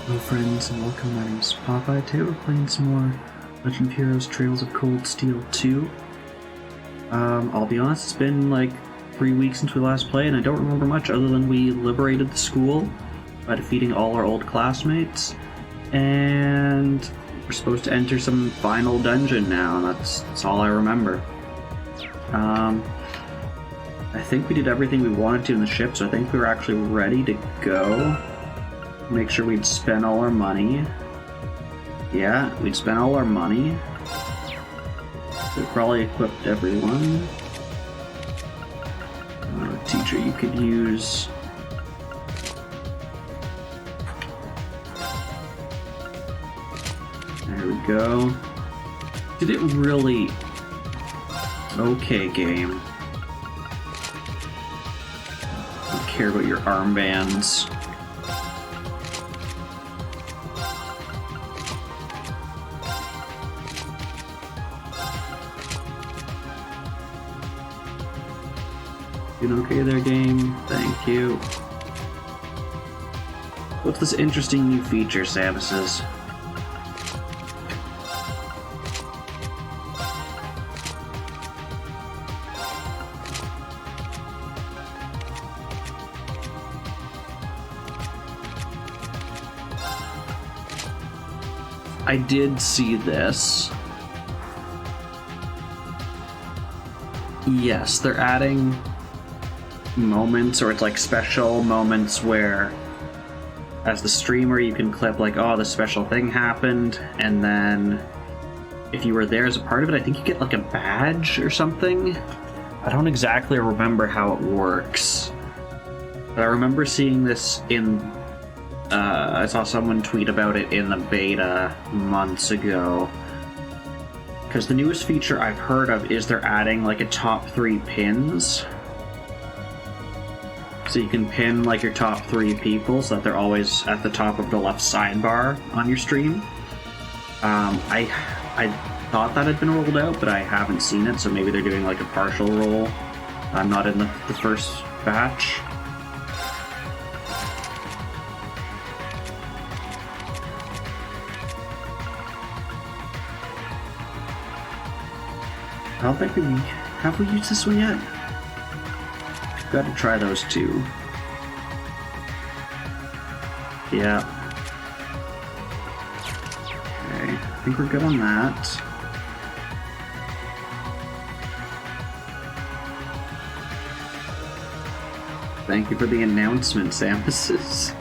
Hello friends and welcome, my name is Popeye. Today we're playing some more Legend of Heroes Trails of Cold Steel 2. I'll be honest, it's been like 3 weeks since we last played and I don't remember much other than we liberated the school by defeating all our old classmates. And we're supposed to enter some final dungeon now, and that's all I remember. I think we did everything we wanted to in the ship, so I think we were actually ready to go. Make sure we'd spent all our money. Yeah, we'd spent all our money. We probably equipped everyone. Teacher, you could use... There we go. Did it really... Okay, game. Don't care about your armbands. Doing okay there, game. Thank you. What's this interesting new feature, Samus? I did see this. Yes, they're adding moments, or it's like special moments where as the streamer you can clip like, oh, this special thing happened, and then if you were there as a part of it, I think you get like a badge or something. I don't exactly remember how it works, but I remember seeing this in I saw someone tweet about it in the beta months ago, because the newest feature I've heard of is they're adding like a top 3 pins. So you can pin like your top 3 people so that they're always at the top of the left sidebar on your stream. I thought that had been rolled out, but I haven't seen it, so maybe they're doing like a partial roll. I'm not in the first batch. I don't think have we used this one yet? Got to try those two. Yeah. Okay, I think we're good on that. Thank you for the announcement, Samus.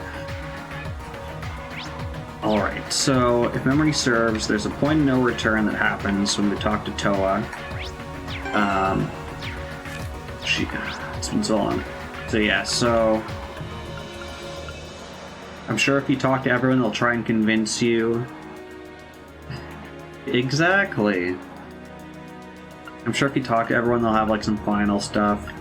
Alright, so if memory serves, there's a point of no return that happens when we talk to Toa. It's been so long. So yeah, so I'm sure if you talk to everyone, they'll try and convince you. Exactly. I'm sure if you talk to everyone, they'll have like some final stuff.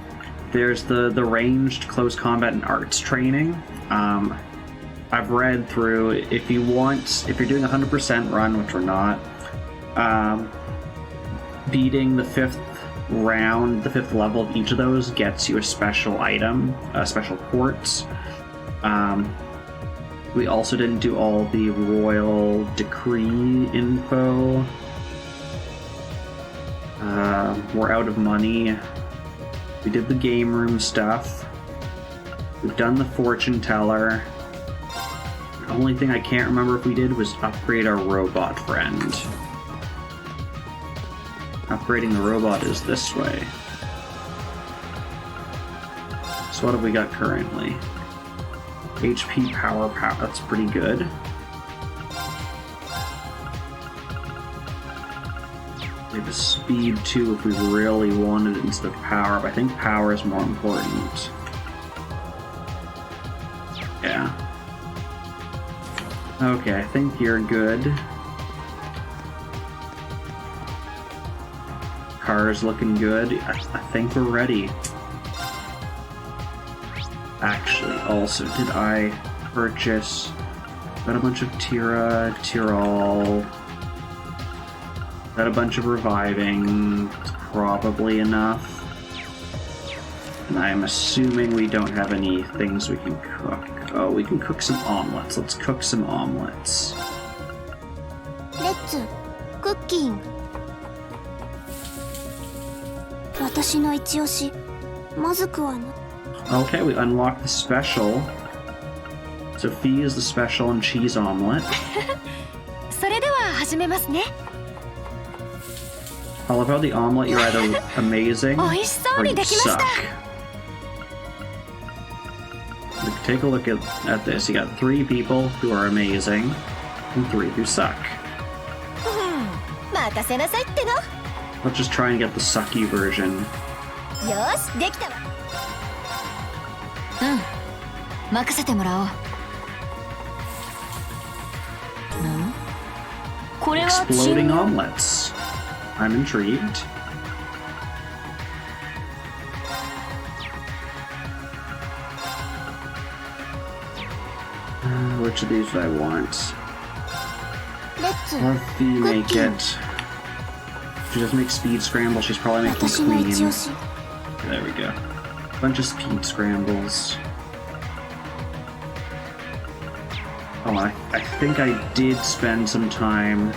There's the ranged close combat and arts training. I've read through, if you're doing a 100% run, which we're not, beating the 5th round, the 5th level of each of those gets you a special item, special quartz. We also didn't do all the royal decree info. We're out of money. We did the game room stuff. We've done the fortune teller. The only thing I can't remember if we did was upgrade our robot friend. Upgrading the robot is this way. So what have we got currently? HP power, that's pretty good. We have a speed too if we really wanted it instead of power, but I think power is more important. Yeah. Okay, I think you're good. Car's looking good. I think we're ready. Actually, also, did I purchase... Got a bunch of Tyrol. Got a bunch of reviving. It's probably enough. And I'm assuming we don't have any things we can cook. Oh, we can cook some omelets. Let's cook some omelets. Let's cooking. 私の一押し、まずくはな。Okay, we unlock the special. Sophie is the special and cheese omelet. それでは始めますね。I love how the omelet, you're either amazing 美味しそう or に you できました。 suck. Take a look at this. You got 3 people who are amazing and 3 who suck. 任せなさいっての。 Let's just try and get the sucky version. よし、できたわ。任せてもらおう。これは Exploding omelets. I'm intrigued. Which of these do I want? Let Fee make it. She doesn't make speed scramble, she's probably making queen. There we go. Bunch of speed scrambles. Oh, I think I did spend some time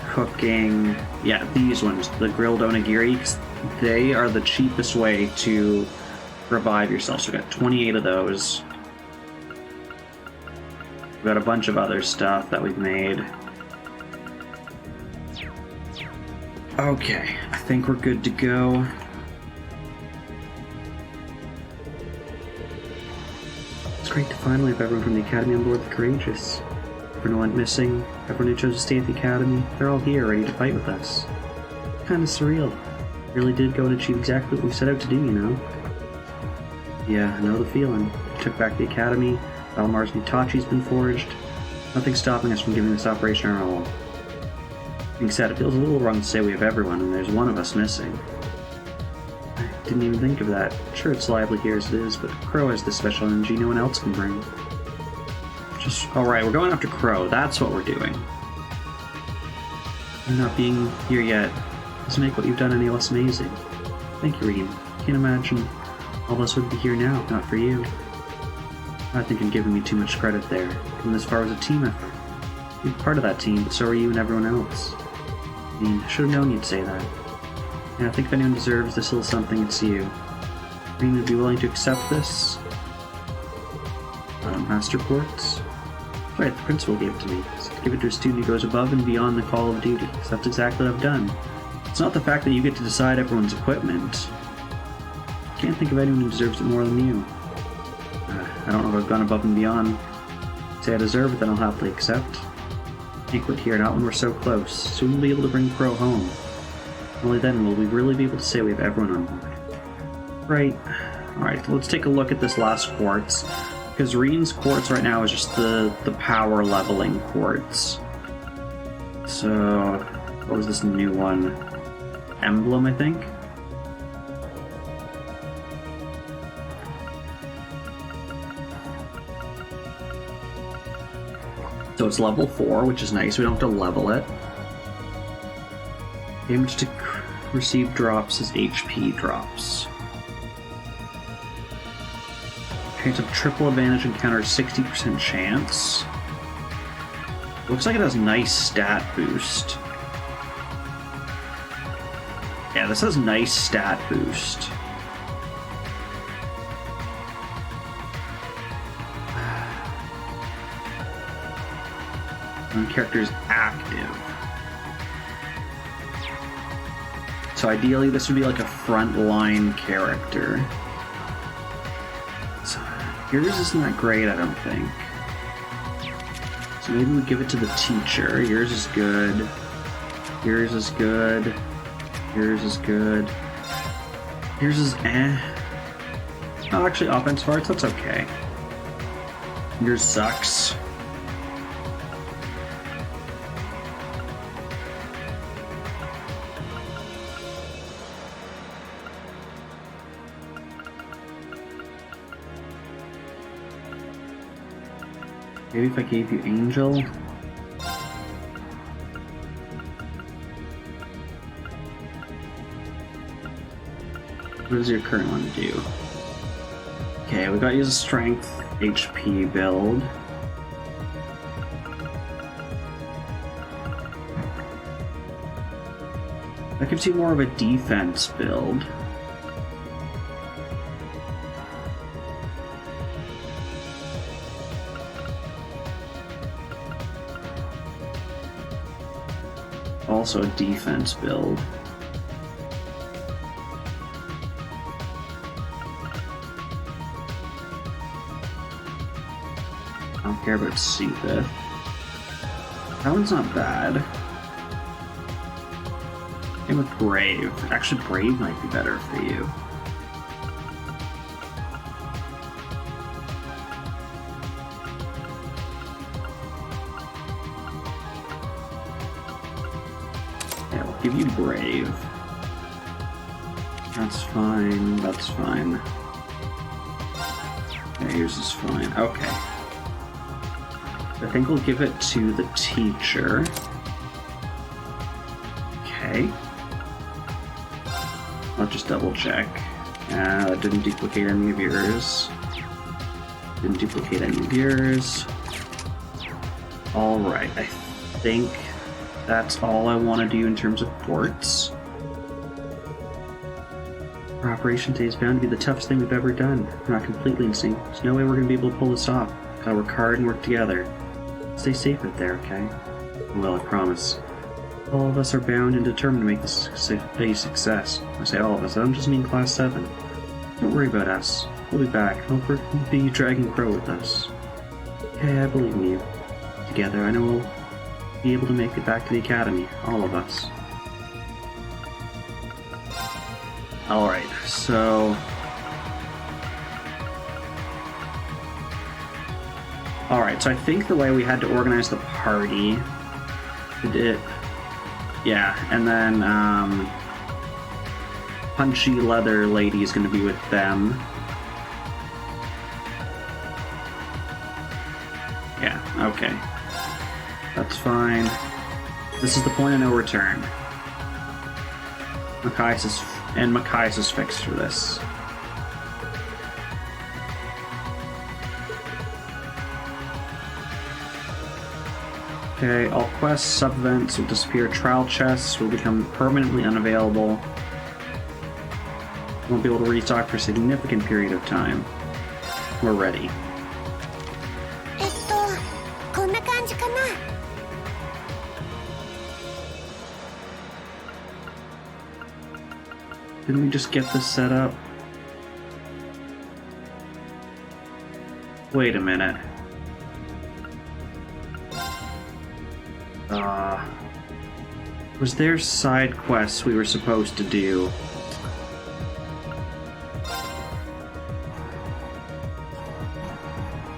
cooking, yeah, these ones, the grilled onigiri, 'cause they are the cheapest way to revive yourself. So we got 28 of those. We got a bunch of other stuff that we've made. Okay, I think we're good to go. It's great to finally have everyone from the Academy on board the Courageous. Everyone went missing, everyone who chose to stay at the Academy, they're all here, ready to fight with us. Kinda surreal. We really did go and achieve exactly what we set out to do, you know? Yeah, I know the feeling. We took back the Academy, Valmar's Mitachi's been forged. Nothing's stopping us from giving this operation our all. Being said, it feels a little wrong to say we have everyone and there's one of us missing. I didn't even think of that. Sure, it's lively here as it is, but Crow has this special energy no one else can bring. Alright, we're going after Crow. That's what we're doing. And not being here yet doesn't make what you've done any less amazing. Thank you, Reem. Can't imagine all of us would be here now, if not for you. I think I'm giving me too much credit there. Even this far was a team effort. You're part of that team, but so are you and everyone else. I mean, I should have known you'd say that. And I think if anyone deserves this little something, it's you. Reem would be willing to accept this? Master Quartz? Right, the principal gave it to me. So to give it to a student who goes above and beyond the call of duty. So that's exactly what I've done. It's not the fact that you get to decide everyone's equipment. I can't think of anyone who deserves it more than you. I don't know if I've gone above and beyond. Say I deserve it, then I'll happily accept. Can't quit here, not when we're so close. Soon we'll be able to bring Crow home. Only then will we really be able to say we have everyone on board. Right. Alright, let's take a look at this last quartz. Because Reen's quartz right now is just the power leveling quartz. So, what was this new one? Emblem, I think? So it's level 4, which is nice. We don't have to level it. Damage to receive drops is HP drops. Chance of triple advantage encounter 60% chance. Looks like it has nice stat boost. Yeah, this has nice stat boost. One character is active. So ideally this would be like a frontline character. So yours isn't that great, I don't think. So maybe we give it to the teacher. Yours is good. Yours is good. Yours is good. Yours is eh. Oh, actually offensive arts, that's okay. Yours sucks. Maybe if I gave you Angel? What does your current one do? Okay, we got to use a strength HP build. That gives you more of a defense build. Also a defense build. I don't care about Seepith. That one's not bad. Same with Brave. Actually, Brave might be better for you. Yeah, we'll give you Brave. That's fine, that's fine. Yeah, yours is fine. Okay. I think we'll give it to the teacher. Okay. I'll just double check. That didn't duplicate any of yours. Didn't duplicate any of yours. Alright, I think that's all I want to do in terms of ports. Our operation today is bound to be the toughest thing we've ever done. We're not completely in sync. There's no way we're going to be able to pull this off. Gotta work hard and work together. Stay safe out there, okay? Well, I promise. All of us are bound and determined to make this a success. I say all of us, I don't just mean Class 7. Don't worry about us. We'll be back. We'll be dragging Crow with us. Okay, I believe in you. Together, I know we'll be able to make it back to the Academy. All of us. Alright, so... Alright, so I think the way we had to organize the party... Yeah, and then, Punchy Leather Lady is going to be with them. Yeah, okay. That's fine. This is the point of no return. Machias is fixed for this. Okay, all quests, sub-events will disappear, trial chests will become permanently unavailable. Won't be able to restock for a significant period of time. We're ready. こんな感じかな。Didn't we just get this set up? Wait a minute. Was there side quests we were supposed to do?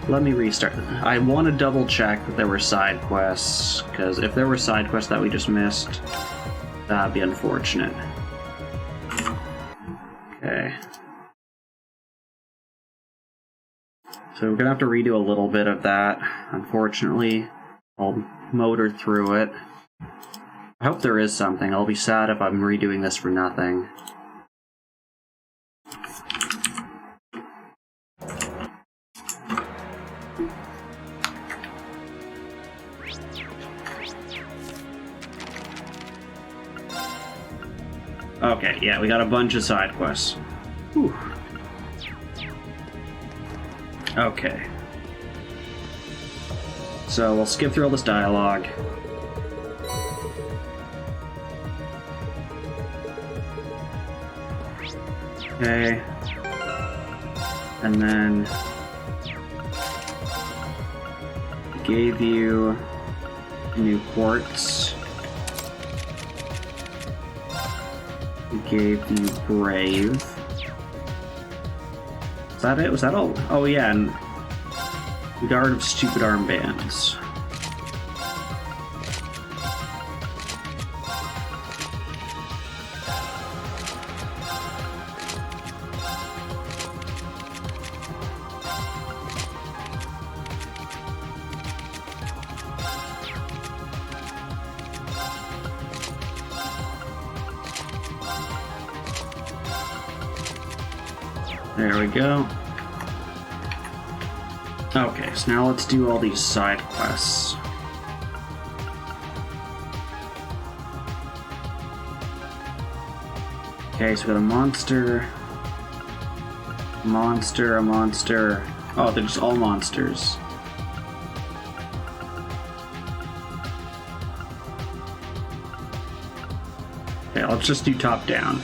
Let me restart. I want to double check that there were side quests, because if there were side quests that we just missed, that'd be unfortunate. Okay. So we're gonna have to redo a little bit of that. Unfortunately, I'll motor through it. I hope there is something. I'll be sad if I'm redoing this for nothing. Okay, yeah, we got a bunch of side quests. Whew. Okay. So we'll skip through all this dialogue. Okay. And then gave you new quartz. We gave you Brave. Is that it? Was that all? Oh yeah, and the Guard of Stupid Armbands. There we go. Okay, so now let's do all these side quests. Okay, so we got a monster, a monster. Oh, they're just all monsters. Okay, let's just do top down.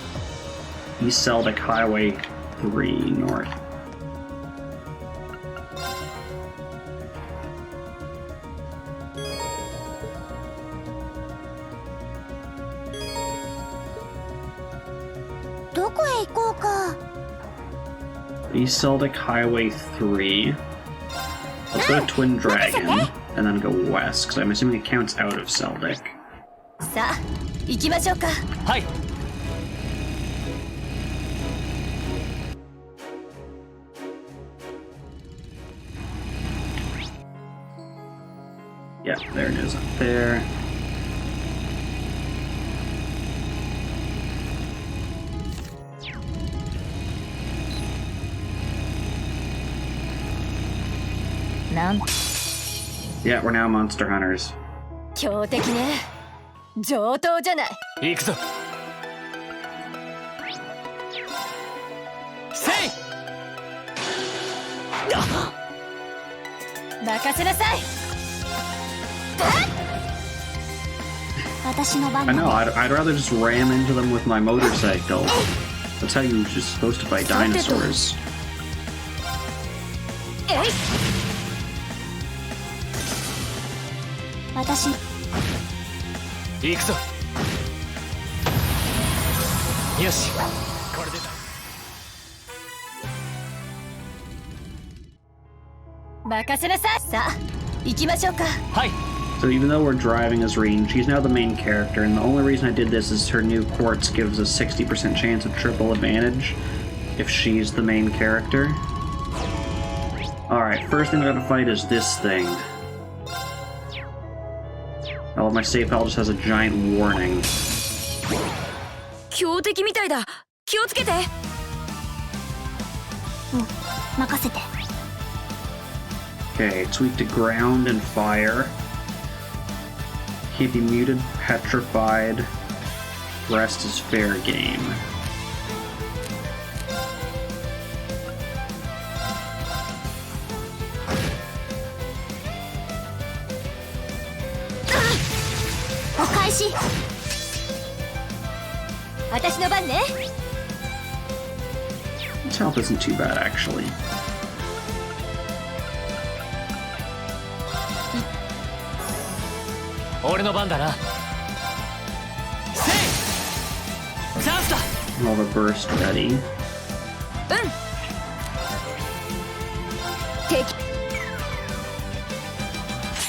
East Seldic Highway 3 North. East Seldic Highway 3. Let's go to Twin Dragon, and then go west, because I'm assuming it counts out of Seldic. さあ行きましょうか。はい。 Yeah, there it is up there. Yeah, we're now monster hunters. 強敵ね。上等じゃない。行くぞ。せい。任せなさい。私の番 I know, I'd rather just ram into them with my motorcycle. That's how you're just supposed to fight dinosaurs. えい。私。行くぞ。よし。これでだ。任せなさい。さあ行きましょうか。はい。 So even though we're driving as Reen, she's now the main character, and the only reason I did this is her new quartz gives a 60% chance of triple advantage if she's the main character. Alright, first thing I gotta fight is this thing. Oh, my save file just has a giant warning. 強敵みたいだ。気をつけて。任せて。 Okay, it's weak to ground and fire. Can't be muted, petrified. Rest is fair game. This health isn't too bad, actually. 俺の番だな。せい。チャンスだ。 All the burst ready. 敵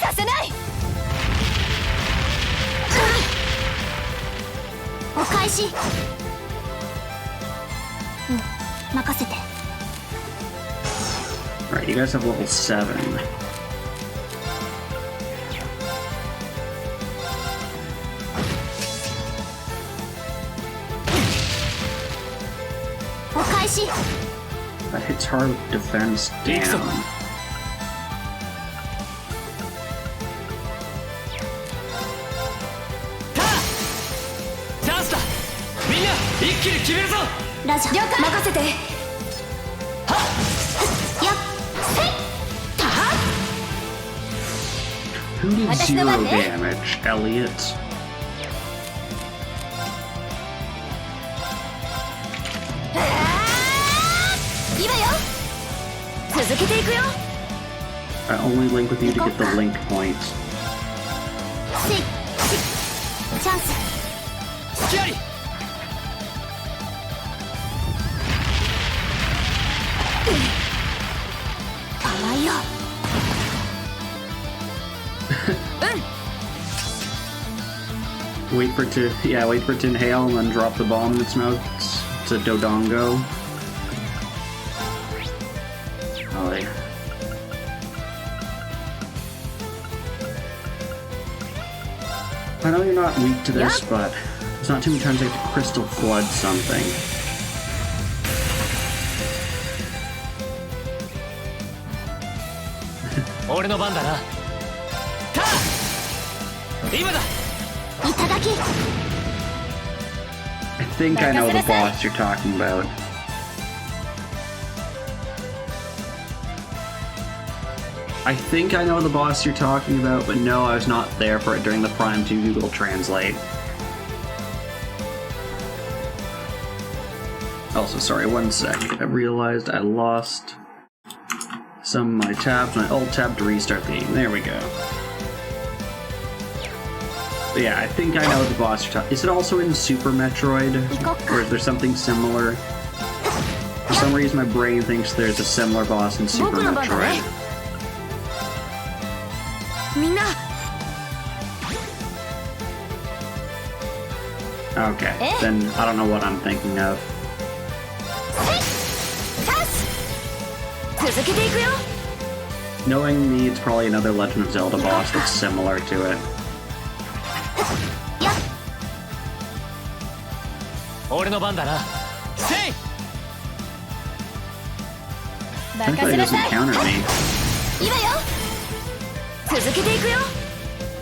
させない。お返し。任せて。 Alright, you guys have level 7. お返し。 That hits hard with defense down. チャンスだ。みんな一気に決めるぞ。ラジャー了解。任せて。はっ。やっ。せい。たは。 Who did 0 damage? Elliot? 今よ。続けていくよ。 I only link with you to get the link point. せい。チャンス。隙あり。 甘いよ。Wait for it to, yeah, wait for it to inhale and then drop the bomb in its mouth. It's a Dodongo. Oh, yeah. I know you're not weak to this, but it's not too many times I have to crystal flood something. 俺の番だな。たあ今だ。いただき I think I know the boss you're talking about. I think I know the boss you're talking about, but no, I was not there for it during the Prime 2 Google Translate. Also, sorry, one sec. I realized I lost some of my tabs, my alt tab to restart the game. There we go. But yeah, I think I know the boss you're talking. Is it also in Super Metroid? Or is there something similar? For some reason, my brain thinks there's a similar boss in Super Metroid. みんな Okay, then I don't know what I'm thinking of. 続けていくよ Knowing me, it's probably another Legend of Zelda boss that's similar to it. やっ俺の番だな。せい Thankfully, it doesn't counter me. 今よ続けていくよ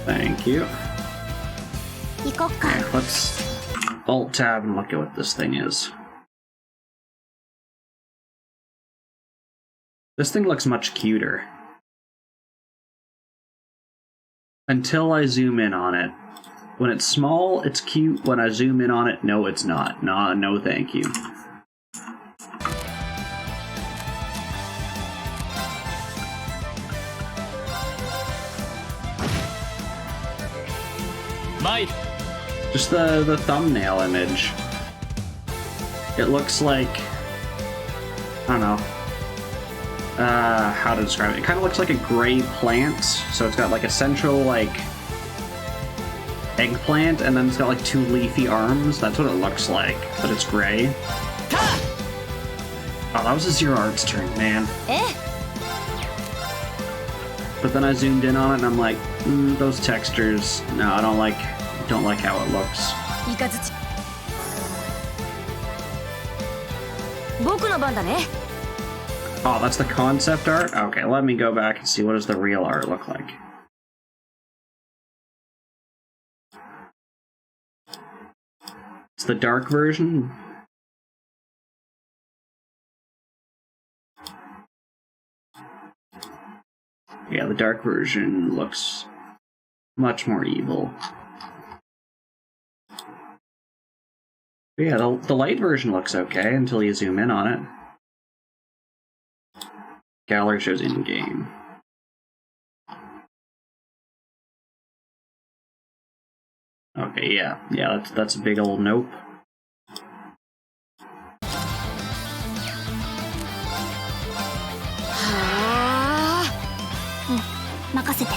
Thank you. 行こっか Okay, let's alt tab and look at what this thing is. This thing looks much cuter. Until I zoom in on it. When it's small, it's cute. When I zoom in on it, no, it's not. No, thank you. Might. Just the thumbnail image. It looks like, I don't know how to describe it. It kind of looks like a gray plant. So it's got like a central like eggplant, and then it's got like two leafy arms. That's what it looks like, but it's gray. Oh, that was a Zero Arts turn, man. え But then I zoomed in on it, and I'm like, those textures. No, I don't like how it looks. イカズチ僕の番だね Oh, that's the concept art? Okay, let me go back and see what does the real art look like. It's the dark version. Yeah, the dark version looks much more evil. But yeah, the light version looks okay until you zoom in on it. Gallery shows in-game. Okay, yeah, that's a big old nope. はあ任せて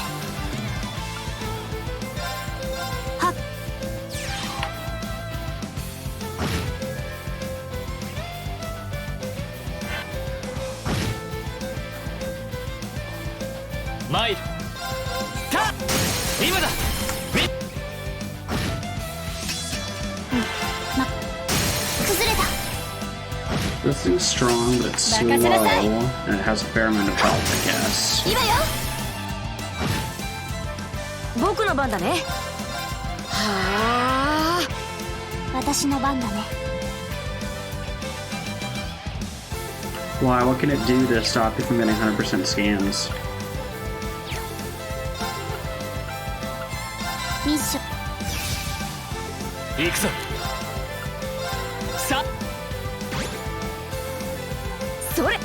はっマイル。た今だ。崩れた This thing's strong, but it's slow, and it has a fair amount of health, I guess. 今よ僕の番だねはあ私の番だね Why? What can it do to stop you from getting 100% scans? ミッション行くぞ。さそれ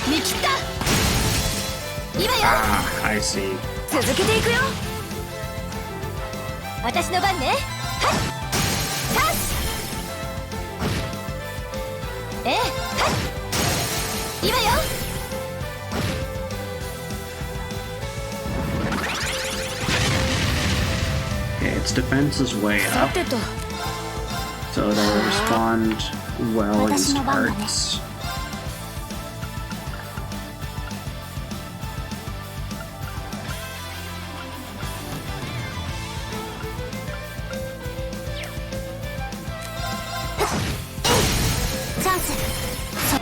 見切った今よ Ah, I see. 続けていくよ私の番ねはいチャンスええはい今よ Okay, its defense is way さ up, てと so it'll respond well against hearts. chance.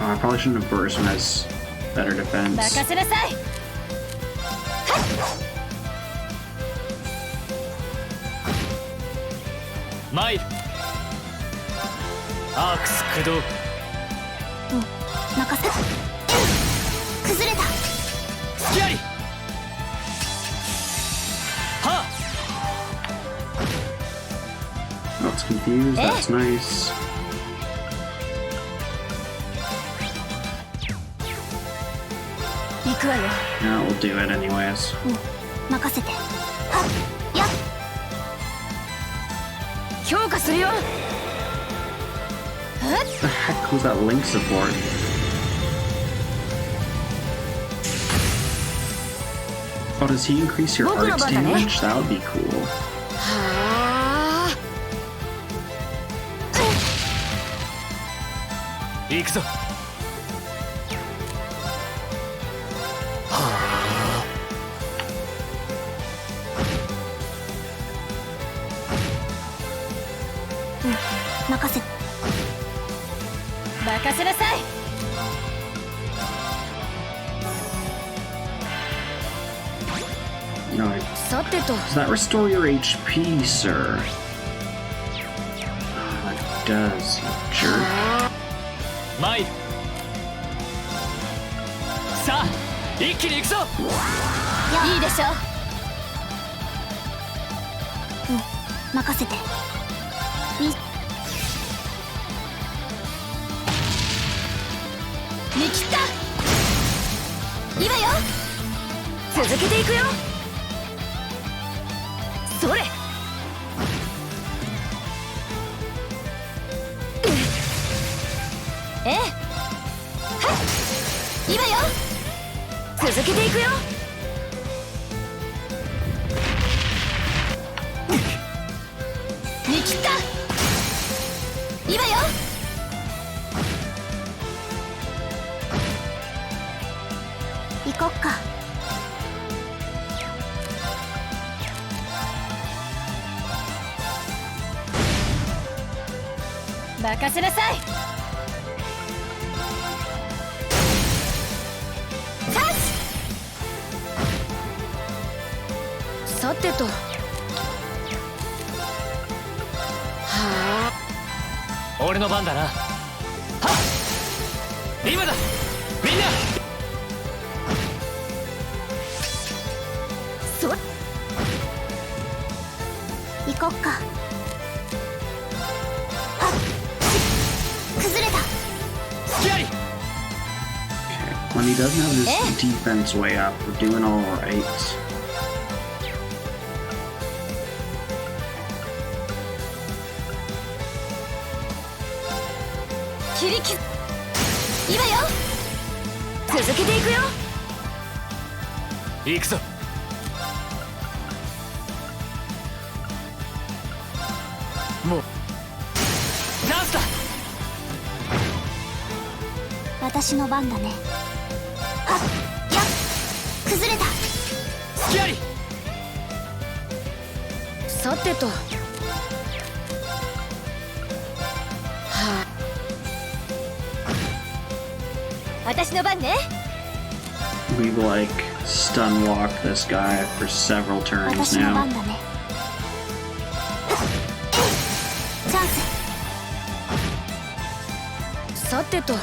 I probably shouldn't have burst when I was better 任 defense. せなさい。参る。アークス駆動。任せ。崩れた。隙あり。は Oh, it's confused. That's nice. 行くわよ。 Yeah, we'll do it anyways. 任せて。はっ、やっ。評価するよ。 The heck was that link support? Oh, does he increase your Boku no arts banda ne. damage? That would be cool. はあ。行くぞ。任せ。任せなさい。 No, it- さてと。 does that restore your HP, sir? Oh, that does, you jerk. 参る。さあ一気に行くぞ。いいでしょ。任せて。見切った。いいわよ。続けていくよ。それ。ええ。はいいいわよ。続けていくよ。見切った。いいわよ。行こっか。任せなさい。チャンス。さてと。はあ。俺の番だな。はっ今だみんな。そ行こっか。はっ崩れた。隙あり。 When he doesn't have his defense way up, we're doing alright. 切りきいいわよ。続けていくよ。行くぞ。もうチャンスだ。私の番だね。はっやっ崩れた。隙あり。さてと。はあ。私の番ね。 We've like stun walk this guy for several turns 私の now. 番だね。チャンス。さてと。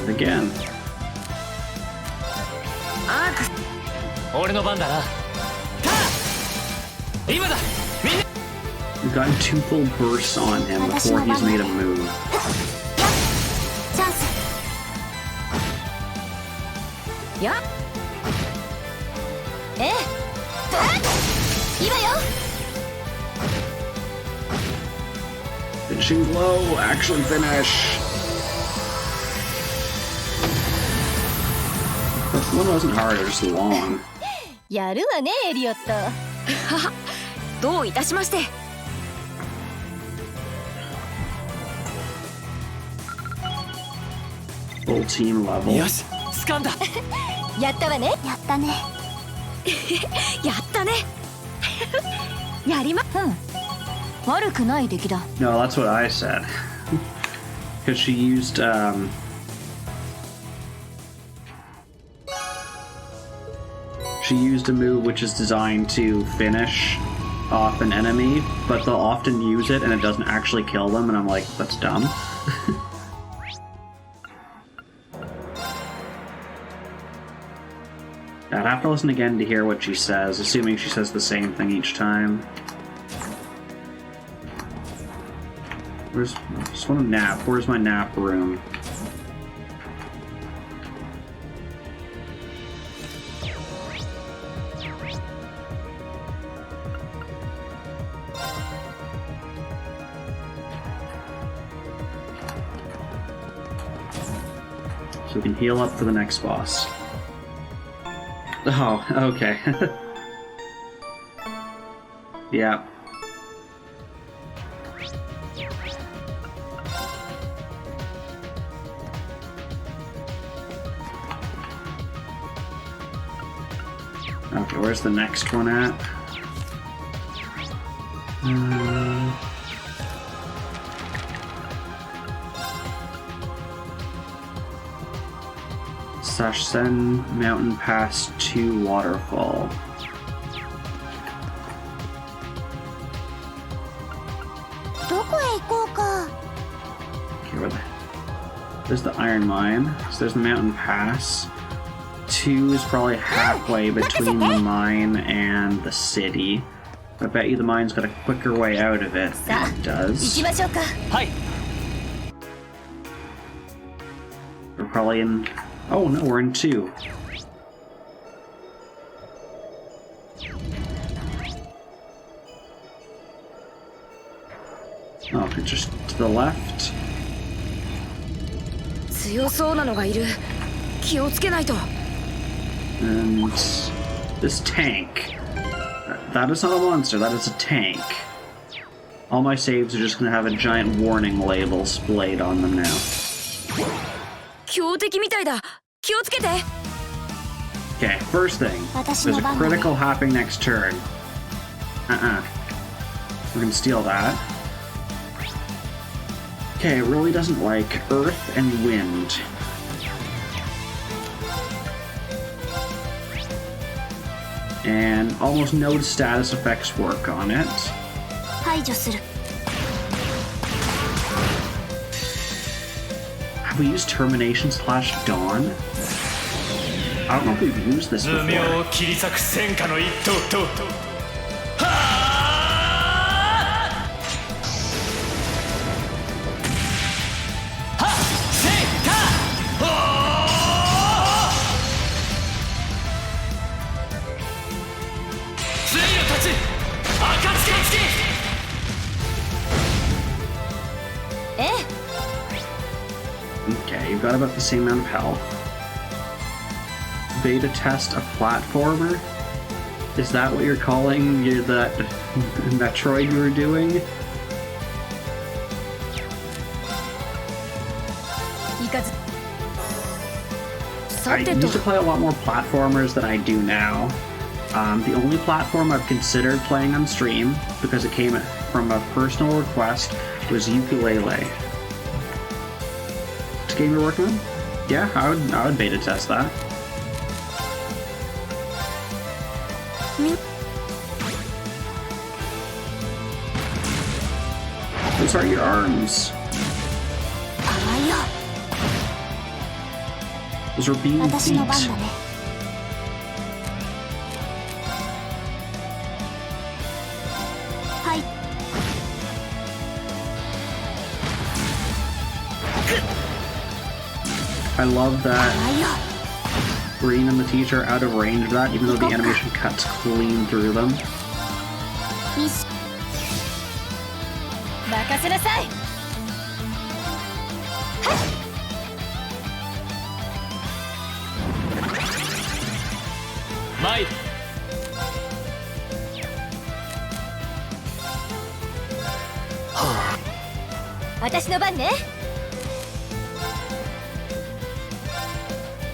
Again. アークス。俺の番だな。たあ今だみんな。 We've gotten two full bursts on him before he's made a move. やっチャンス。やっええいいわよ。 Finishing blow, actually finish. This one wasn't hard, it was just long. やるわねエリオット。どういたしまして。 Full team level. よし掴んだ。やったわね。やったね。やったね。やりま。悪くない出来だ。 No, that's what I said. Because she used She used a move which is designed to finish off an enemy, but they'll often use it and it doesn't actually kill them, and I'm like, that's dumb. I'd have to listen again to hear what she says, assuming she says the same thing each time. I just want to nap. Where's my nap room? So we can heal up for the next boss. Oh, okay. Yeah. Okay, where's the next one at? Sashsen Mountain Pass 2 Waterfall. Okay, there's the Iron Mine. So there's the Mountain Pass. 2 is probably halfway between the mine and the city. I bet you the mine's got a quicker way out of it. And it does. Hi. We're probably in... Oh no, we're in 2. Oh, it's just to the left. And this tank. That is not a monster, that is a tank. All my saves are just gonna have a giant warning label splayed on them now. Okay, first thing. There's a critical happening next turn. We're gonna steal that. Okay, it really doesn't like earth and wind. And almost no status effects work on it. Have we used Termination / Dawn? I don't know if we've used this before. Okay, you've got about the same amount of health. Beta test a platformer? Is that what you're calling that Metroid you were doing? I used to play a lot more platformers than I do now. The only platform I've considered playing on stream, because it came from a personal request, was Yooka-Laylee. This game you're working on? Yeah, I would beta test that. Those are your arms. Those are being feet. I love that Green and the teacher are out of range of that, even though the animation cuts clean through them. Might.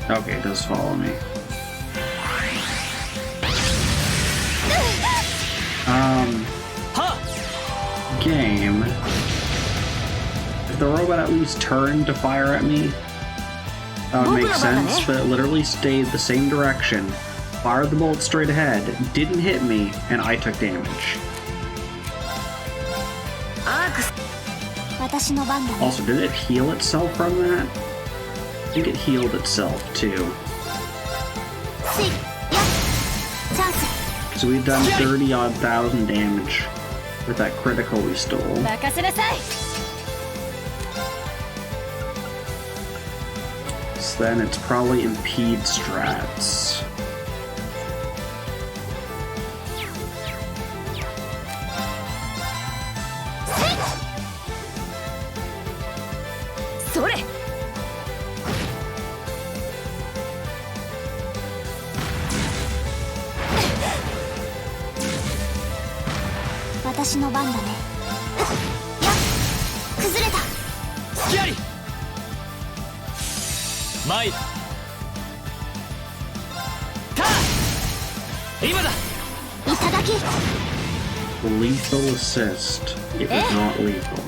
Okay, it does follow me. Game. If the robot at least turned to fire at me, that would make sense, but it literally stayed the same direction fired the bullet straight ahead, didn't hit me, and I took damage. アークス私の番だね Also, did it heal itself from that? I think it healed itself too. スイやチャンス So we've done 30 odd thousand damage with that critical we stole. 任せなさい So then it's probably impede strats. それ私の番だねやっ崩れた隙あり参るターン今だいただき Lethal assist. It was not lethal.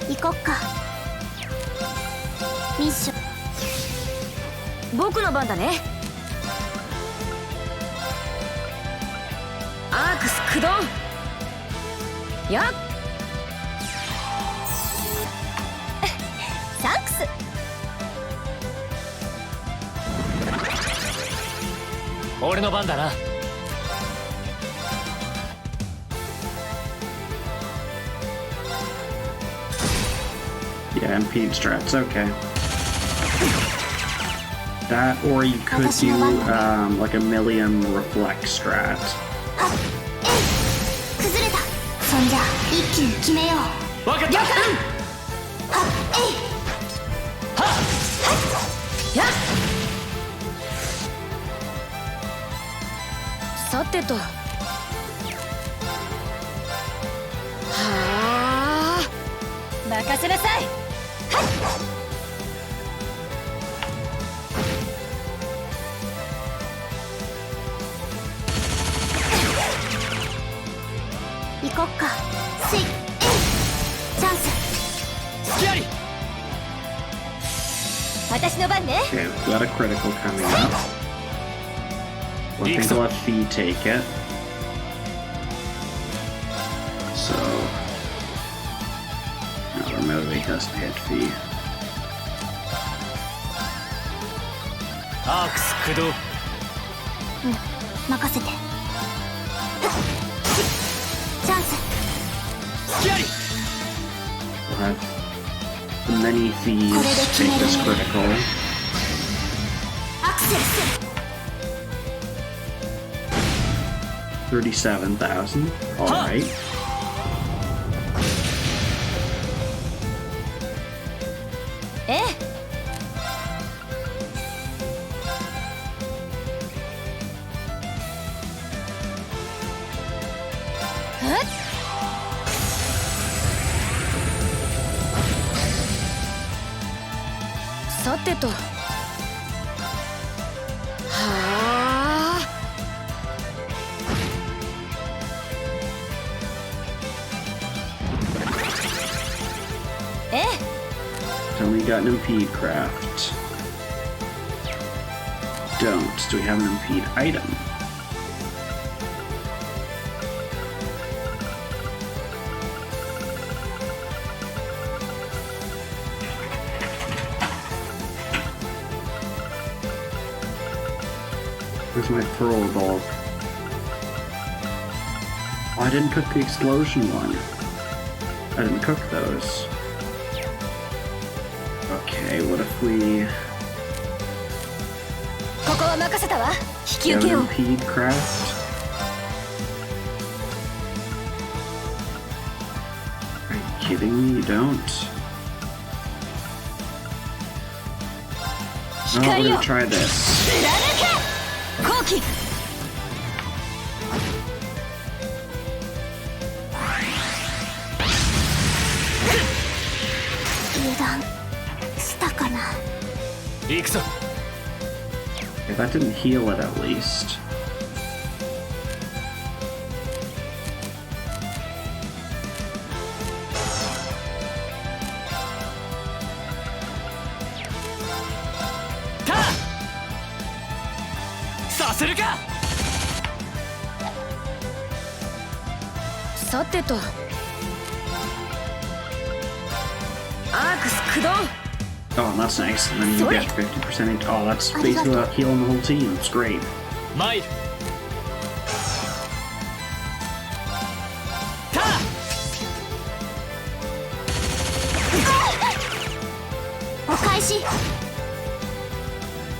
行こっかミッション僕の番だねアークス駆動やっサンクス 俺の番だな Yeah, impede strats. Okay. That, or you could do like a million reflect strat. はっえい崩れたそんじゃ一気に決めよう分かった了解はっえいはっやっさてとはあ任せなさいはい行こっかスイッエイチャンス隙あり私の番ね Okay, we've got a critical coming up. I think we'll have Fee take it. So, now remotely has to hit Fee. アークス駆動うん任せてチャンス隙あり We'll have the many Fees take this critical. アクセルする 37,000. Alright. ええさてとはあええ Tell me you got an impede craft. Don't. Do we have an impede item? Where's my pearl bulk? Oh, I didn't cook the explosion one. I didn't cook those. Okay, what if we ここは任せたわ引き have 受け an よう impede craft? Are you kidding me? You don't? No, we're 光よ gonna try this. 貫け後期油断したかな行くぞ Okay, that didn't heal it at least. するか。さてと、アークス駆動。 Oh, that's nice. And then you Sorry. get 50%. Oh, that's basically healing the whole team. It's great. 参る。タお返し。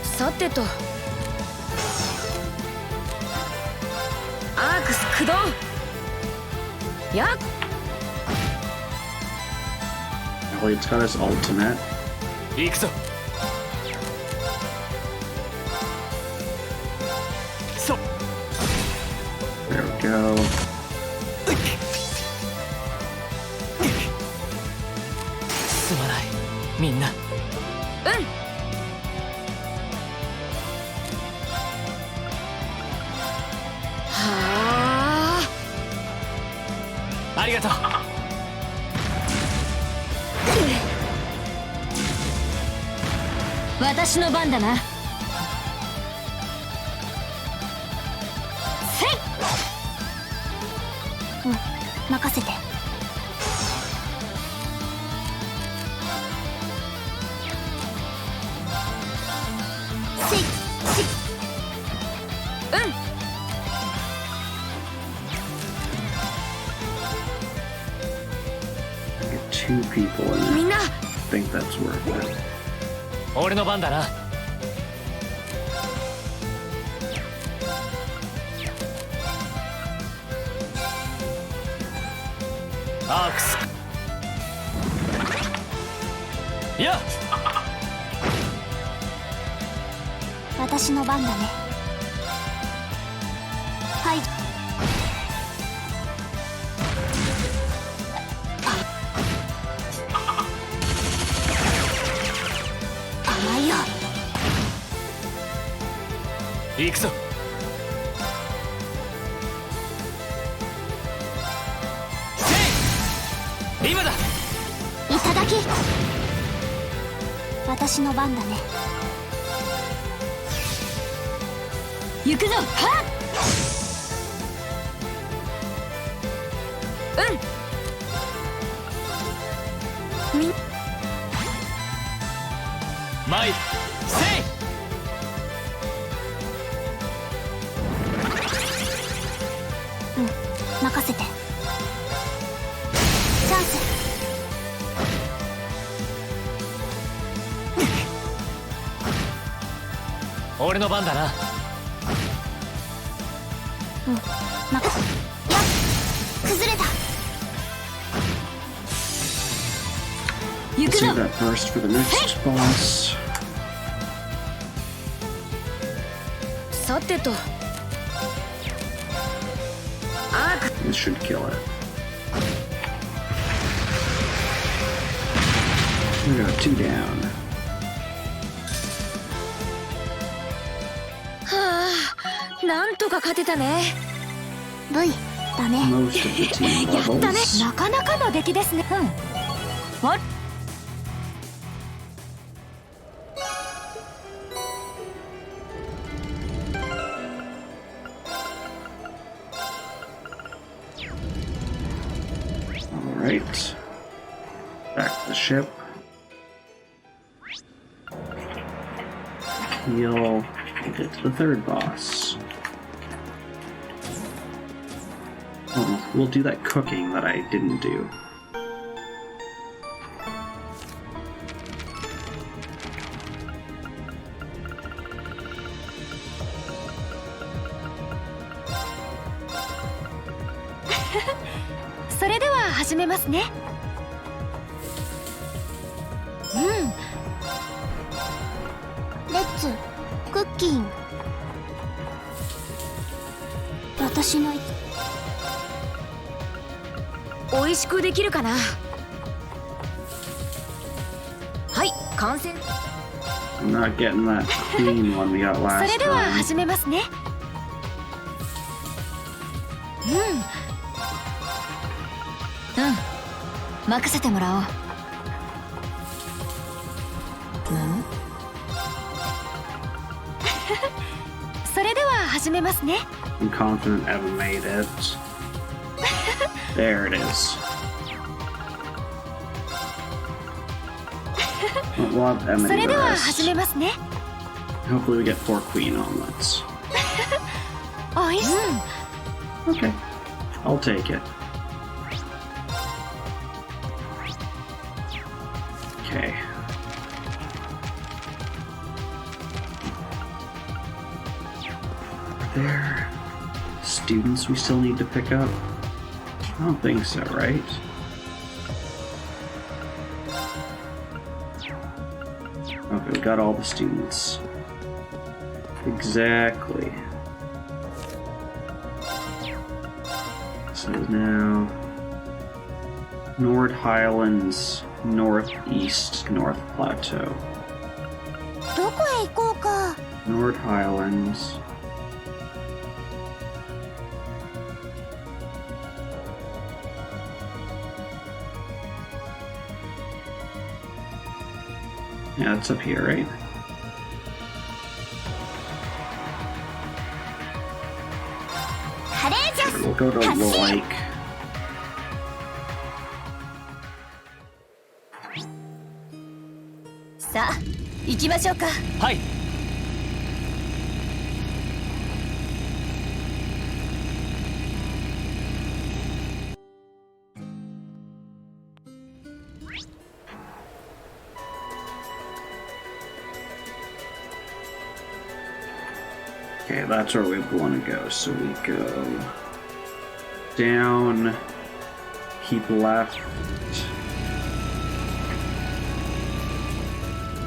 さてと、アークス駆動。やっ、 Elliott's got his ultimate. 行くぞ。そ There we go. すまないみんな。はありがとう。私の番だな。せい。任せて。せい。Get 2 people in み it. んな。 I think that's worth it. 俺の番だな。アークス。いや、私の番だね。はい。甘いよ。行くぞ。せい、今だ。いただき。私の番だね。行くぞ。はっ。参る。せい。任せて。チャンス。俺の番だな。任せ。やっ、崩れた。行 Let's くぞ。 save that burst for the next boss. さてと、アーク。 This should kill it. We got 2 down. はあ、なんとか勝てたね。V だね。 Most of the team やったね。 levels. なかなかの出来ですね。わっ。Alright. Back to the ship. Heal. We'll get to the third boss. Oh, we'll do that cooking that I didn't do.それでは始めますね。レッツクッキン。私の美味しくできるかな。はい、完成。 I'm not getting that clean one we got そ last れでは time. 始めますね。任せてもらおう。そそれでは始めますね。 I'm confident Eva made it. There it is. We'll have Emma そ do れ the では rest. 始めますね。 Hopefully we get 4 queen omelets. おいしい。 Okay. I'll take it. Okay. Are there students we still need to pick up? I don't think so, right? Okay, we got all the students. Exactly. So now Nord Highlands, Northeast, North Plateau. どこへ行こうか。 Nord Highlands. Yeah, it's up here, right? カレージャス We'll go to Hashir. the lake. さあ行きましょうか。はい。Okay, that's where we want to go. So we go down, keep left.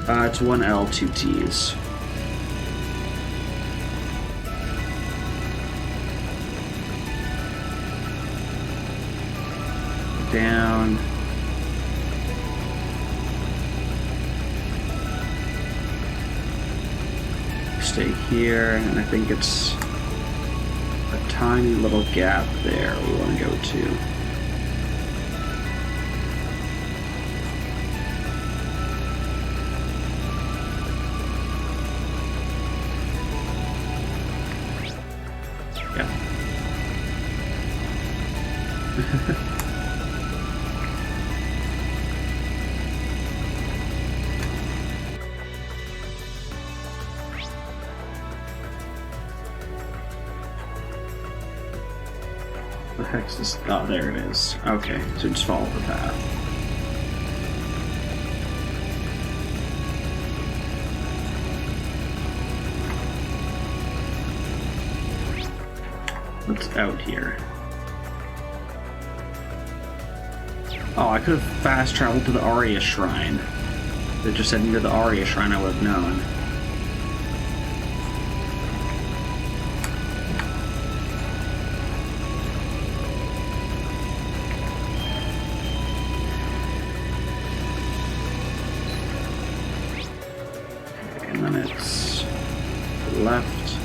It's 1 L, 2 T's. Down. Stay here, and I think it's a tiny little gap there we want to go to. Yeah. The heck's this? Oh, there it is. Okay, so just follow the path. What's out here? Oh, I could have fast traveled to the Arya Shrine. If it just said near the Arya Shrine, I would have known. And then it's left.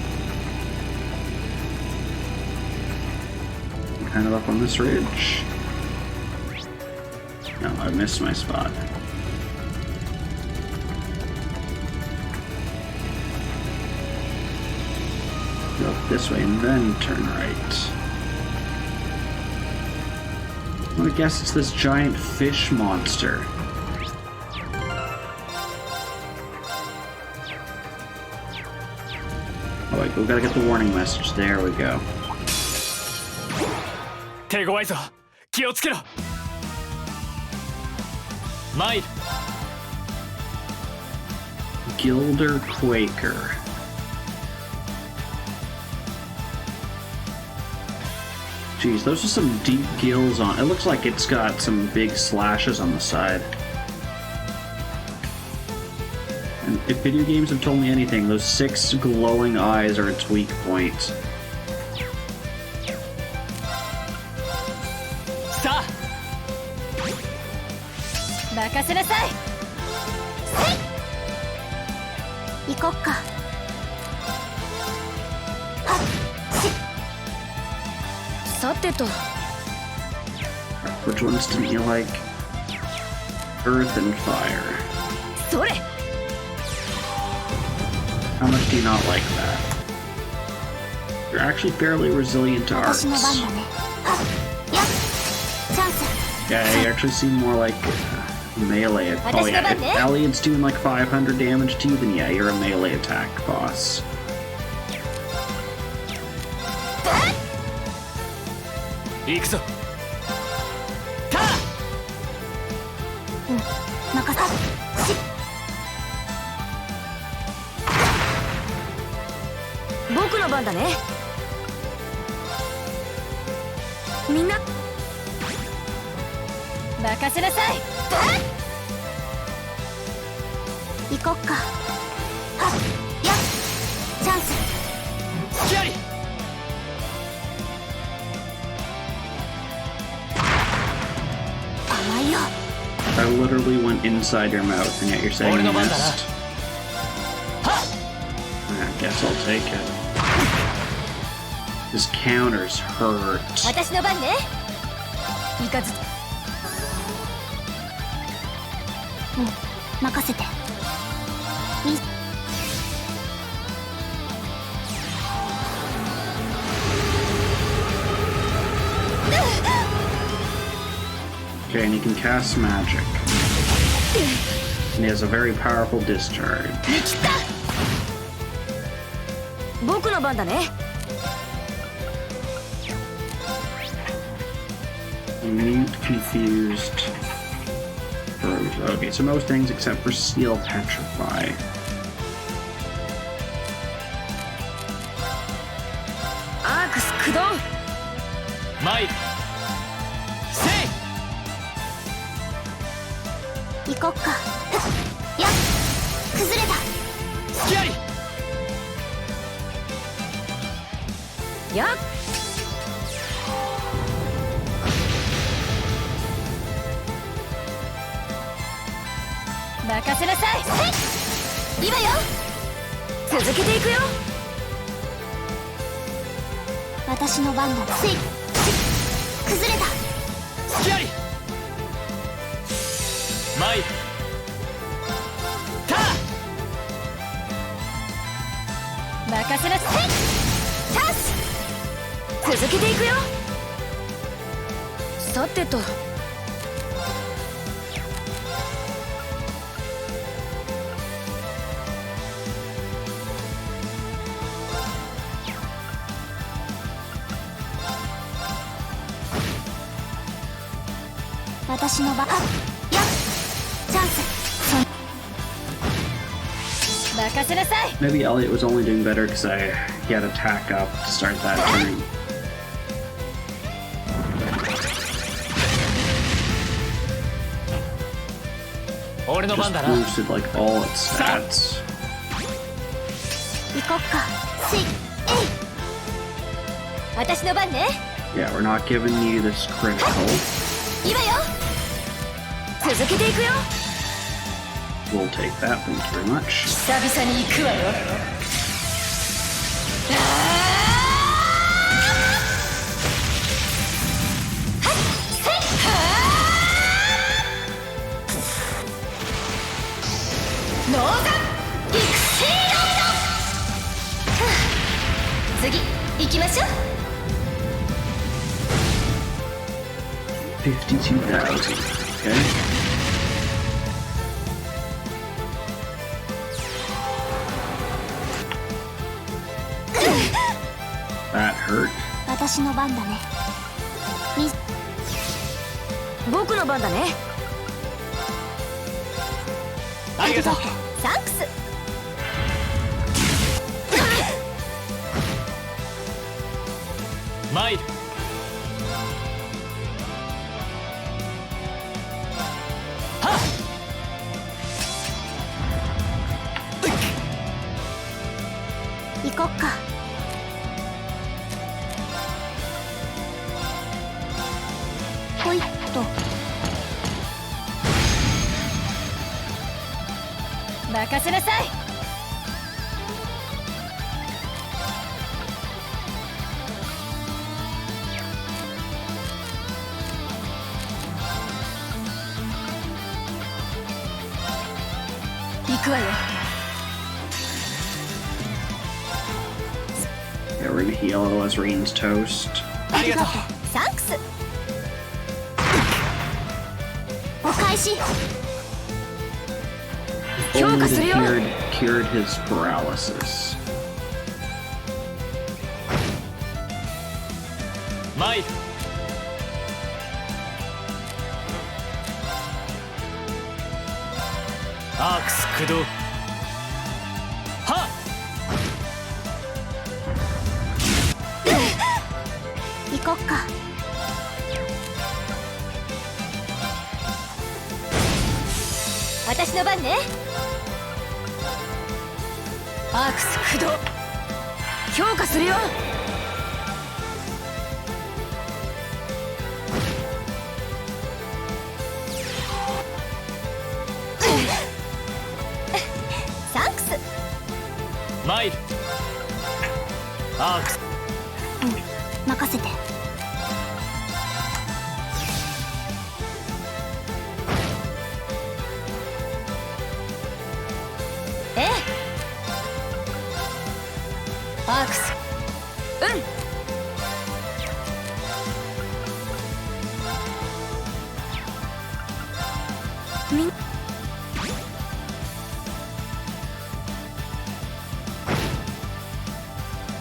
Kind of up on this ridge. No, I missed my spot. Go up this way and then turn right. Well, I guess it's this giant fish monster. Oh wait, we gotta get the warning message. There we go. 手強いぞ。気をつけろ。参る。 Gilder Quaker. Geez, those are some deep gills on. It looks like it's got some big slashes on the side. And if video games have told me anything, those 6 glowing eyes are its weak point. さあ。任せなさい。行こっか。さてと。 Which ones didn't you like? Earth and fire. それ。 How much do you not like that? They're actually fairly resilient to 私 arts. の番だね。はっやっチャンス。 Yeah, you actually seem more like melee. Oh yeah, if Elliot's doing like 500 damage to you, then yeah, you're a melee attack boss. 行くぞ。ター任せし僕の番だね。みんな任せなさい。行こっか。はっやっチャンス。隙あり。甘いよ。 I literally went inside your mouth, and yet you're saying you missed. I guess I'll take it. His counters hurt. 私の番ね。いかず任せて。み Okay, and he can cast magic. And he has a very powerful discharge. 見切った。僕の番だね。 Mute, confused. Froze. Okay, so most things except for Steel Petrify. アークス駆動。参る。せい。行こっか。やっ崩れた。隙あり。やっ任せなさい。今よ。続けていくよ。私の番だ。崩れた。隙あり。参る。ター任せなさい。チャンス。続けていくよ。さてと。私の番。やっチャンス。任せなさい。 Maybe Elliot was only doing better because he had attack up to start that turn. 俺の Just 番だな。 boosted like all its stats. 行こっか。えい。私の番ね。 Yeah, we're not giving you this critical. 今よ。続けていくよ。 We'll take that, thank you very much. 久々に行くわよ。ノーザンイクシード。次行きましょう。 52,000. Okay. That hurt. 私の番だね。僕の番だね。ありがとう。サンクス。参る。はっ行こっか。ほいっと。任せなさい。行くわよ。Yeah, we're we're gonna heal, otherwise Rein's toast. ありがとう。サンクス。お返し。 Only 強化す it るよ。 cured his paralysis. 参る。アークス駆動。はっ。行こっか。私の番ね。アークス駆動。強化するよ。サンクス。参る。アークス。任せて。ええ。アークス。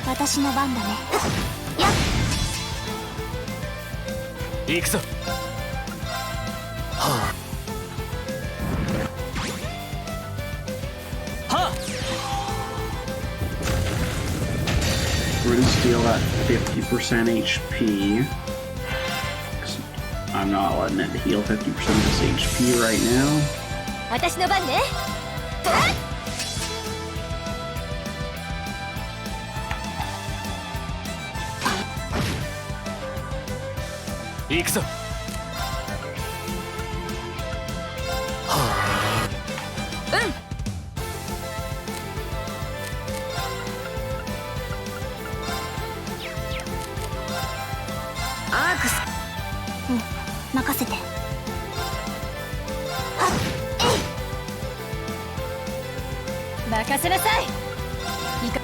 私の番だね。やっ。行くぞ。はあ。はあ。 We're gonna steal that 50% HP. 'Cause I'm not letting it heal 50% of this HP right now. 私の番ね。行くぞ。はアークス。任せて。はっ。えい。任せなさい。いか。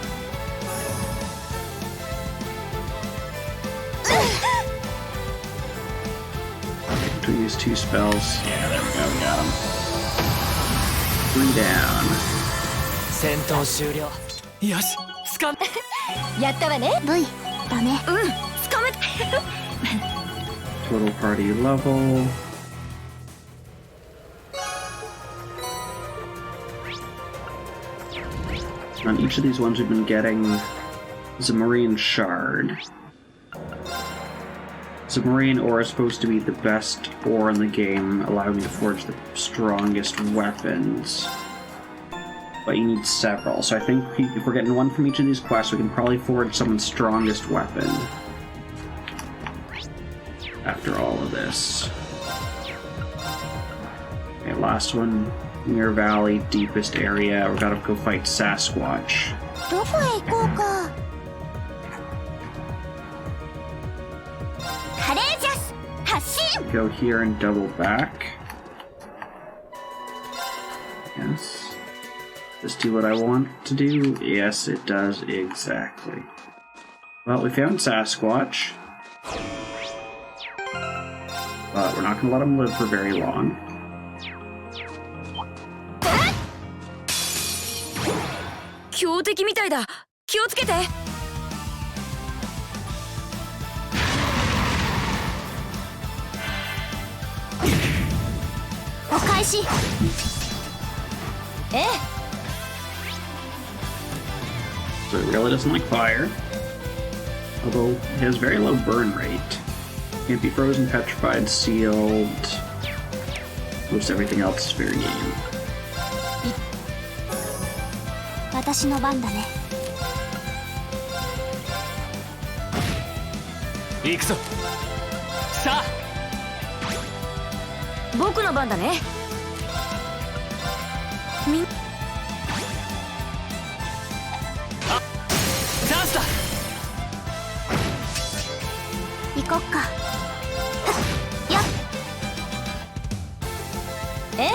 Between these two spells. Yeah, there we go, we got him. 3 down. 戦闘終了。よし、掴ん。やったわね。V だね。掴め。 Total party level. On each of these ones we've been getting Zamorin Shard. Zamorin ore is supposed to be the best ore in the game, allowing you to forge the strongest weapons. But you need several, so I think if we're getting one from each of these quests, we can probably forge someone's strongest weapon. After all of this. Okay, last one. Mirror Valley, deepest area. We've got to go fight Sasquatch. どこへ行こうか。カレージャス発進。 Go here and double back. Yes. Does do what I want to do? Yes, it does exactly. Well, we found Sasquatch. But we're not going to let him live for very long. 強敵みたいだ。気をつけて。お返し。ええ。 So it really doesn't like fire. Although it has very low burn rate. Can't be frozen, petrified, sealed. Most everything else is fair game. 私の番だね。行くぞ。さあ。僕の番だね。チャンスだ。行こっか。やっ。ええ。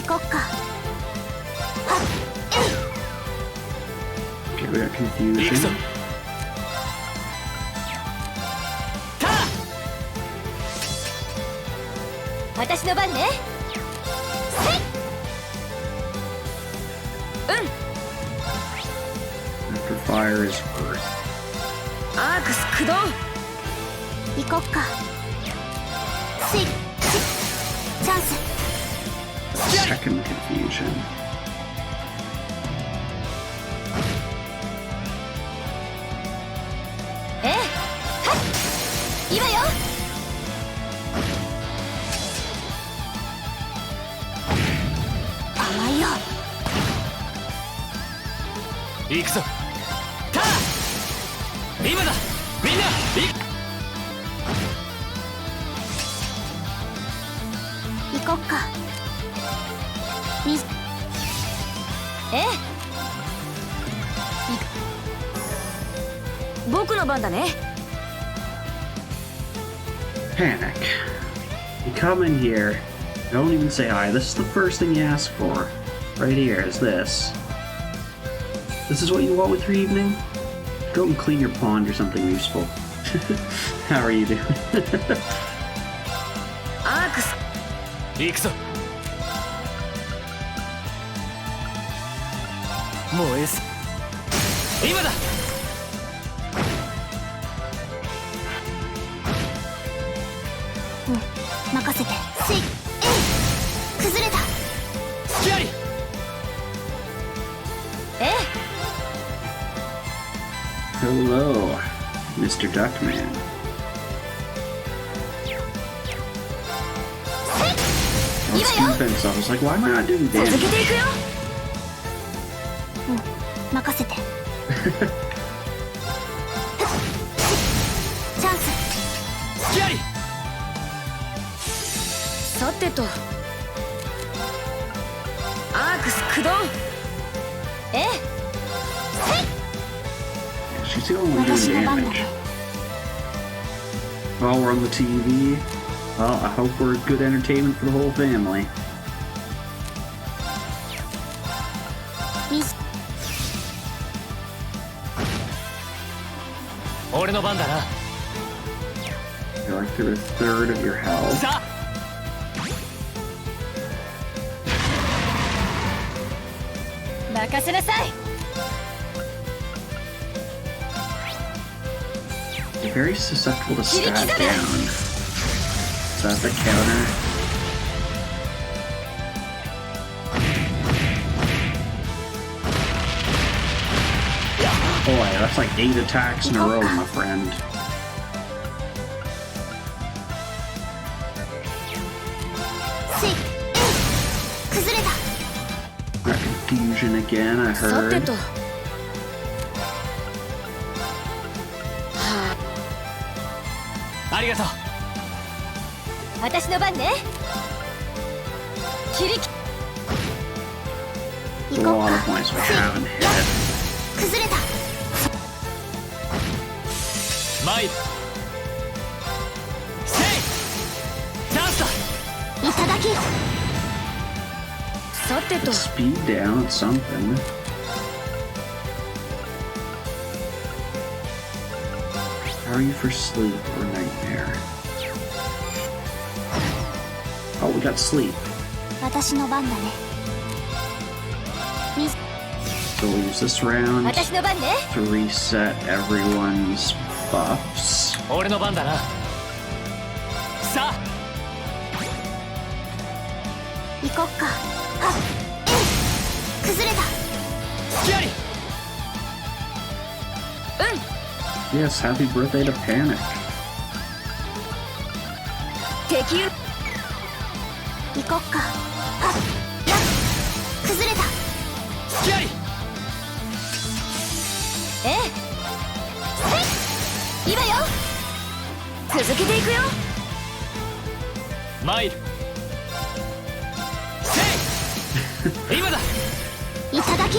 行こっか。はっ、Okay, we got 行くぞ confusion. タ私の番ね。せい。After fire is earth. アークス駆動。行こっか。せい。チャンス。 Second confusion. ええ、はい、今よ。甘いよ。行くぞタ今だみんな行こっか。みええ、僕の番だね。 Panic. You come in here, don't even say hi. This is the first thing you ask for. Right here is this. This is what you want with your evening? Go and clean your pond or something useful. How are you doing? アークス。行くぞ燃えす今だ任せて。せい。えい。崩れた。隙ありええ。 Hello, Mr. Duckman. Oh, it's defense. I was like, why am I not doing 続 damage? けていくよ。任せて。チャンス。隙ありさてと。アークス駆動。ええ。 She's the only one doing 私の番だ damage. ね。 While we're on the TV, well, I hope we're good entertainment for the whole family. ミス。俺の番だな You're like through a third of your health. さあ 任せなさい。 You're very susceptible to stab down. Is that the counter? Boy, that's like 8 attacks in a row, my friend. せい。えい。崩れた。 That confusion again, I さて heard. と。はあ。ありがとう私の番ね。切りき。 There's a lot of points we haven't hit. 崩れた。参るせいチャンスだいただき。さてと。 Speed down at something. How are you for sleep or nightmare? Oh, we got sleep. 私の番だね。ミス。 So we'll use this round 私の番ね。 to reset everyone's buffs. 俺の番だなさあ行こっか。はっ。えい。崩れた。隙あり Yes, happy birthday to Panic. 敵よ。行こっか。はっ。やっ。崩れた。隙ありええ。せい。今よ。続けていくよ。参るせい今だいただき。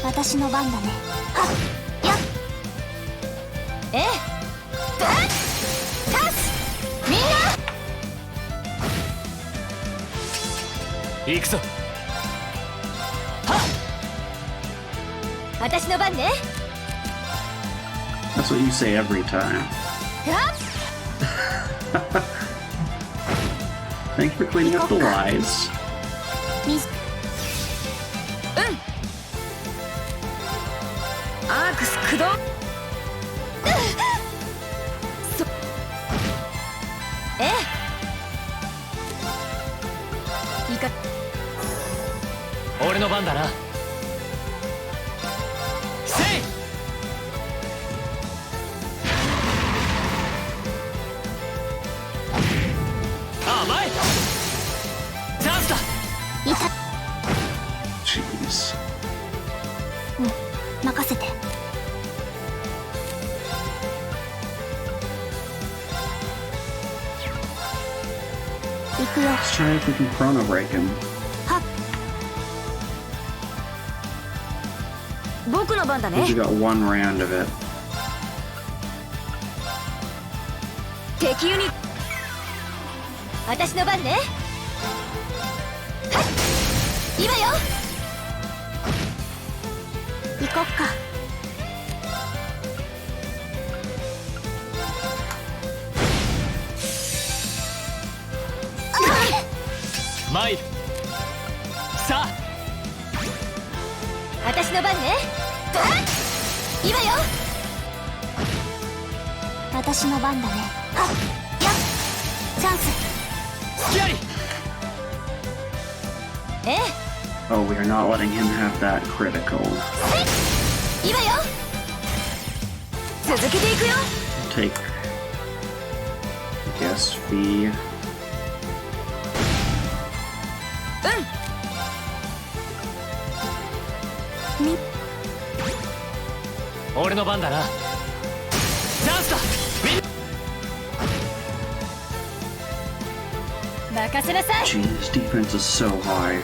私の番だね。はっ。やっ。ええ。チャンス。みんな。行くぞ。私の番ね。 That's what you say every time. はっ Thank you for cleaning up the lies. みアークス駆動。そええいいか。俺の番だな。せい。甘い。チャンスだ。いた。 Jeez. 任せて。行くよ。 Let's try if we can chrono break him. はっ僕の番だ We ね。 got one round of it. 敵ユニ私の番ね。はい今よ。行こっか。参る。さあ。私の番ね。今よ。私の番だね。はっやっチャンス。隙あり。ええ Oh, we are not letting him have that critical. 今よ。続けていくよ。 Take, I guess, fee. み俺の番だな。チャンスだ。任せなさい。 Jeez, defense is so high.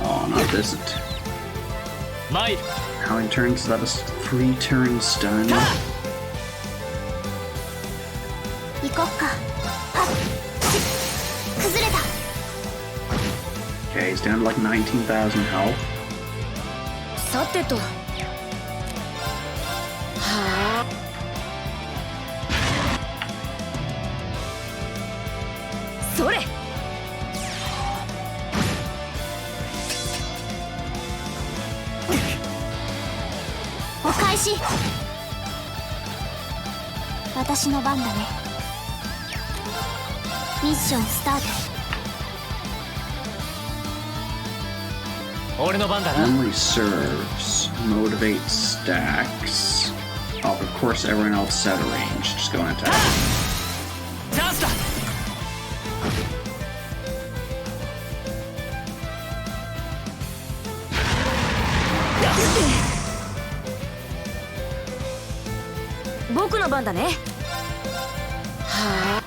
Oh, not this. 参る。 How many turns? That is 3 turns stun. 行こっか。はっ崩れた。 Okay, he's down to like 19,000 health. さてと。はあ。それ。お返し。私の番だね。ミッションスタート。俺の番だな。 Only serves, motivates, stacks. Oh, of course, everyone else set a range. Just go and attack. チャンスだ。僕の番だね。はあ。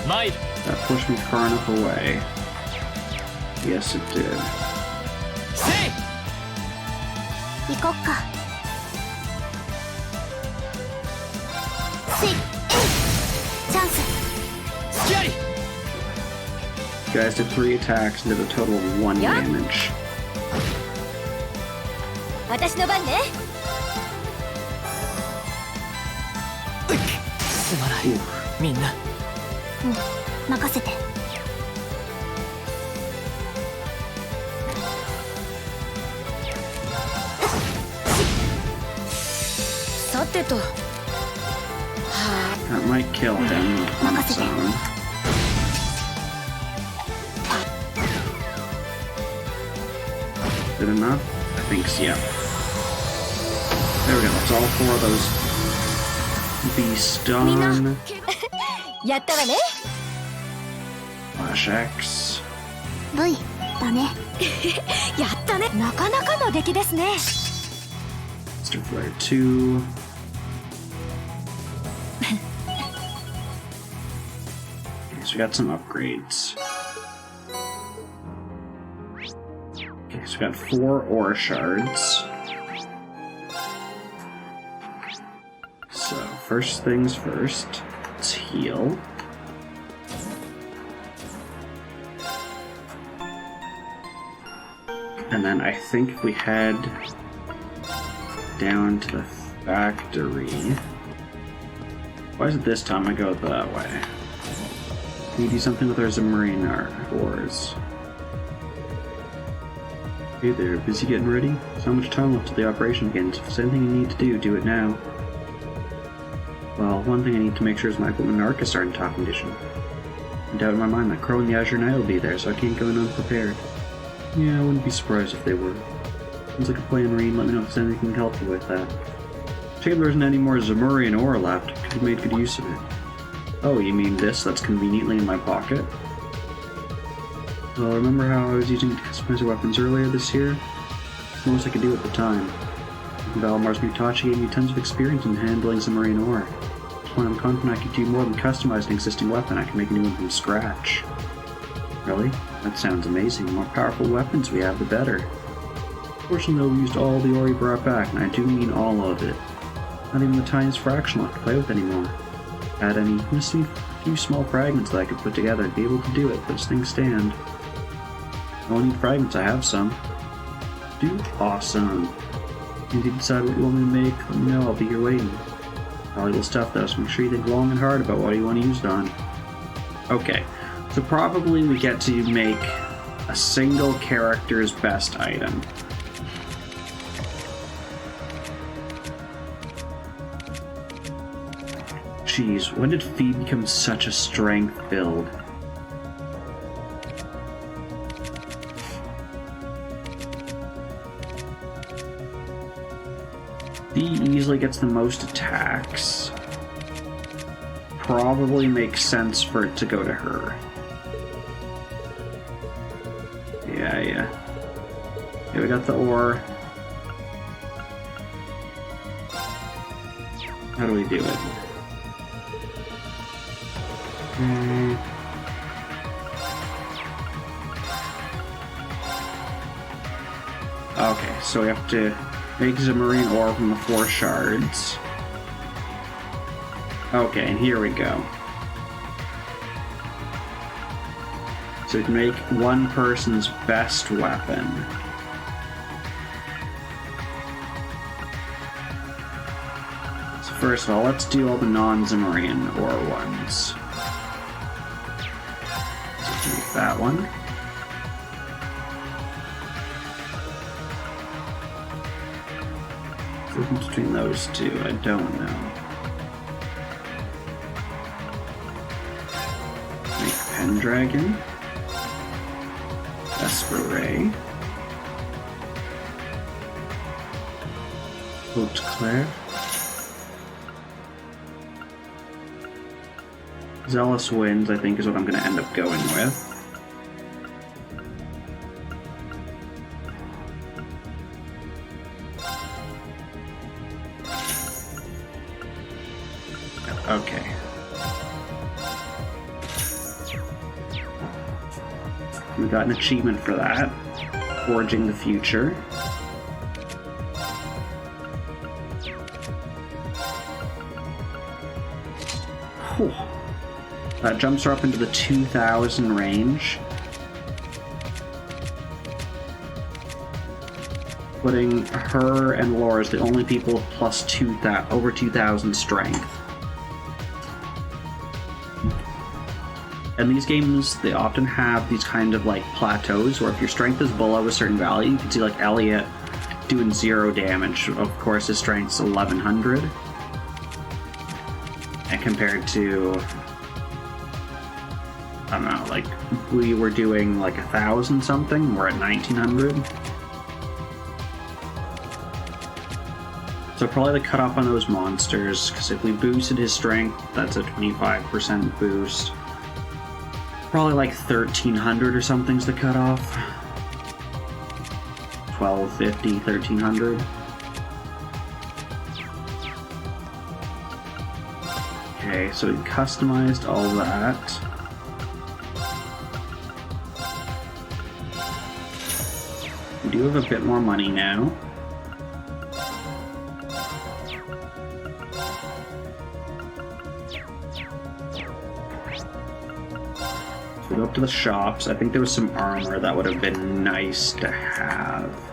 参る。 That pushed me far enough away. Yes, it did. せい。行こっか。せいえいチャンス。隙あり。 You guys did 3 attacks and did a total of 1 Yeah. damage. 私の番ね。すまない。 Oof. みんな。任せて。さてと。は That might kill him on its own. Good enough? I think so, yeah. There we go, that's all 4 of those beasts みんな done. やったわね。 Flash X. V だね。やったね。なかなかの出来ですね。 Mr. Flare 2. So we got some upgrades. Okay, so we got 4 Aura Shards. first things first, let's heal. And then I think if we head down to the factory... Why is it this time I go that way? Can we do something with our Zamorin ores? Hey there, busy getting ready? So much time left till the operation begins. If there's anything you need to do it now. Well, one thing I need to make sure is my equipment and Arcus are in top condition. I doubt in my mind that Crow and the Azure Knight will be there, so I can't go in unprepared. Yeah, I wouldn't be surprised if they were. Sounds like a plan, Rean. Let me know if there's anything I can help you with that. Shame there isn't any more Zamurian ore left. Could have made good use of it. Oh, you mean this that's conveniently in my pocket? Well, remember how I was using it to customize your weapons earlier this year? It's the most I could do at the time. Valmar's Mutachi gave me tons of experience in handling Zamurian ore. When I'm confident I could do more than customize an existing weapon, I can make a new one from scratch. Really? That sounds amazing. The more powerful weapons we have, the better. Fortunately, though, we used all the ore you brought back, and I do mean all of it. Not even the tiniest fraction left to play with anymore. Had any, just a few small fragments that I could put together, I'd be able to do it, but as things stand. I don't need fragments, I have some. Dude, awesome. If you decide what you want me to make, let me know, I'll be here waiting. Valuable stuff though, so make sure you think long and hard about what you want to use it on. Okay, so probably we get to make a single character's best item. Jeez, when did Feed become such a strength build? He easily gets the most attacks. Probably makes sense for it to go to her. Yeah. Okay, we got the ore. How do we do it? Okay, so we have to make Zamorin ore from the 4 shards. Okay, and here we go. So we can make one person's best weapon. So first of all, let's do all the non-Zamorin ore ones. So do that one. Difference between those two, I don't know. Make Pendragon. Esper Ray. Haute Claire. Zealous Winds, I think, is what I'm going to end up going with. Okay. We got an achievement for that. Forging the Future. Whew. That jumps her up into the 2,000 range. Putting her and Laura as the only people plus over 2,000 strength. And these games, they often have these kind of like plateaus where if your strength is below a certain value, you can see like Elliot doing 0 damage. Of course, his strength's 1100. And compared to, I don't know, like we were doing like 1,000 something, we're at 1900. So probably the cutoff on those monsters, because if we boosted his strength, that's a 25% boost. Probably like 1,300 or something's the cutoff. 1,250, 1,300. Okay, so we customized all that. We do have a bit more money now. go up to the shops. I think there was some armor that would have been nice to have.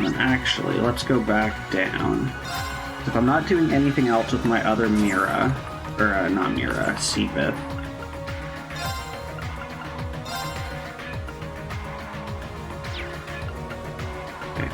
And actually, let's go back down. If I'm not doing anything else with my other Mira, or not Mira, Seabith. Okay.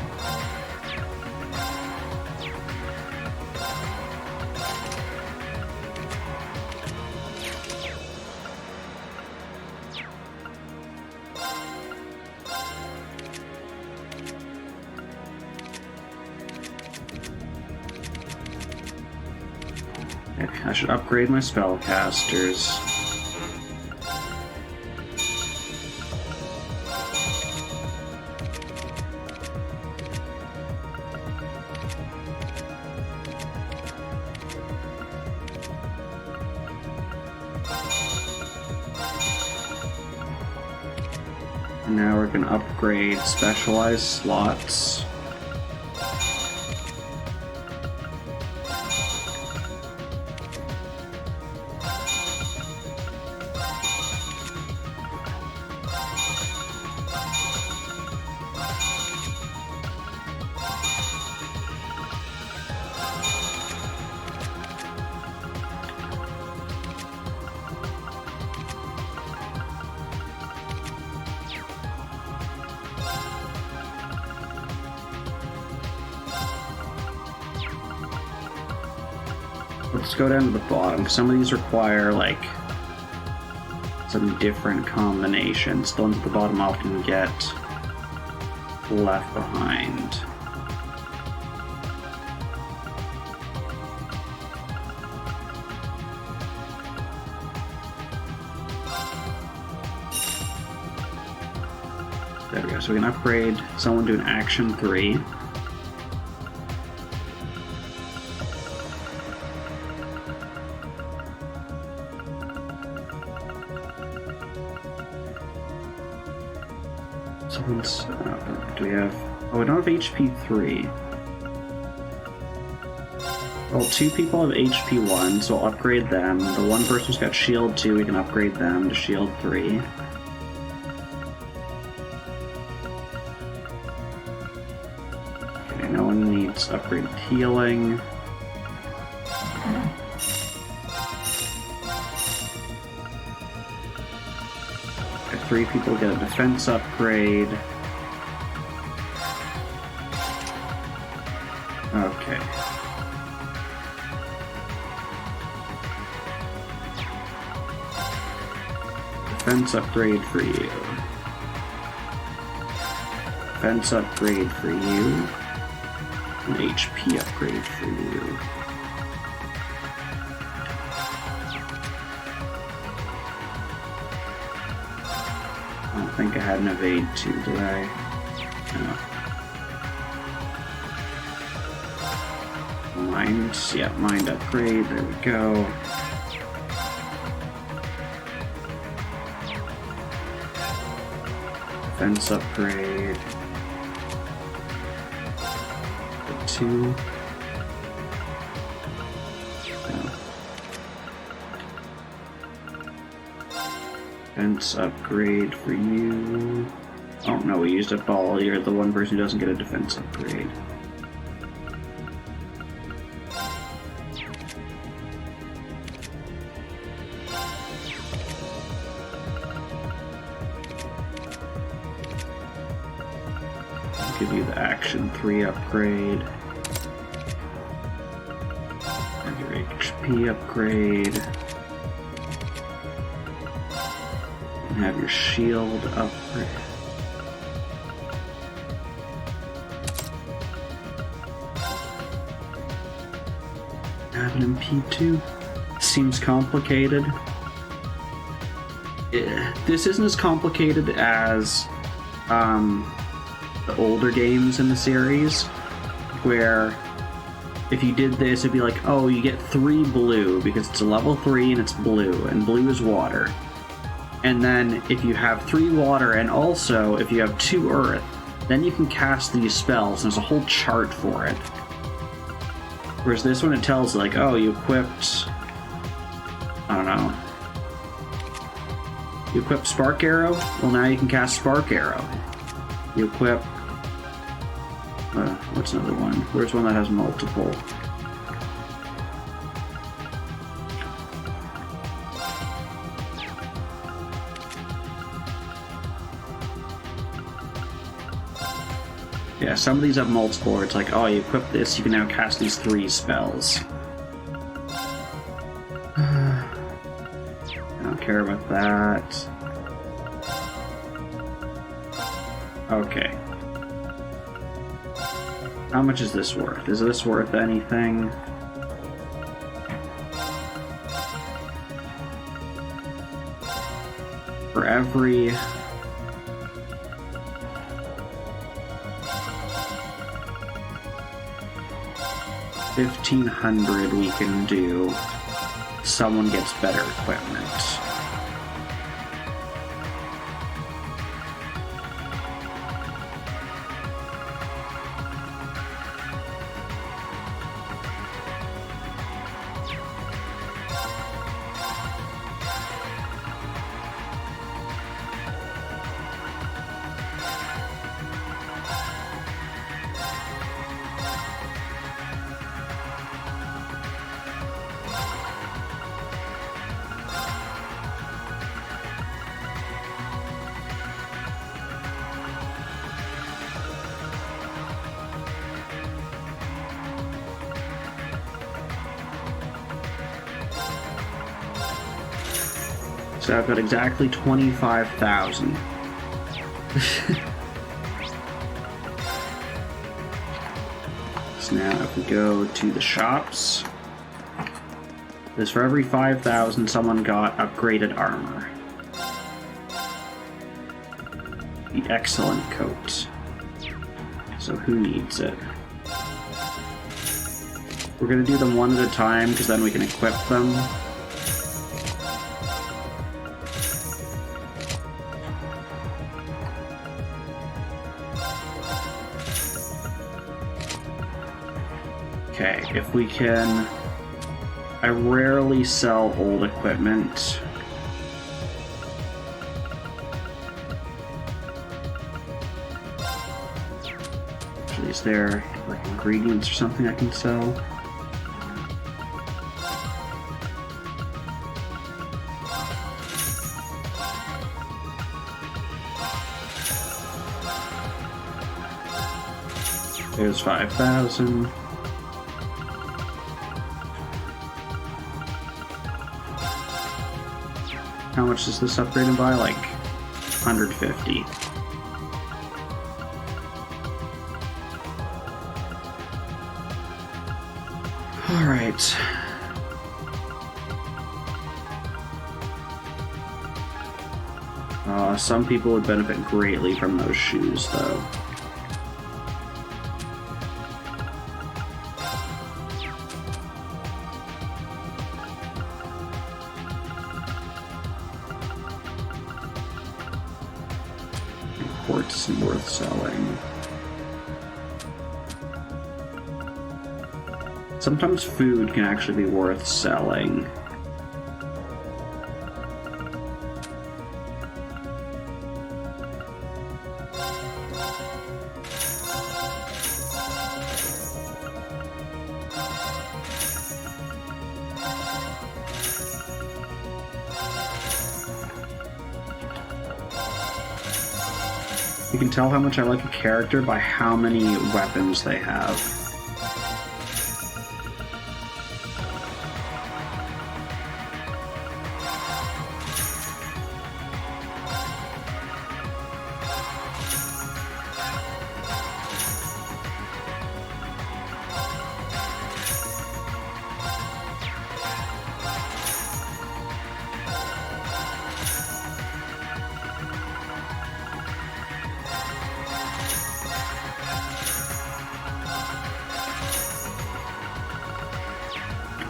I should upgrade my spellcasters. And now we're going to upgrade specialized slots. Let's go down to the bottom. Some of these require, like, some different combinations. The ones at the bottom often get left behind. There we go. So we can upgrade someone to an action 3. Someone's, do we have... Oh, we don't have HP 3. Well, 2 people have HP 1, so I'll upgrade them. The one person's got Shield 2, we can upgrade them to Shield 3. Okay, no one needs upgraded healing. Okay, 3 people get a defense upgrade. Okay. Defense upgrade for you. Defense upgrade for you. An HP upgrade for you. I don't think I had an evade too, did I? No. Mind, yeah, mind upgrade, there we go. Defense upgrade. 2. No. Defense upgrade for you. Oh no, we used up all. You're the one person who doesn't get a defense upgrade. I'll give you the action 3 upgrade. MP upgrade. You have your shield upgrade. Have an MP2. Seems complicated. This isn't as complicated as the older games in the series, where if you did this, it'd be like, oh, you get 3 blue because it's a level 3 and it's blue, and blue is water. And then if you have 3 water and also if you have 2 earth, then you can cast these spells. There's a whole chart for it. Whereas this one, it tells like, oh, you equipped, I don't know, you equip Spark Arrow? Well, now you can cast Spark Arrow. You equip, what's another one? Where's one that has multiple? Yeah, some of these have multiple where it's like, oh, you equip this, you can now cast these 3 spells. I don't care about that. Okay. How much is this worth? Is this worth anything? For every... $1,500 we can do, someone gets better equipment. So I've got exactly 25,000. So now if we go to the shops, there's for every 5,000 someone got upgraded armor. The excellent coat. So who needs it? We're gonna do them one at a time because then we can equip them. Okay, if we can... I rarely sell old equipment. Is there like ingredients or something I can sell? There's 5,000. How much is this upgraded by? Like 150. Alright. Some people would benefit greatly from those shoes, though. Quartz isn't worth selling. Sometimes food can actually be worth selling. You can tell how much I like a character by how many weapons they have.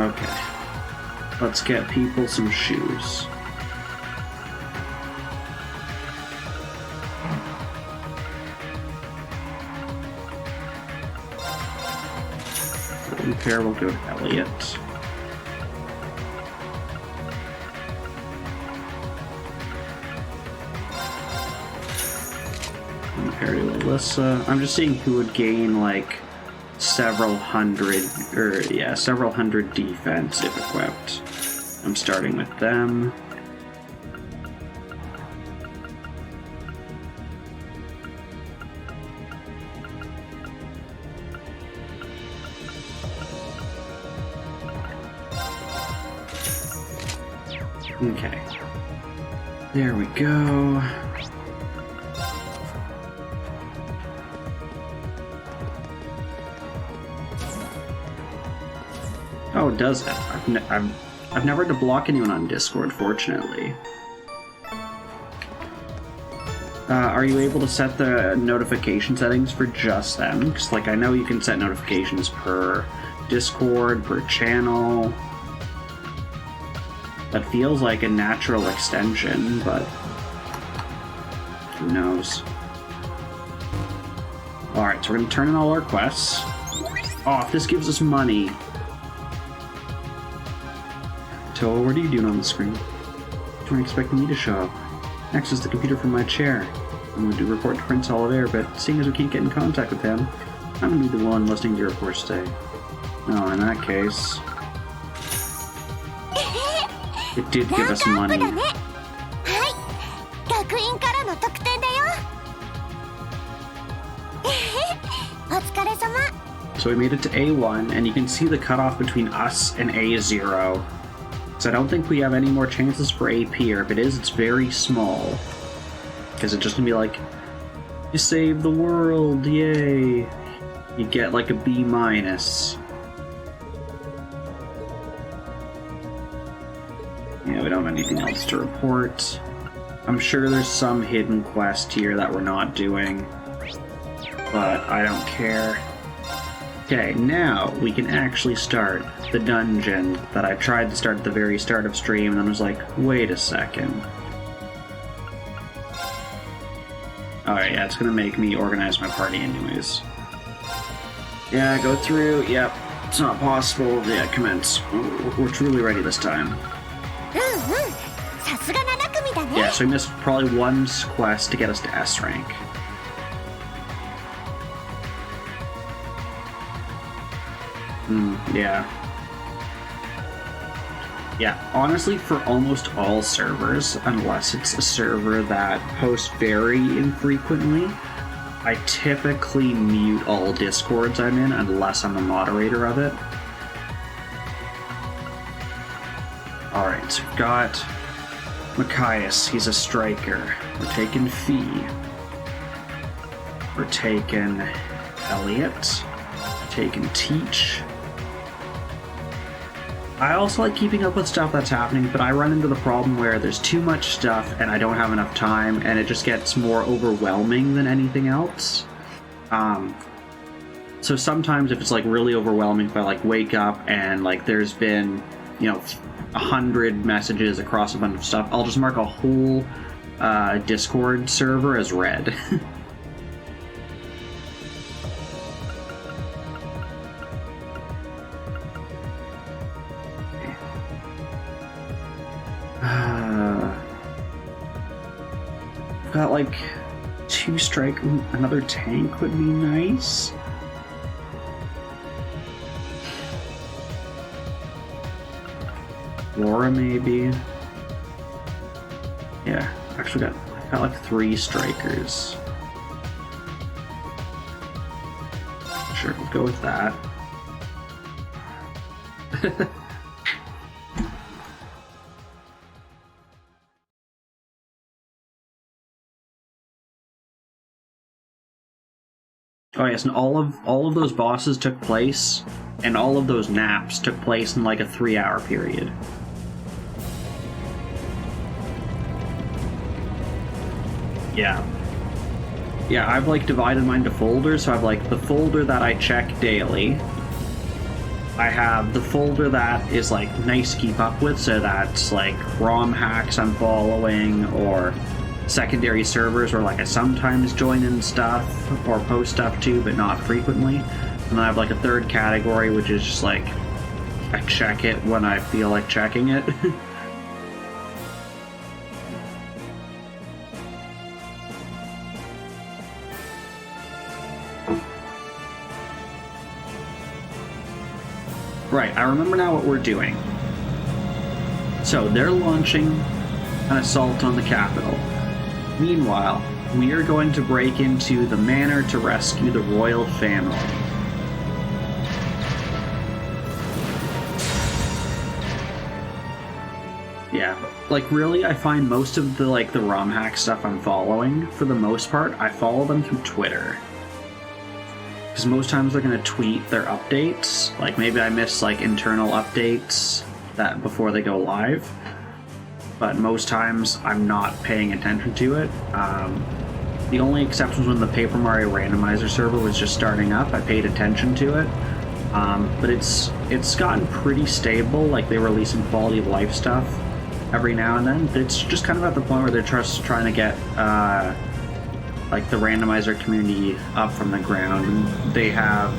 Okay. Let's get people some shoes. One pair will go to Elliot. One pair to Alyssa. I'm just seeing who would gain like several hundred defense if equipped. I'm starting with them. Okay. There we go. Oh, it does it? I've never had to block anyone on Discord, fortunately. Are you able to set the notification settings for just them? Because, like, I know you can set notifications per Discord, per channel. That feels like a natural extension, but who knows? Alright, so we're going to turn in all our quests. Oh, if this gives us money. So, what are you doing on the screen? You weren't expecting me to show up. Next is the computer from my chair. I'm going to do report to Prince Oliver, but seeing as we can't get in contact with him, I'm going to be the one listening to your reports today. Oh, in that case... It did give us money. So we made it to A1, and you can see the cutoff between us and A0. So I don't think we have any more chances for AP, or if it is, it's very small. Because it's just gonna be like, you saved the world, yay! You get like a B-. Yeah, we don't have anything else to report. I'm sure there's some hidden quest here that we're not doing, but I don't care. Okay, now we can actually start the dungeon that I tried to start at the very start of stream, and I was like, wait a second. Alright, yeah, it's gonna make me organize my party anyways. Yeah, go through, yep, it's not possible. Yeah, commence. We're truly ready this time. Yeah, so we missed probably one quest to get us to S rank. Yeah. Yeah, honestly, for almost all servers, unless it's a server that posts very infrequently, I typically mute all Discords I'm in unless I'm a moderator of it. Alright, so we've got Machias, he's a striker. We're taking Fee. We're taking Elliot. We're taking Teach. I also like keeping up with stuff that's happening, but I run into the problem where there's too much stuff and I don't have enough time, and it just gets more overwhelming than anything else. So sometimes if it's like really overwhelming, if I like wake up and like there's been, 100 messages across a bunch of stuff, I'll just mark a whole Discord server as red. Got like 2 strike, another tank would be nice. Laura maybe. Yeah, actually I got like 3 strikers. Sure, we'll go with that. Oh yes, and all of those bosses took place, and all of those naps took place in like a 3-hour period. Yeah. Yeah, I've like divided mine into folders, so I've like the folder that I check daily, I have the folder that is like nice to keep up with, so that's like ROM hacks I'm following, or secondary servers where like I sometimes join in stuff or post stuff too, but not frequently. And then I have like a third category, which is just like I check it when I feel like checking it. Right, I remember now what we're doing. So they're launching an assault on the Capitol. Meanwhile, we are going to break into the manor to rescue the royal family. Yeah, like really, I find most of the the ROM hack stuff I'm following, for the most part, I follow them through Twitter. Because most times they're going to tweet their updates. Like maybe I miss like internal updates that before they go live. But most times I'm not paying attention to it. The only exception was when the Paper Mario Randomizer server was just starting up. I paid attention to it. But it's gotten pretty stable. Like they release some quality of life stuff every now and then. It's just kind of at the point where they're just trying to get like the randomizer community up from the ground. And they have,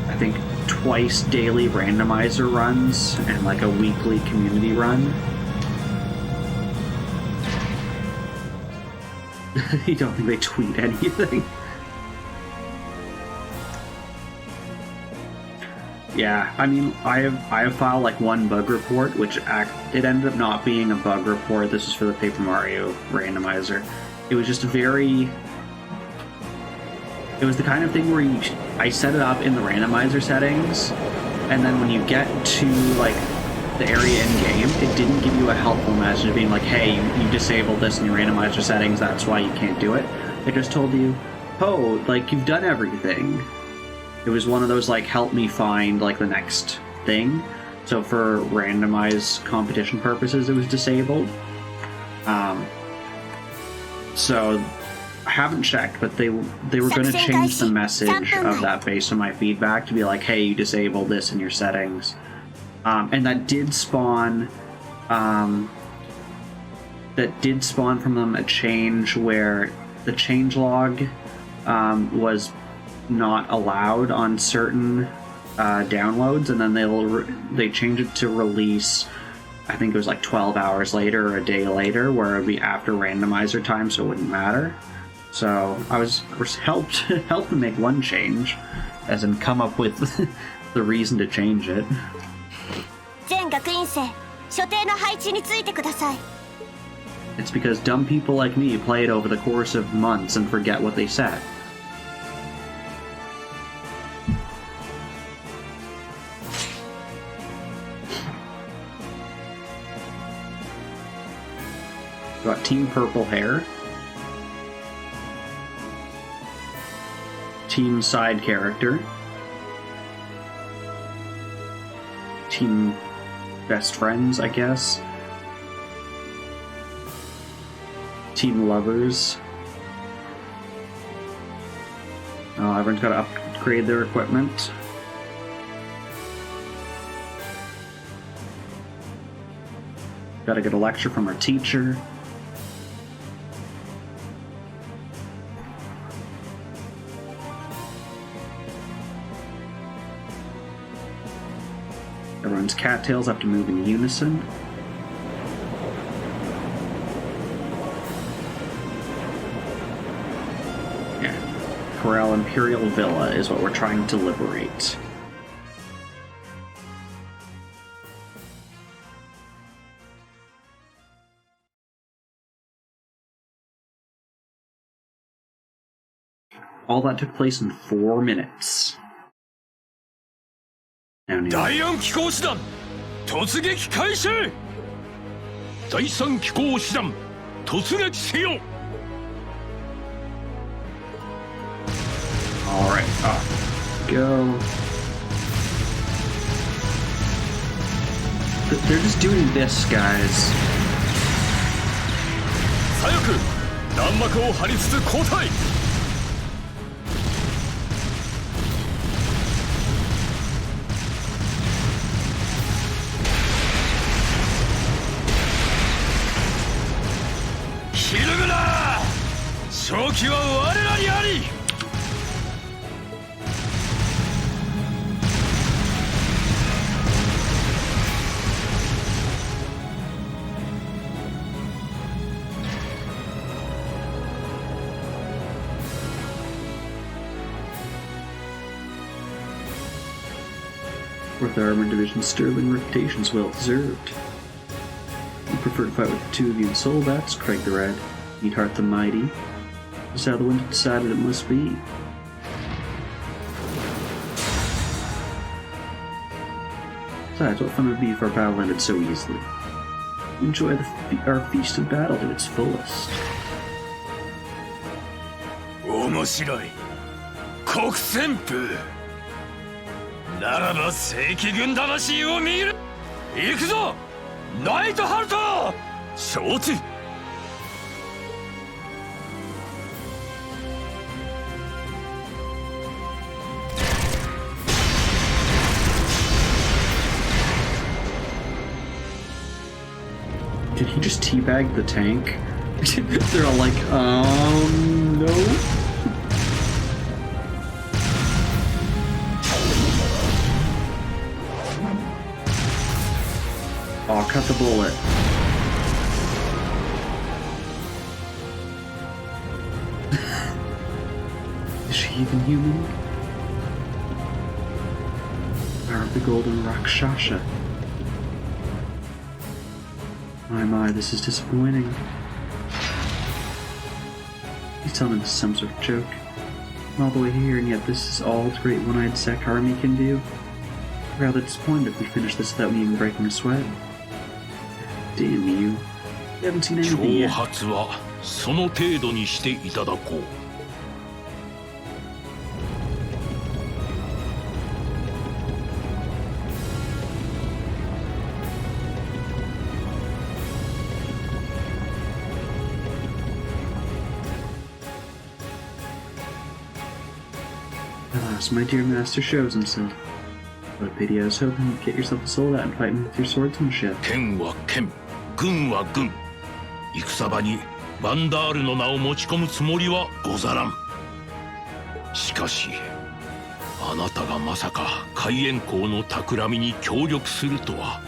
I think, twice daily randomizer runs and like a weekly community run. You don't think they tweet anything? Yeah, I mean, I have filed like one bug report, which it ended up not being a bug report. This is for the Paper Mario Randomizer. It was just very... It was the kind of thing where I set it up in the randomizer settings, and then when you get to like the area in game, it didn't give you a helpful message being like, hey, you disabled this in your randomizer settings, that's why you can't do it. It just told you, oh, like you've done everything. It was one of those like help me find like the next thing. So for randomized competition purposes, it was disabled. So I haven't checked, but they were going to change the message of that based on my feedback to be like, hey, you disabled this in your settings. And that did spawn from them a change where the changelog was not allowed on certain downloads, and then they changed it to release, I think it was like 12 hours later or a day later, where it would be after randomizer time, so it wouldn't matter. So I was helped to make one change, as in come up with the reason to change it. It's because dumb people like me play it over the course of months and forget what they said. Got Team Purple Hair. Team Side Character. Team Best Friends, I guess. Team Lovers. Everyone's got to upgrade their equipment. Got to get a lecture from our teacher. Everyone's cattails have to move in unison. Yeah. Corel Imperial Villa is what we're trying to liberate. All that took place in 4 minutes. 第4機構師団突撃開始。第3機構師団突撃せよ。Alright, off we go. They're just doing this, guys. 左翼弾幕を張りつつ交代。ひるむな。勝機は我らにあり。Fourth Armored Division's sterling reputation's well deserved. You prefer to fight with the two of you in Soulbats, Craig the Red, Neatheart the Mighty. Just how the wind decided it must be. Besides, what fun it would be if our battle ended so easily. Enjoy our feast of battle to its fullest. 面白い。国旋風。ならば正規軍魂を見る。行くぞ、ナイトハルト。承知。Did he just teabag the tank? They're all like, no? Oh, cut the bullet. Is she even human? Power of the Golden Rakshasha. My, this is disappointing. He's telling us some sort of joke. I'm all the way here, and yet this is all the great one-eyed Sect army can do? I'm rather disappointed if we finish this without me even breaking a sweat. Damn you. You haven't seen anything yet. 挑発はその程度にしていただこう。Alas, my dear master shows himself. What a pity. I was hoping you'd get yourself a sold out and fight me with your swordsmanship. 剣は剣、軍は軍。戦場にバンダールの名を持ち込むつもりはござらん。しかし、あなたがまさか海援港の企みに協力するとは。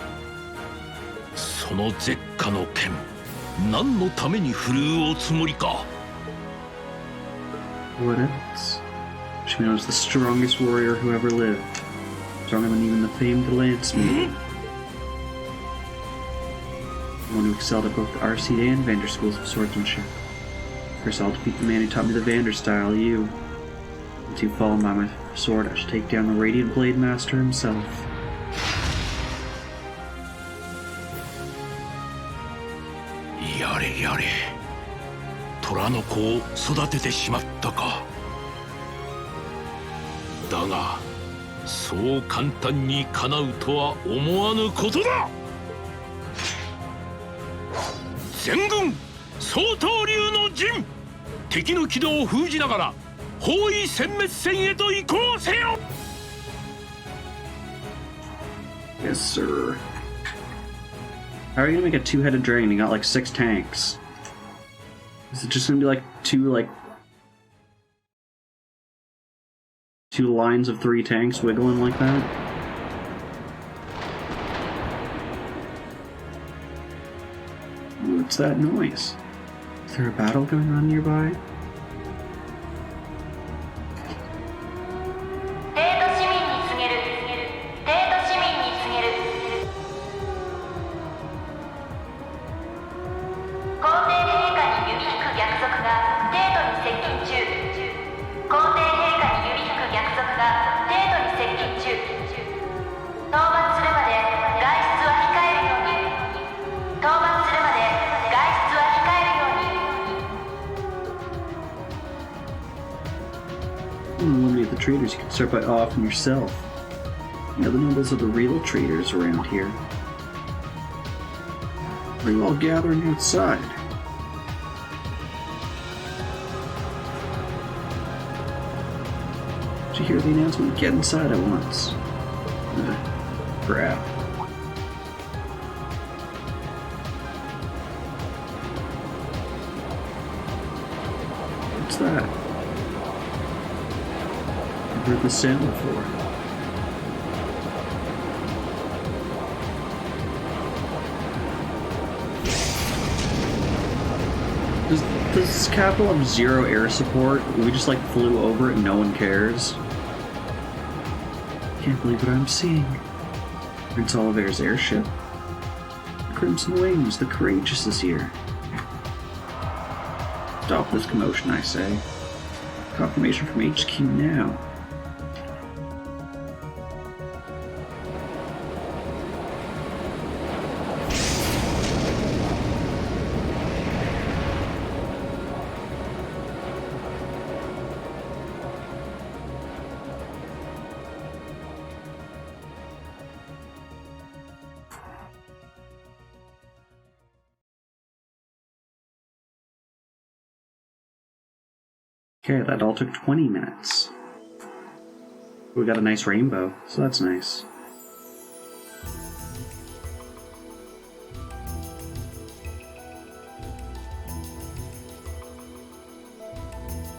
その絶火の剣、何のために振るうおつもりか。What else? She knows the strongest warrior who ever lived. Stronger than even the famed lance maiden. One who excelled at both the RCA and Vander schools of swordsmanship. First I'll defeat the man who taught me the Vander style, you. Once you've fallen by my sword, I shall take down the Radiant Blade Master himself. Yare yare. 虎の子を育ててしまったか。だが、そう簡単に叶うとは思わぬことだ。全軍総統流の陣、敵の軌道を封じながら包囲殲滅戦へと移行せよ。Yes, sir. How are you gonna make a two-headed dragon? You got like 6 tanks. Is it just gonna be like two lines of 3 tanks wiggling like that? What's that noise? Is there a battle going on nearby? 帝都市民に告げる。帝都市民に告げる。皇帝陛下に弓引く逆賊が帝都に接近中。皇帝陛下に弓引く逆賊が帝都に接近中。討伐するまで外出は控えるように。討伐するまで外出は控えるように。Eliminate the traitors. You can start by offing yourself. You know, the nobles are the real traitors around here. Are you all gathering outside? Did you hear the announcement? Get inside at once. Crap. What's that? I've heard this sound before. Does Capital have zero air support? We just like flew over it and no one cares. Can't believe what I'm seeing. Prince Oliver's airship. Crimson Wings, the Courageous is here. Stop this commotion, I say. Confirmation from HQ now. Okay, that all took 20 minutes. We got a nice rainbow, so that's nice.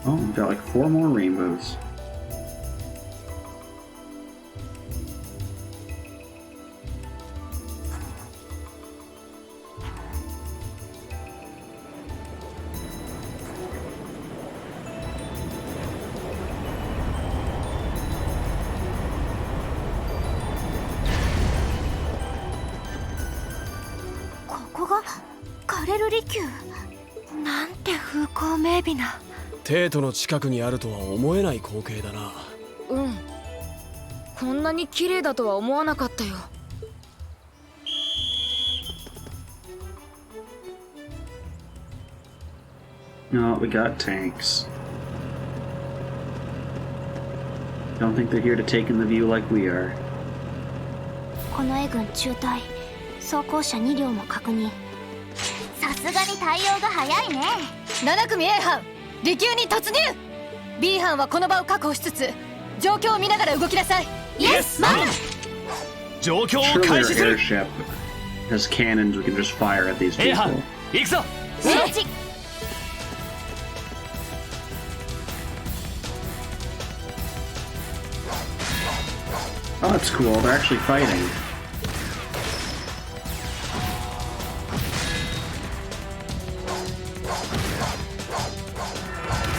Oh, we've got like 4 more rainbows.テートの近くにあるとは思えない光景だな。うん。こんなに綺麗だとは思わなかったよ。No, we got tanks. Don't think they're here to take in the view like we are. このA軍中隊、装甲車2両も確認。さすがに対応が早いね。7組 A 班、離宮に突入。B 班はこの場を確保しつつ、状況を見ながら動きなさい。イエス、マン。状況を Surely 開 our 始する。 airship has cannons we can just fire at these A 班 people. 行くぞ。承知。Oh, that's cool. They're actually fighting.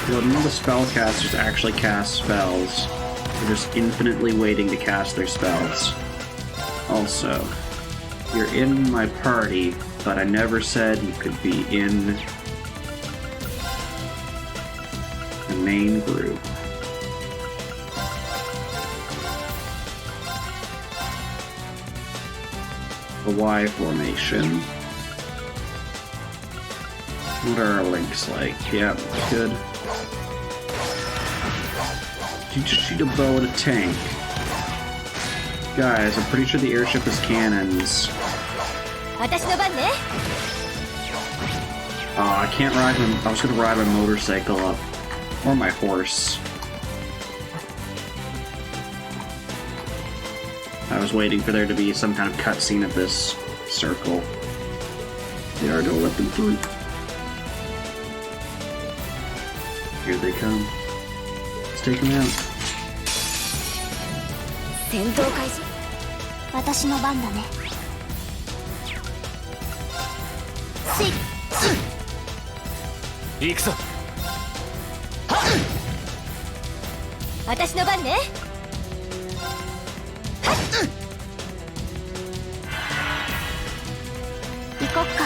Well, none of the spellcasters actually cast spells. They're just infinitely waiting to cast their spells. Also, you're in my party, but I never said you could be in the main group. The Y formation. What are our links like? Yeah, good. You just shoot a bow at a tank. Guys, I'm pretty sure the airship has cannons. 私の番ね。I can't ride my... I was gonna ride my motorcycle up. Or my horse. I was waiting for there to be some kind of cutscene of this circle. Yeah, don't let them through. Here they come. Let's take them out. 戦闘開始。私の番だね。スイッ。行くぞ。私の番ね。行こっか。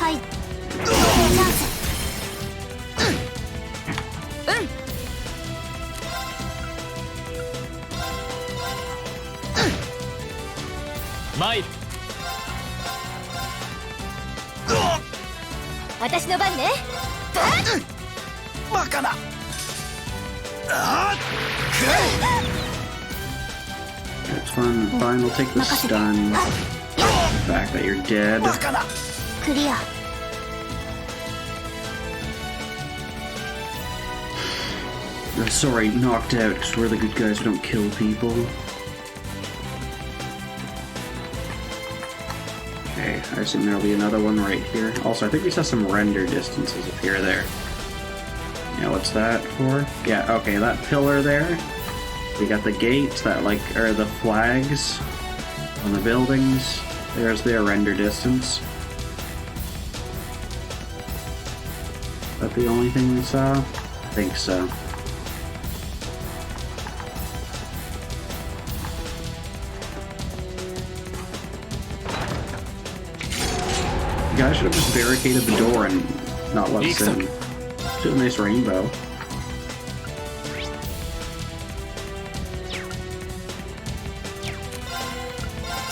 はい。チャンス。参る。私の番ね。バカな。It's fun. Fine, we'll take the stun. The fact that you're dead. バカな。クリア。Sorry, knocked out, because we're the good guys who don't kill people. Okay, Okay, I assume there'll be another one right here. Also, I think we saw some render distances appear there. Yeah, what's that for? Yeah, okay, that pillar there. We got the gates that, like, are the flags on the buildings. There's their render distance. Is that the only thing we saw? I think so. You guys should have just barricaded the door and not let us in. It's a nice rainbow.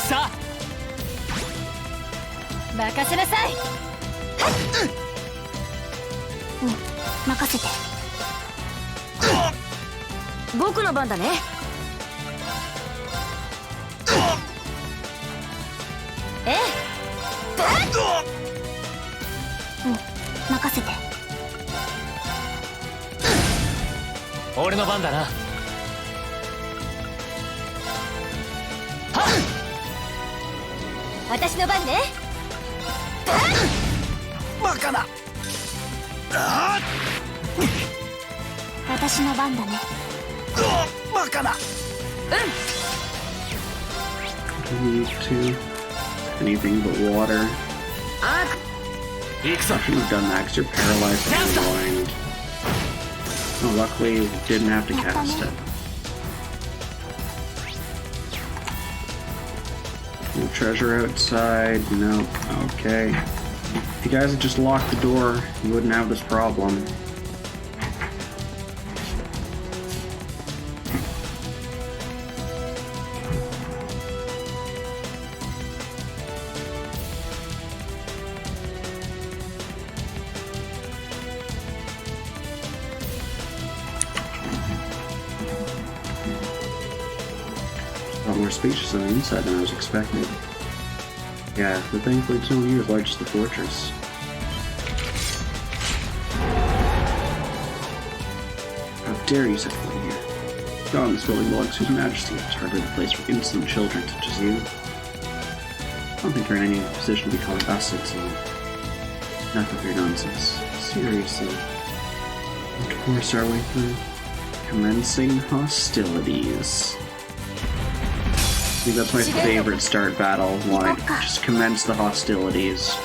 Sa! 任せなさい。任せて。僕の番だね。ええ。任せて。俺の番だな。はっ。私の番ね。バカな。私の番だね。バカな。Need to anything but water. I should have done that because you're paralyzed and blind. Oh, luckily we didn't have to cast it. No treasure outside. Nope. Okay. If you guys had just locked the door, you wouldn't have this problem. A lot more spacious on the inside than I was expecting. Yeah, but thankfully it's only as large as the fortress. How dare you set foot here? God, this building belongs to His Majesty. It's hardly the place for insolent children such as you. I don't think you're in any position to be calling us insolent. Enough of your nonsense. Seriously. What course are we through? Commencing hostilities. I think that's my favorite start battle line. Just commence the hostilities.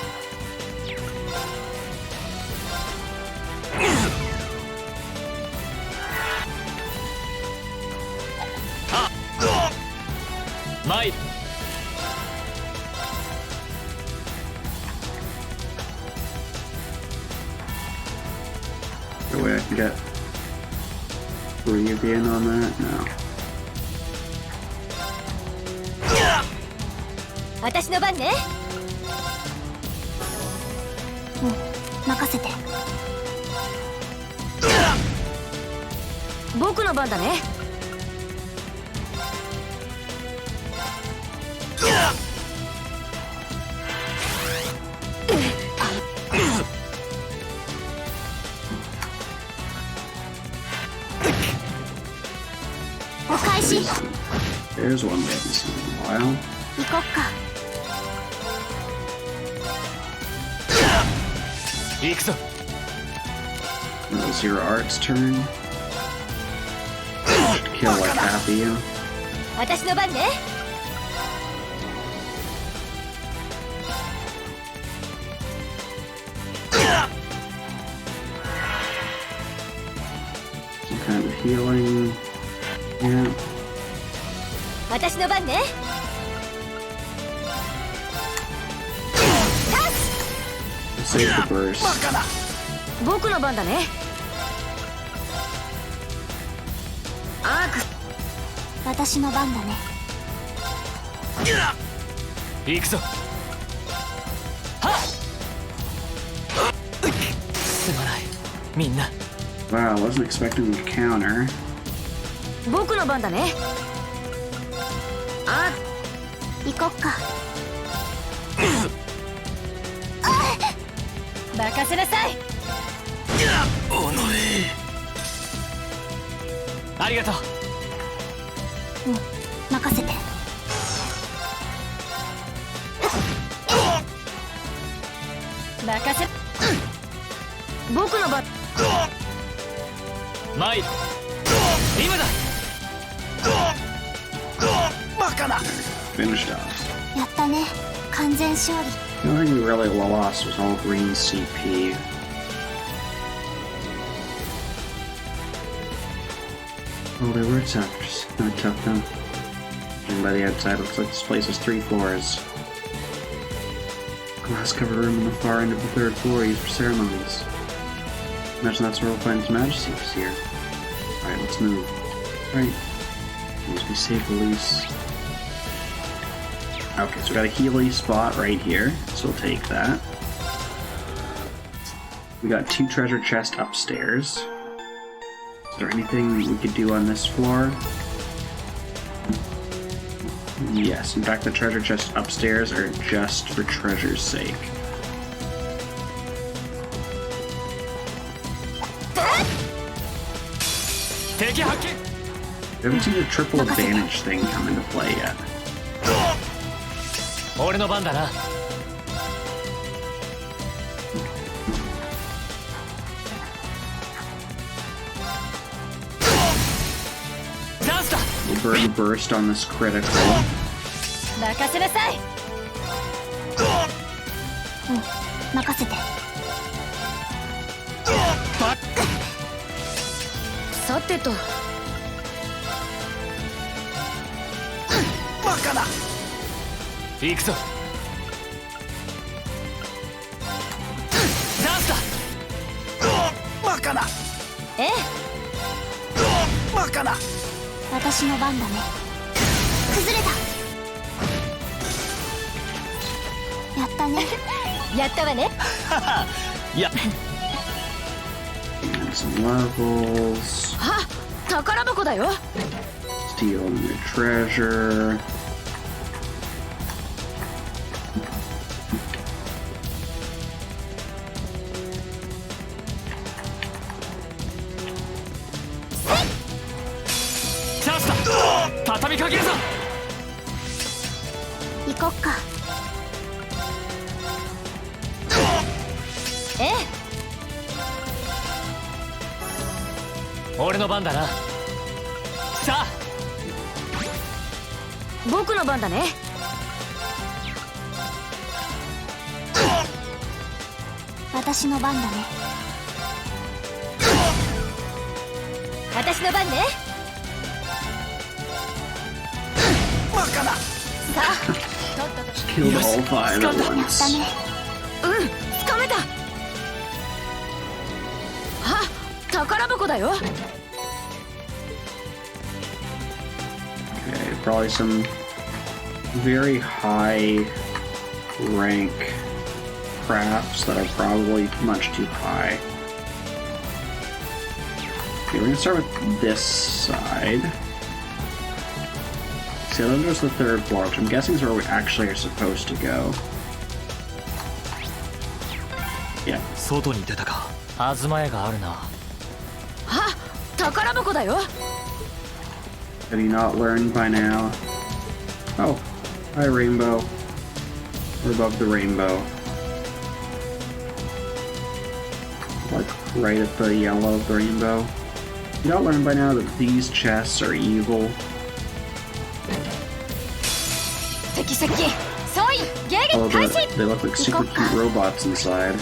Might. No way I can get 3 of you in on that? No. 私の番ね。任せて。僕の番だね。お返し。 There's one we haven't seen in a while. 行こっか。行くぞ。Now it's your art's turn. Kill like half of you. 私の番ね。Some kind of healing. Yeah. 私の番ね。 Save the burst. 僕の番だね。アーク。私の番だね。行くぞ。はっ。すまない。みんな。Wow, I wasn't expecting the counter. 僕の番だね。あ、行こっか。任せなさい。おのれ。ありがとう。任せて。任せ僕の番参る今だ Finished off. やったね完全勝利 The only thing we really lost was all green CP. Oh, they were chapters. Not tough though. And by the outside, looks like this place has 3 floors. Glass-covered room on the far end of the 3rd floor used for ceremonies. Imagine that's where we'll find His Majesty this year. Alright, let's move. Right. Needs to be safe release. Okay, so we got a Healy spot right here, so we'll take that. We got 2 treasure chests upstairs. Is there anything we could do on this floor? Yes, in fact the treasure chests upstairs are just for treasure's sake. Take it, Haki! We haven't seen the triple advantage thing come into play yet. 俺の番だな。チャンスだ。 We'll burn burst on this critical. 任せなさい任せてさてと行くぞ。チャンスだ。ええ私の番だね崩れたやったねやったわね。いや、 And some levels. あ、宝箱だよ。 Steal new treasure. Eh? 俺の番だな。さあ、僕の番だね。私の番だね私の番ね。さあ、とっとと Killed all 5 at やった once. ねつかめた。あ、宝箱だよ。 Okay, probably some very high rank crafts that are probably much too high. Okay, we're gonna start with this side. See, then there's the 3rd floor, which I'm guessing is where we actually are supposed to go. Yeah. 外に出たか。東屋があるな。あ、宝箱だよ。 Have you not learned by now? Oh, hi rainbow. We're above the rainbow. Like right at the yellow of the rainbow. You not learned by now that these chests are evil? 敵先総員迎 Oh, 撃開始。 they look like super cute robots inside.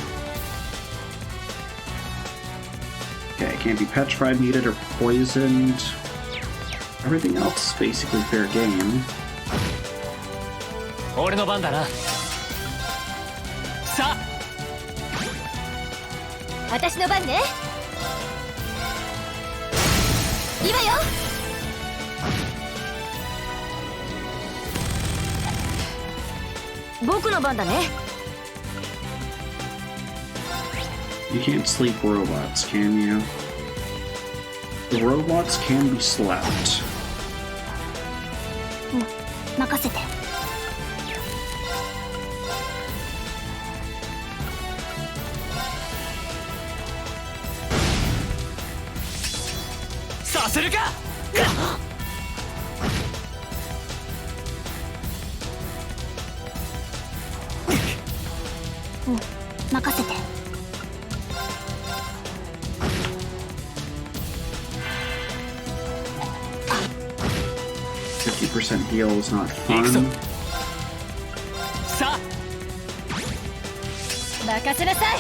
Okay, can't be petrified, muted, or poisoned. Everything else is basically fair game. 俺の番だな。さあ、私の番ね。今よ。僕の番だね。 You can't sleep robots, can you? The robots can be slept. 任せてさせるか。任せて。 50% heal is not fun. さあ任せなさい。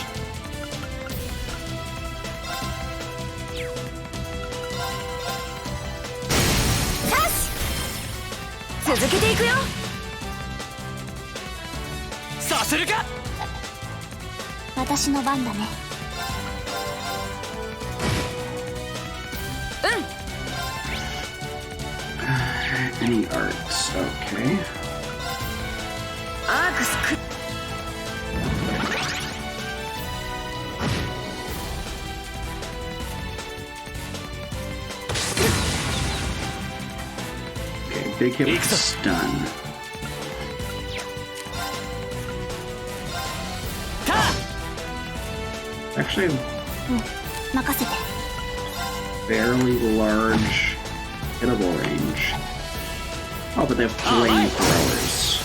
よし続けていくよ。させるか。私の番だね。 Any arts? Okay. アークスク Okay, big hit with stun. た Actually, 任せて。 fairly large hittable range. Oh, but they have flamethrowers.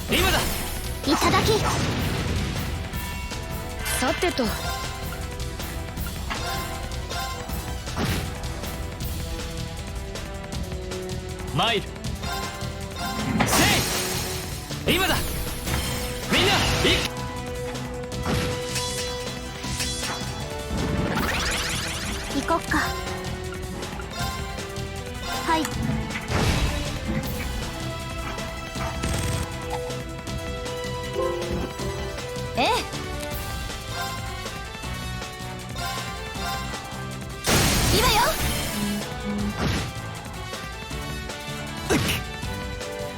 今だ。いただき。さてとマイルせい今だ。みんな行く。行こっか。はい。 ええ。今よ。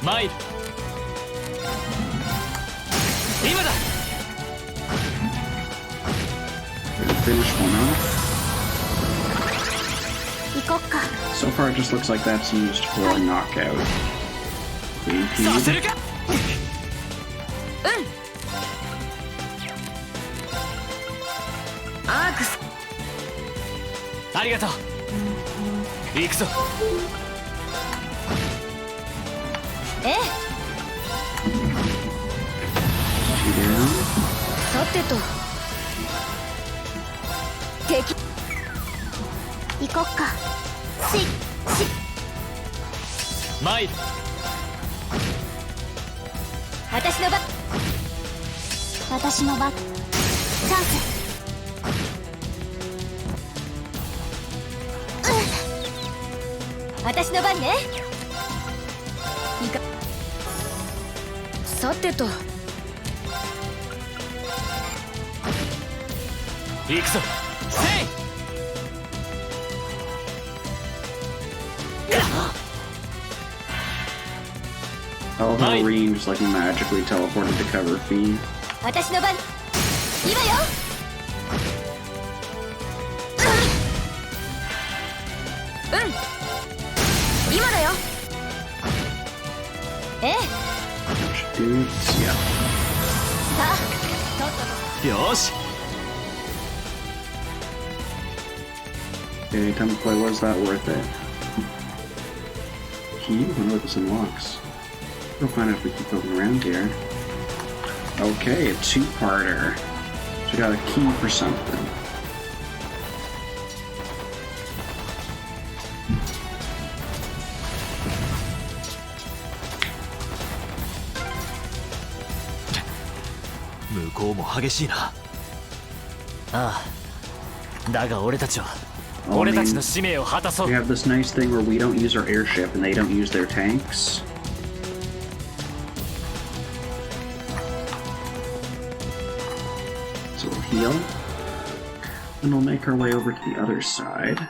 マイル今だ。 Finish one off. 行こっか。 So far, it just looks like that's used for a knockout. させ Impede. るか。アークスありがとう。行くぞ。ええ。 Two down. さてと敵行こっか。マイル私の番。私の番。チャンス。私の番ね。いかさてと行くぞ。せい I love how Reen just like magically teleported to cover Fiend. 私の番。今よ。今だよ。ええ。 Dudes, yeah. さあとっととよし。 Okay, time to play. Was that worth it? Key? Wonder what this unlocks. We'll find out if we keep looking around here. Okay, a two-parter. So we got a key for something. We have this nice thing where we don't use our airship and they don't use their tanks. So we'll heal. And we'll make our way over to the other side.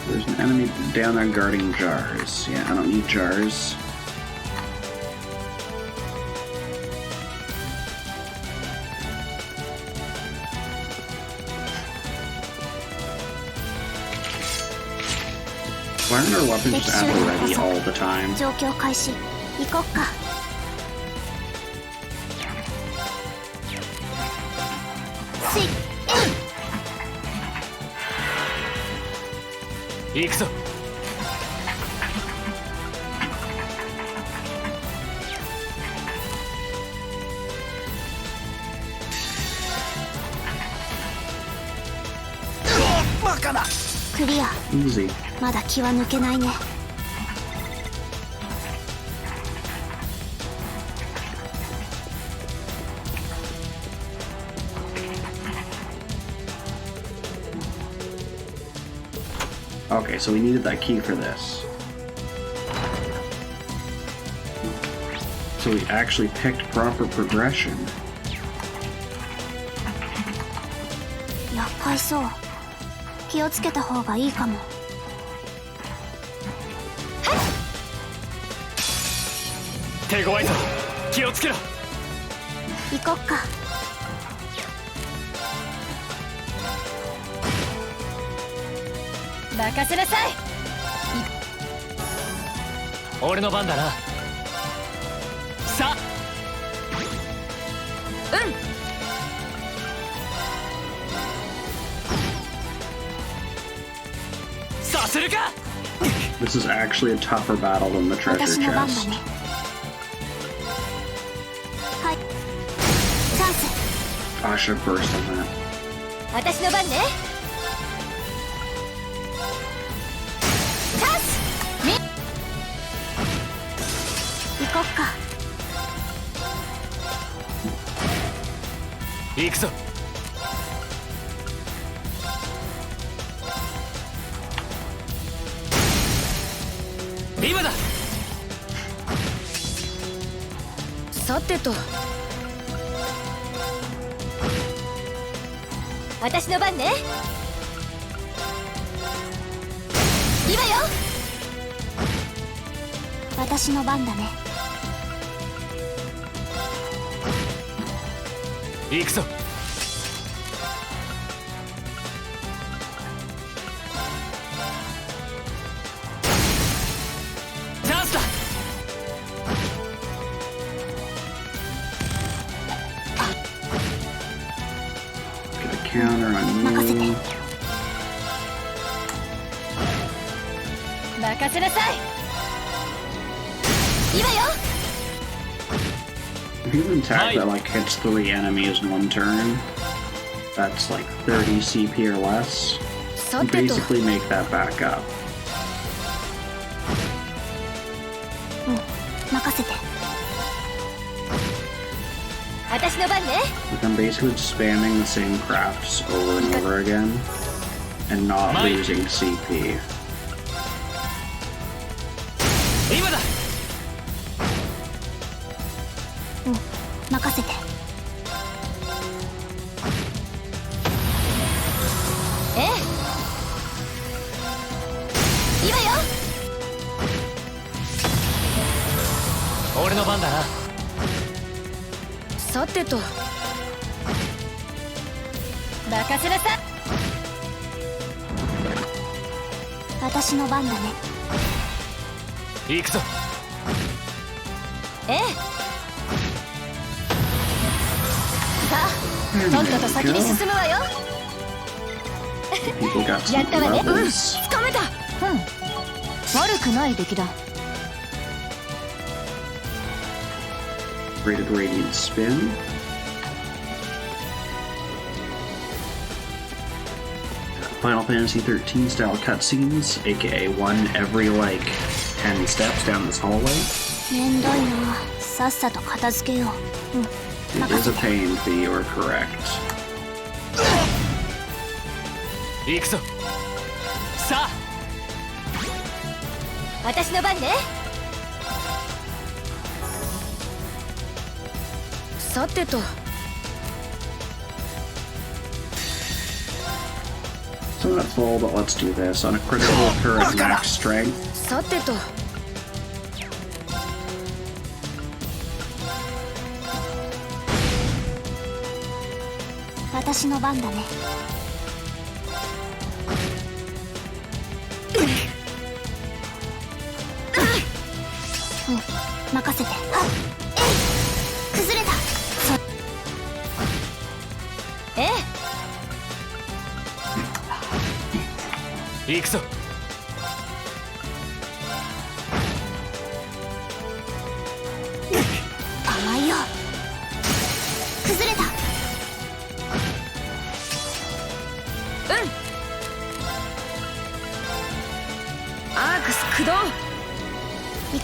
There's an enemy down there guarding jars. Yeah, I don't need jars. Why aren't our weapons just at the ready all the time? 状況開始。行こっか。スイッ。行くぞ。クリア。 Easy. まだ気は抜けないね。Okay, so we needed that key for this. So we actually picked proper progression. 厄介そう。気をつけた方がいいかも。手強いぞ。気をつけろ。行こっか。任せなさい。俺の番だな。さあ。させるか。 This is actually a tougher battle than the 私 treasure の番だ chest. ね。はい。チャンス。 Oh, I should have burst on that. 私の番ね。チャンス。行こっか。行くぞ。今だ。さてと。私の番ね。今よ。私の番だね。行くぞ。チャンスだ。 Get a counter on 任せて。 you. 任せなさい。今よ。 If you have an attack that like hits 3 enemies in one turn, that's like 30 CP or less. さ You てと。 basically make that back up. 任せて。私の番ね。 Like I'm basically just spamming the same crafts over and over again and not Mike. losing CP. 今だ。任せて。ええ。今よ。俺の番だな。さてと。任せなさい。私の番だね。行くぞ。ええ。さあ、とっとと先に進むわよ。 People got some やったわね。levels. つかめた。悪くない出来だ。 Rated Radiant Spin. Final Fantasy 13 style cutscenes, aka one every like 10 steps down this hallway. めんどいな。さっさと片付けよう。It is a pain, but you are correct. 行くぞ。さあ。私の番ね。さてと。 So not full, but let's do this. On a critical occur at max strength. さてと。私の番だね。任せて。崩れた。ええ。行くぞ。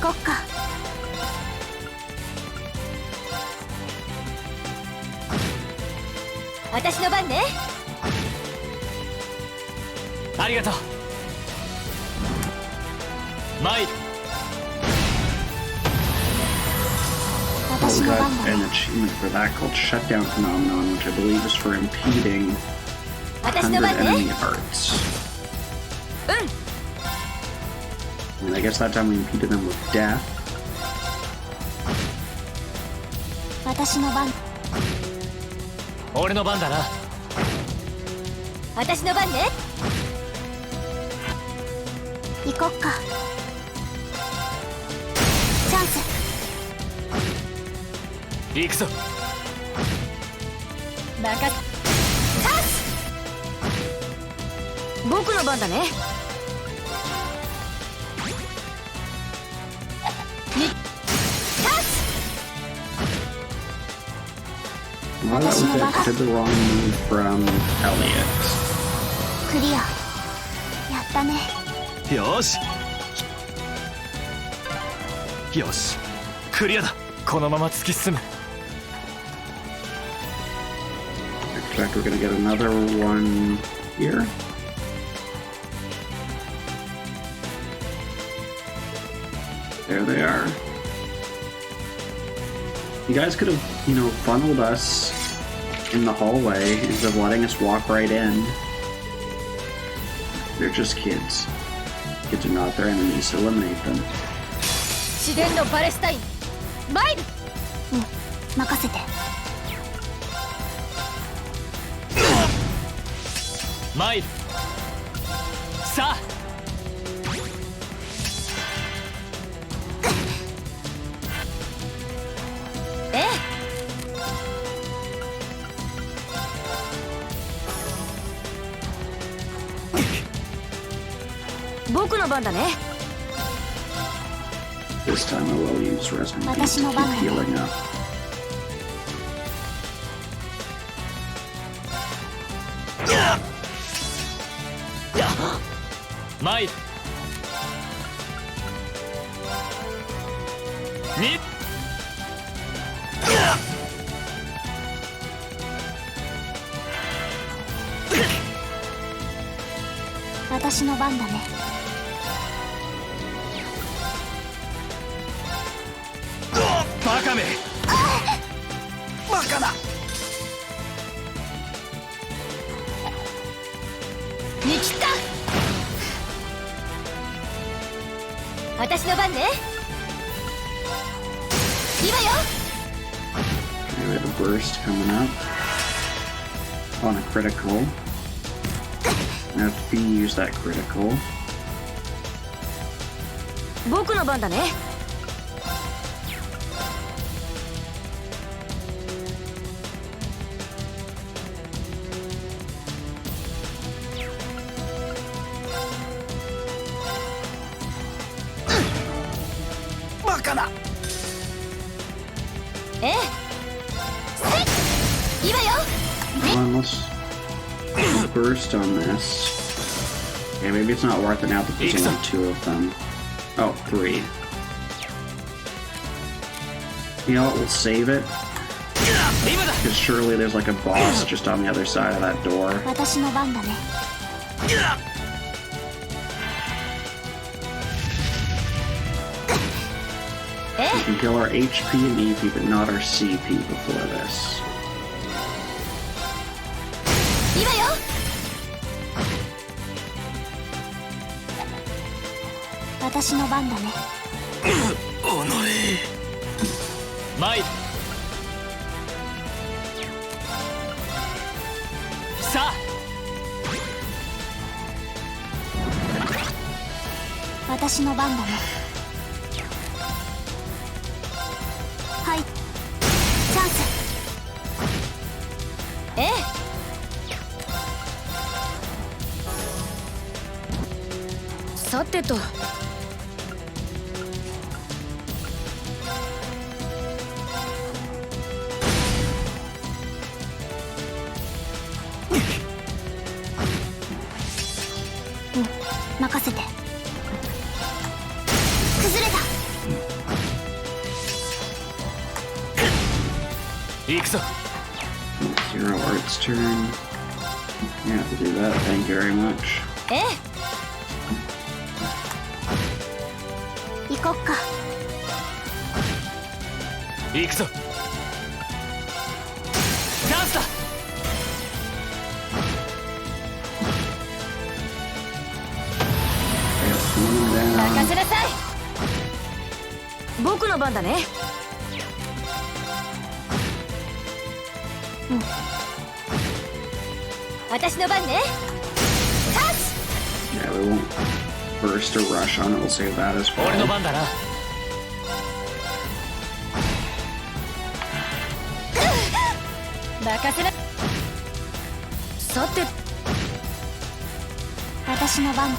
こっか。私の番ね。ありがとう。参る。 Oh, 私 we の got 番だ an ね。 achievement for that called Shutdown Phenomenon, which I believe is for impeding 私の 100番 enemy ね。 hearts. うん。 And I guess that time we impeded them with death. 私の番。俺の番だな。私の番ね。行こっか。チャンス。行くぞ。任せ。チャンス。僕の番だね。チャンス。 Well, that was it. I did the wrong move from Elliot. クリア。やったね。よし。よし。クリアだ。このまま突き進む。 In fact, we're gonna get another one here. There they are. You guys could have, funneled us in the hallway instead of letting us walk right in. They're just kids. Kids are not their enemies, so eliminate them. 自然のバレスタイン。参る。任せて。参る。さあ。ええ。僕の番だね。 This time I will use Resonant Beat to 私の keep 番だね。 healing up. 参る。に。私の番だね。バカめ。バカだ。見切った。私の番ね。いいわよ。 Okay, we have a burst coming up on a critical. I have to use that critical. 僕の番だね。バカだ。ええ。いいわよ。 Come on, let's burst on this. Yeah, maybe it's not worth it now that there's only 2 of them. Oh, 3. You know what, we'll save it. 今だ。 Because surely there's like a boss just on the other side of that door. 私の番だね。We can kill our HP and EP, but not our CP before this. いいわよ。私の番だね。参る。さあ。私の番だね。はい。チャンス。ええ。さてと。任せて。崩れた。ぞ。 Zero Art's turn. You have to do that. Thank you very much. ええ。行こっか。行くぞ。チャンスだ。 任せなさい。僕の番だね。私の番ね。タッチ。 Yeah, we won't burst or rush on it. We'll save that as 俺の well. 番だな。任せな。さて、私の番。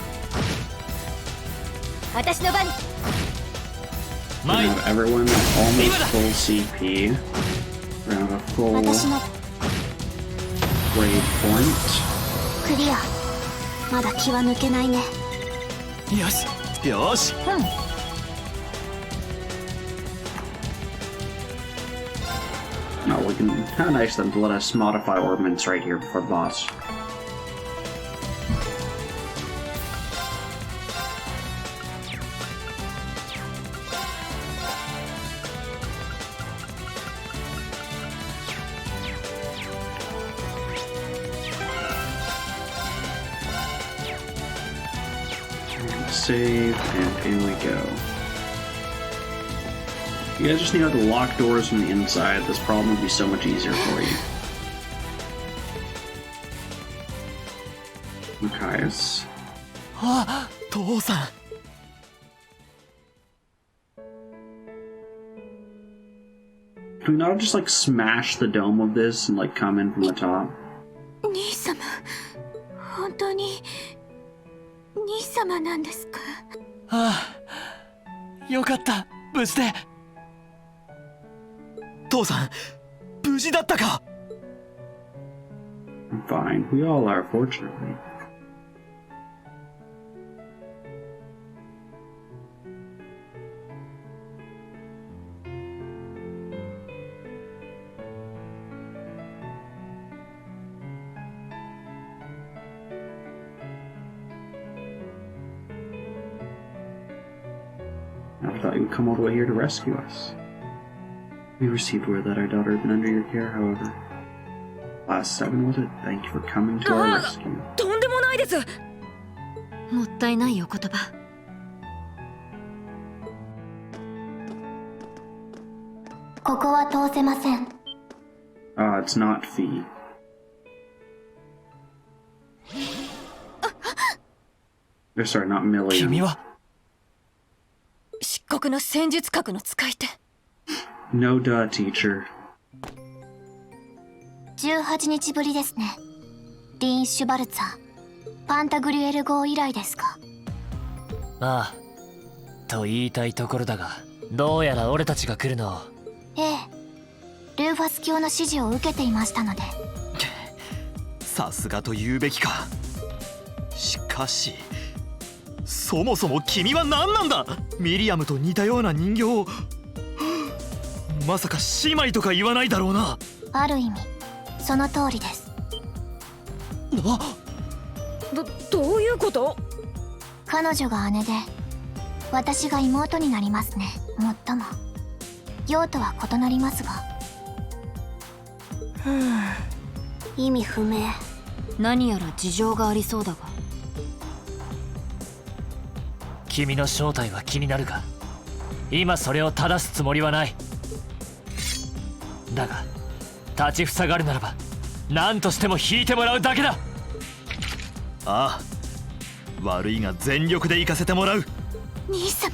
私の番。 We 前に have everyone at almost full CP. We're gonna have a full 私の grade point. クリア。まだ気は抜けないね。よしよし。 No, we can kind of nice them to let us modify ornaments right here before boss. Save, and in we go. You guys just need to lock doors from the inside. This problem would be so much easier for you. Machias. あ、父さん。 Can we not just like smash the dome of this and like come in from the top? 兄様、本当に兄様なんですか？ああ、よかった、無事で。父さん、無事だったか。 I'm fine. We all are, fortunately. I thought you would come all the way here to rescue us. We received word that our daughter had been under your care, however. Last 7, was it? Thank you for coming to our rescue. とんでもないです。もったいないお言葉。ここは通せません。It's not Fee. Sorry, not 君 Million. は。 漆黒の戦術核の使い手。 No duh, teacher. 18日ぶりですね。リーン・シュバルツァー、パンタグリュエル号以来ですか？ああ、と言いたいところだが、どうやら俺たちが来るのを。ええ、ルーファス教の指示を受けていましたので。さすがと言うべきか。しかしそもそも君は何なんだ。ミリアムと似たような人形をまさか姉妹とか言わないだろうな。ある意味その通りです。どういうこと？彼女が姉で私が妹になりますね。もっとも用途は異なりますが。意味不明。何やら事情がありそうだが。君の正体は気になるが、今それを正すつもりはない。だが立ちふさがるならば何としても引いてもらうだけだ。ああ、悪いが全力で行かせてもらう。兄様。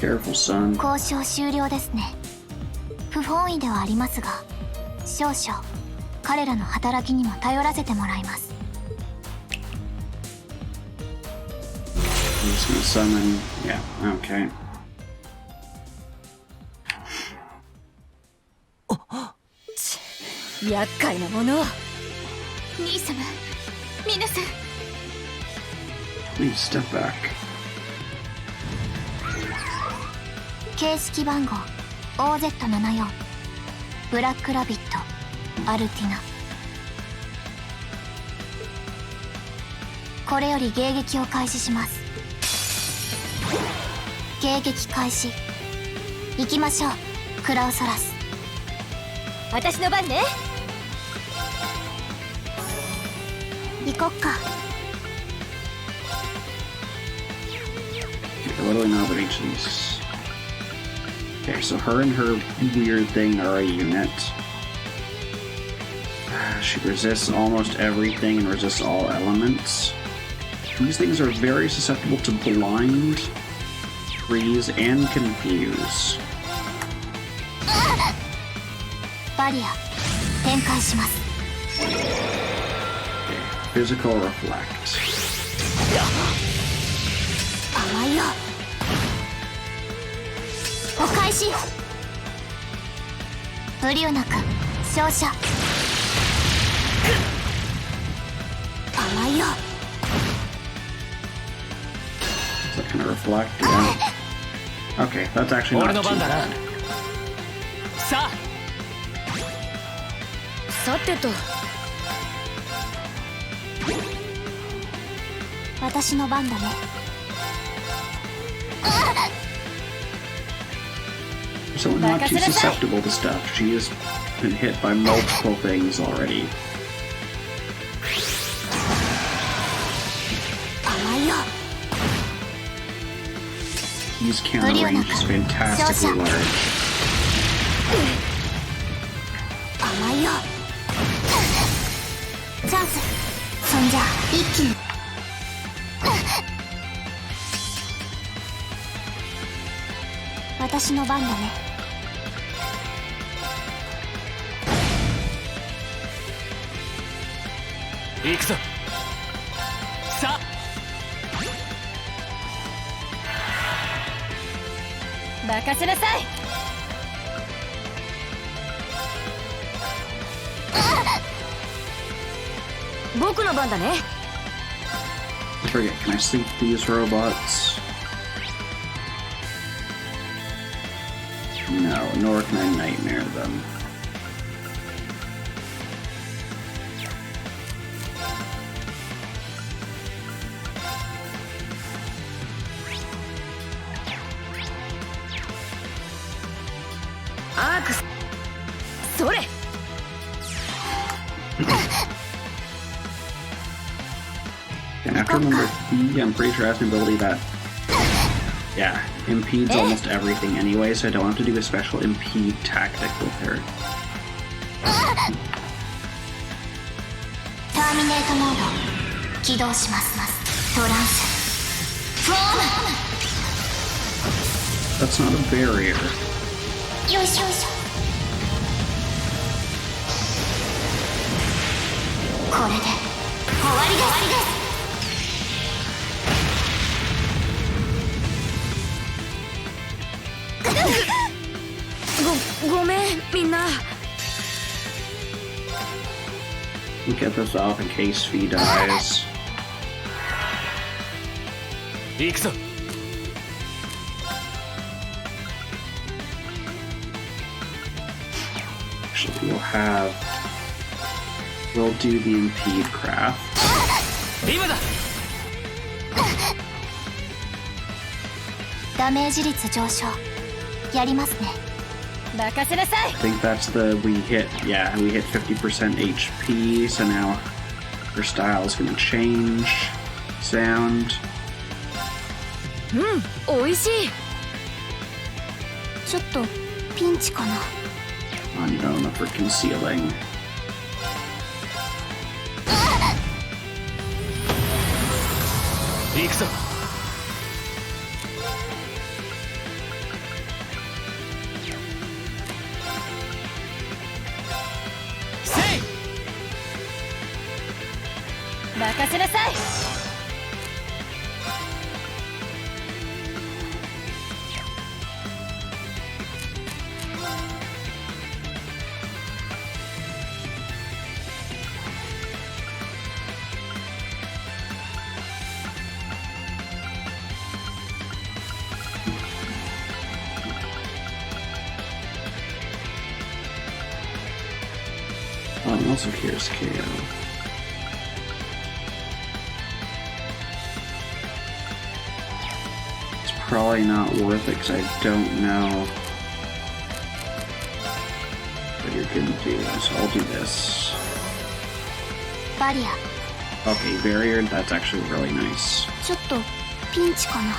Careful, son. 交渉終了ですね。不本意ではありますが、少々彼らの働きにも頼らせてもらいます。 I'm just gonna summon. Yeah, okay. 厄介なものを。兄様、皆さん。 Please step back. 形式番号 OZ74 ブラックラビットアルティナ。これより迎撃を開始します。迎撃開始。行きましょうクラウソラス。私の番ね。行こっか。 Okay, what do I know about each of these? Okay, so her and her weird thing are a unit. She resists almost everything and resists all elements. These things are very susceptible to blind, freeze, and confuse. バリア展開します。 Okay, physical reflect. 甘いよ。お返し。ブリューナ君照射。甘いよ。 Is that kind of reflect? Yeah. Okay, that's actually 俺 not の too 番だな。 bad. さあさてと。私の番だね。 So not too susceptible to stuff. She has been hit by multiple things already. 甘いよ。 His counter range is fantastically large. 甘いよ。チャンス。そんじゃ一気に。私の番だね。 行くぞ。さあ 任せなさい。僕の番だね。 I forget, can I sleep these robots? No, nor can I nightmare them. Arc. それ。 And after number B, I'm pretty sure it has an ability that, yeah, impedes almost everything anyway, so I don't have to do a special impede tactic with her. ターミネートモード起動します。トランスフォー That's not a barrier. ム。よいしょよいしょ。これで終わりです。 ごめんみんな。 We'll get this off in case Fee dies. 行くぞ。 Actually, we'll do the impede craft. 今だ。ダメージ率上昇やりますね。 任せなさい。 I think that's we hit 50% HP, so now her style is gonna change. Sound. おいしい。ちょっとピンチかな。 On your own for concealing. 行くぞ。 任せなさい。 Okay, Oh, and also here's KO. It's probably not worth it because I don't know what you're gonna do, so I'll do this. バリア Okay, barrier, that's actually really nice. ちょっとピンチかな。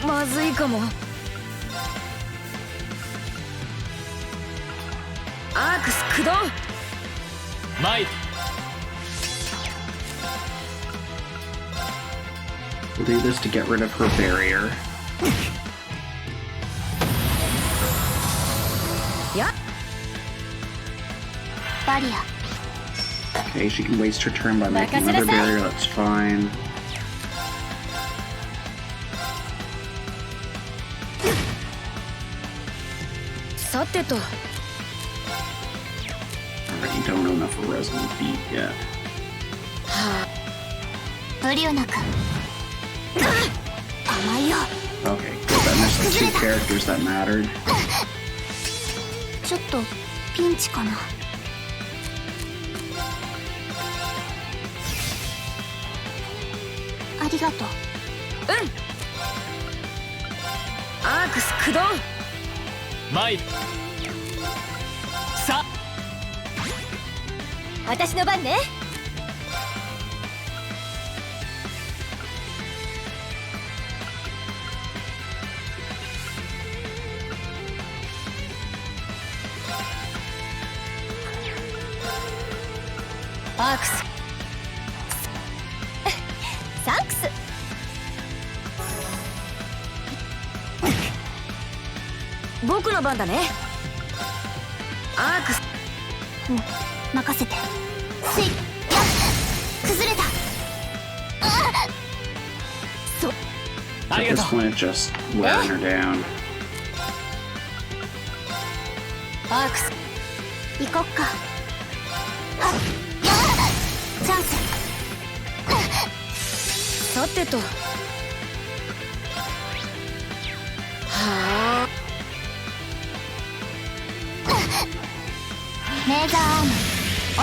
まずいかも。アークス駆動。マイ We'll do this to get rid of her barrier. バリア Okay, she can waste her turn by making another barrier, that's fine. Alright, you don't know enough of Resonant Beat yet. ブリューナ君甘いよ。 Okay, good. That missed the two characters that mattered. ちょっとピンチかな。ありがとう。アークス駆動。マイさ私の番ね。アークスサンクス。僕の番だね。アークス任せて。スイッやっ崩れた。あ At りが this とう point, it's just wearing her down. アークス行こっか。はっやっチャンス。さてと。はあ。メーザーアーム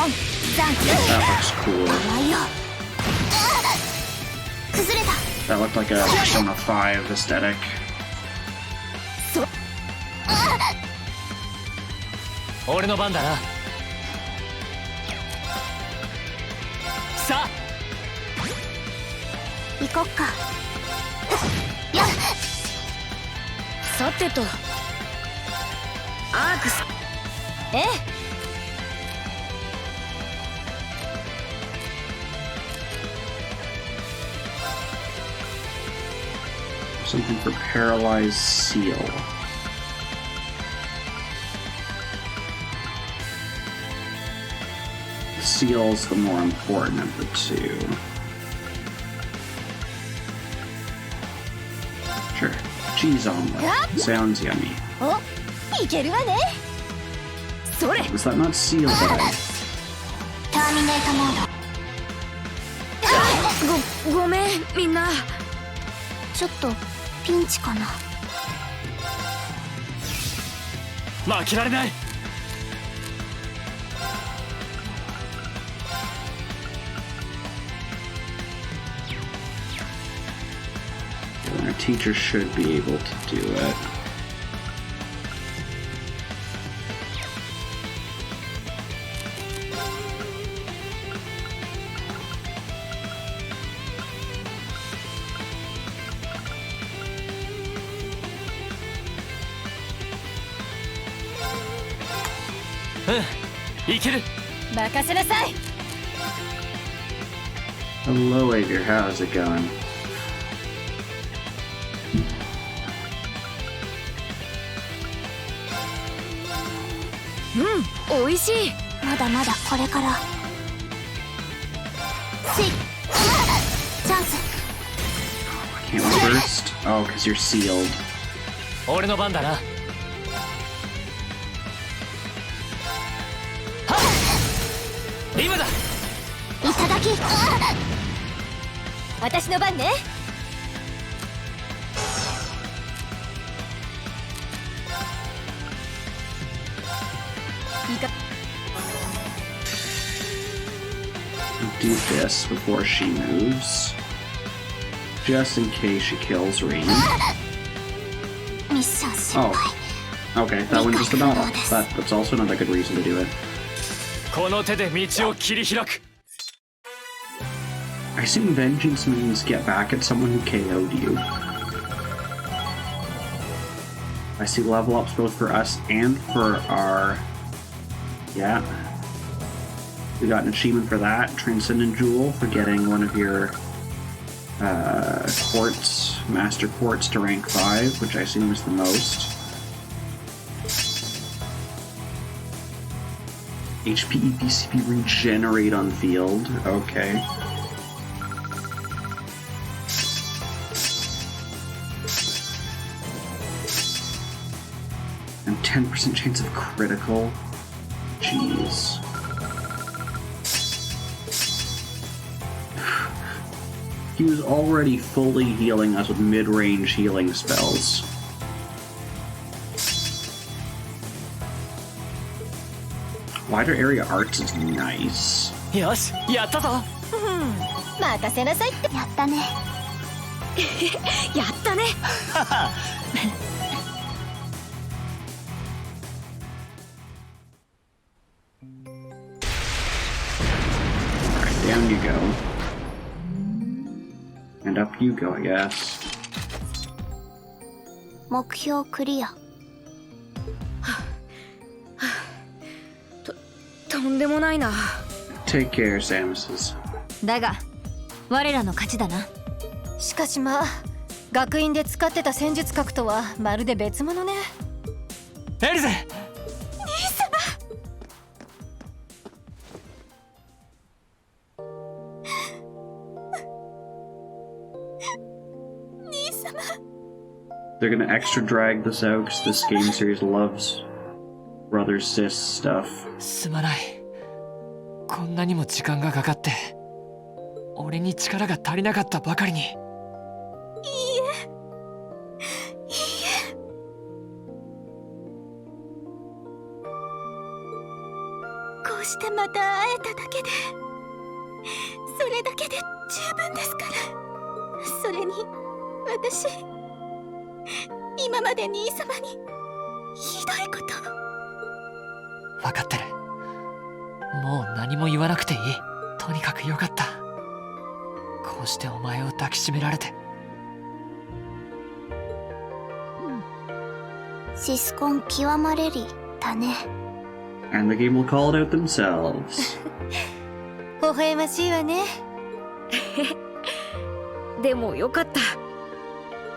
オンザン That looks cool. 甘いよ。崩れた。 That looked like a Persona 5 aesthetic. 俺の番だな。さ行こっか。やっさてと。アークス。ええ。 Something for Paralyzed Seal. The Seal's the more important of the two. Sure. Cheese omelet. Sounds yummy. お、いけるわね。それ。 Was that not Seal that I... ターミネートモード。ごめんみんな。ちょっとピンチかな。負けられない。 Our teacher should be able to do it. Mm, いける。任せなさい。 Hello, Avier. How's it going? おいしい。まだまだこれから。スイッチャンス。 Can't burst? Oh, because you're sealed. 俺の番だな。はっ今だ。いただき。私の番ね。いいか。 Do this before she moves. Just in case she kills Rin. ミッション失 Oh. 敗。 Okay, that one's just the battle. That's also another good reason to do it. この手で道を切り開く。 I assume vengeance means get back at someone who KO'd you. I see level ups both for us and for our... Yeah. We got an achievement for that. Transcendent Jewel for getting one of your quartz, master quartz to rank 5, which I assume is the most. HP, BCP regenerate on field. Okay. And 10% chance of critical. Jeez. He was already fully healing us with mid-range healing spells. Wider area arts is nice. よし、やったぞ。任せなさいって。やったね。やったね。 Down you go. And up you go, I guess. 目標クリア。とんでもないな。 Take care, Samus. だが我らの勝ちだな。しかしまあ学院で使ってた戦術核とはまるで別物ね。エリゼ。They're gonna extra drag this out because this game series loves brother sis stuff. すまない。こんなにも時間がかかって、俺に力が足りなかったばかりに。こうしてまた会えただけで、それだけで十分ですから。それに私今まで兄様にひどいことを。分かってる。もう何も言わなくていい。とにかくよかった。こうしてお前を抱きしめられて。シスコン極まれりだね。 And the game will call it out themselves. 微笑ましいわね。でもよかった。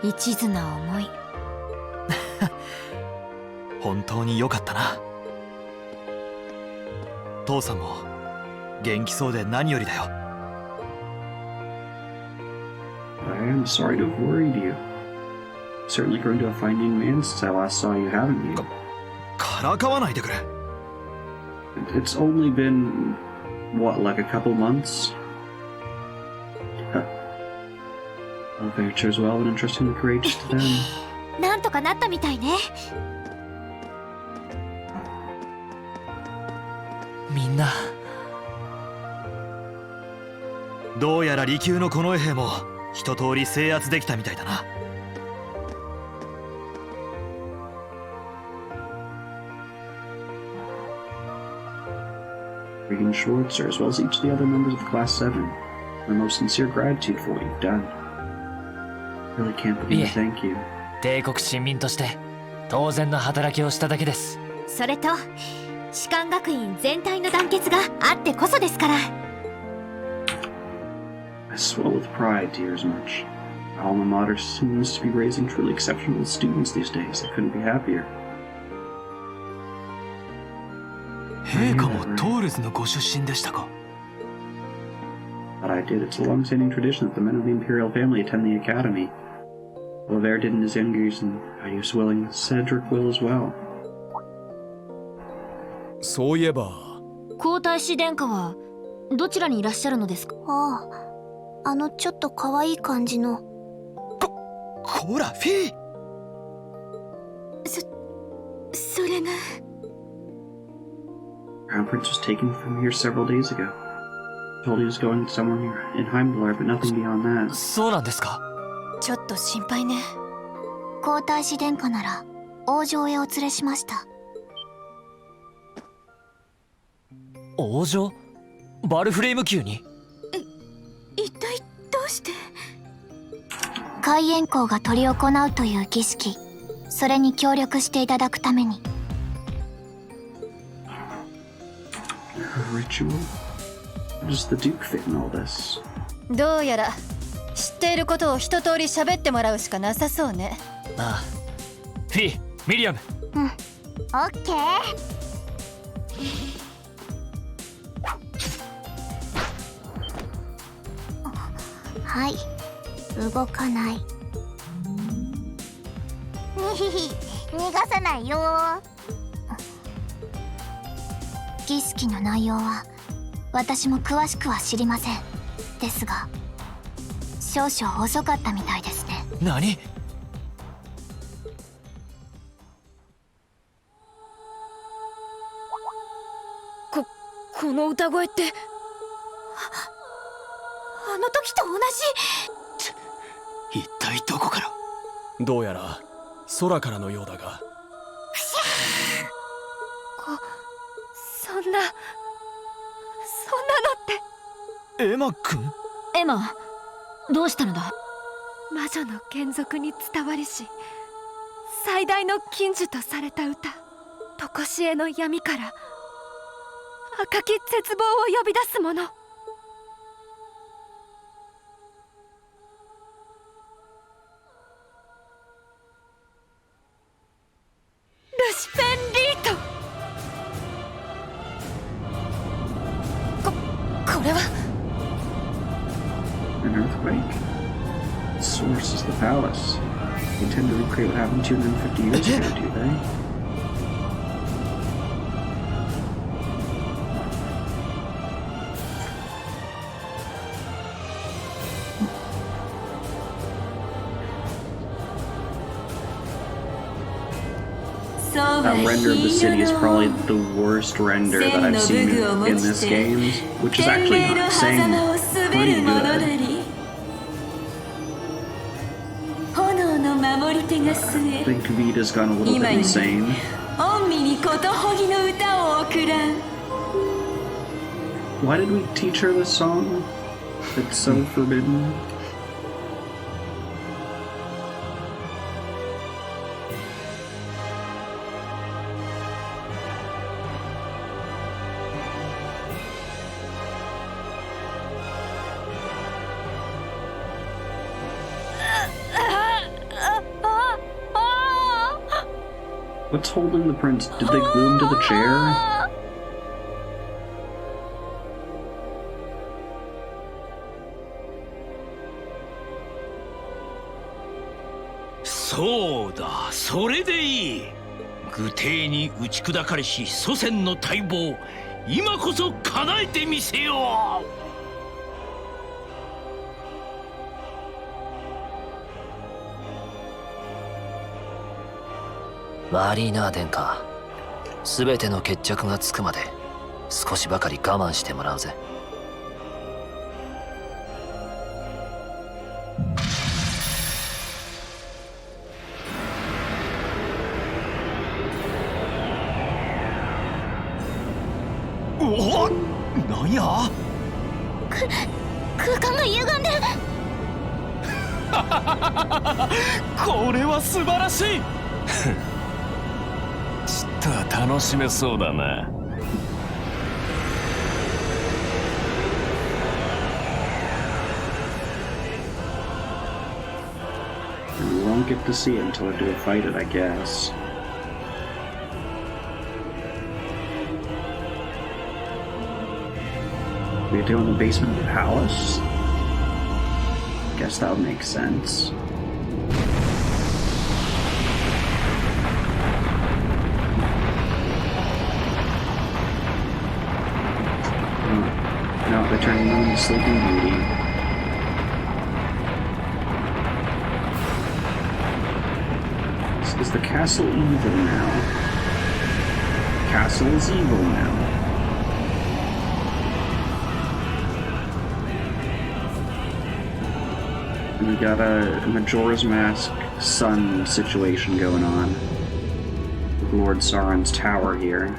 一途な思い。本当に良かったな。父さんも元気そうで何よりだよ。 I am sorry to have worried you. Certainly grown to a fine young man since I last saw you, haven't you? からかわないでくれ。 It's only been, what, like a couple months? Alvature as well, but interestingly courageous to them. なんとかなったみたいね。みんな。どうやら利休の近衛兵も一通り制圧できたみたいだな。 Regan Schwartzer, as well as each of the other members of Class 7. My most sincere gratitude for what you've done. Really can't begin to thank you. 帝国臣民として当然の働きをしただけです。それと士官学院全体の団結があってこそですから。 I swell with pride to hear as much. My alma mater seems to be raising truly exceptional students these days. I couldn't be happier. 陛下もトールズのご出身でしたか。 But I did. It's a long-standing tradition that the men of the imperial family attend the academy. Oliver did in his young years, and I was willing Cedric will as well. そういえば皇太子殿下はどちらにいらっしゃるのですか。ああ、ちょっと可愛い感じの。こらフィー。それが Crown Prince was taken from here several days ago. Told he was going somewhere in Heimdallr, but nothing beyond that. そうなんですか。ちょっと心配ね。皇太子殿下なら王城へお連れしました。王城？バルフレーム宮に？一体どうして？開眼光が執り行うという儀式、それに協力していただくために。A ritual? What does the Duke fit in all this? どうやら知っていることを一通り喋ってもらうしかなさそうね。ああ。フィー、ミリアム。オッケー。はい、動かない。にひひ、逃がさないよ。儀式の内容は私も詳しくは知りません。ですが少々遅かったみたいですね。何？この歌声ってあの時と同じ。一体どこから？どうやら空からのようだが。そんなのってエマくん？エマ、どうしたのだ？魔女の眷属に伝わりし最大の禁樹とされた歌、とこしえの闇から赤き絶望を呼び出すもの。ルシフェンリート。これはAn earthquake. The source is the palace. They tend to recreate what happened 250 years ago, do they? That render of the city is probably the worst render that I've seen in this game, which is actually not saying pretty good. I think Vita's gone a little bit insane. Why did we teach her this song? It's so forbidden. What's holding the prince? Did they glue him to the chair? So,それでいい。愚帝に打ち砕かれし祖先の待望、今こそ叶えてみせよう。マリーナ殿下、すべての決着がつくまで少しばかり我慢してもらうぜ。おお、なんや？空間が歪んでる。これは素晴らしい。ちょっと楽しめそうだな。We won't get to see it until I do a fight it, I guess. We have to go in the basement of the palace? Guess that would make sense. No, they're turning on the Sleeping Beauty. Castle evil now. Castle is evil now. And we got a Majora's Mask sun situation going on with Lord Sauron's tower here.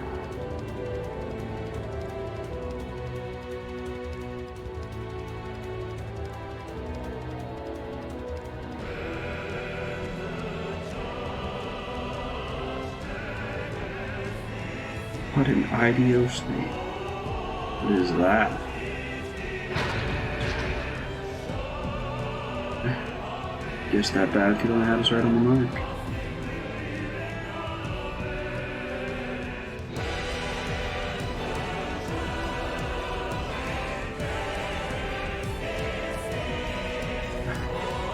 What an ideal snake. What is that? Guess that battlefield had us right on the mark.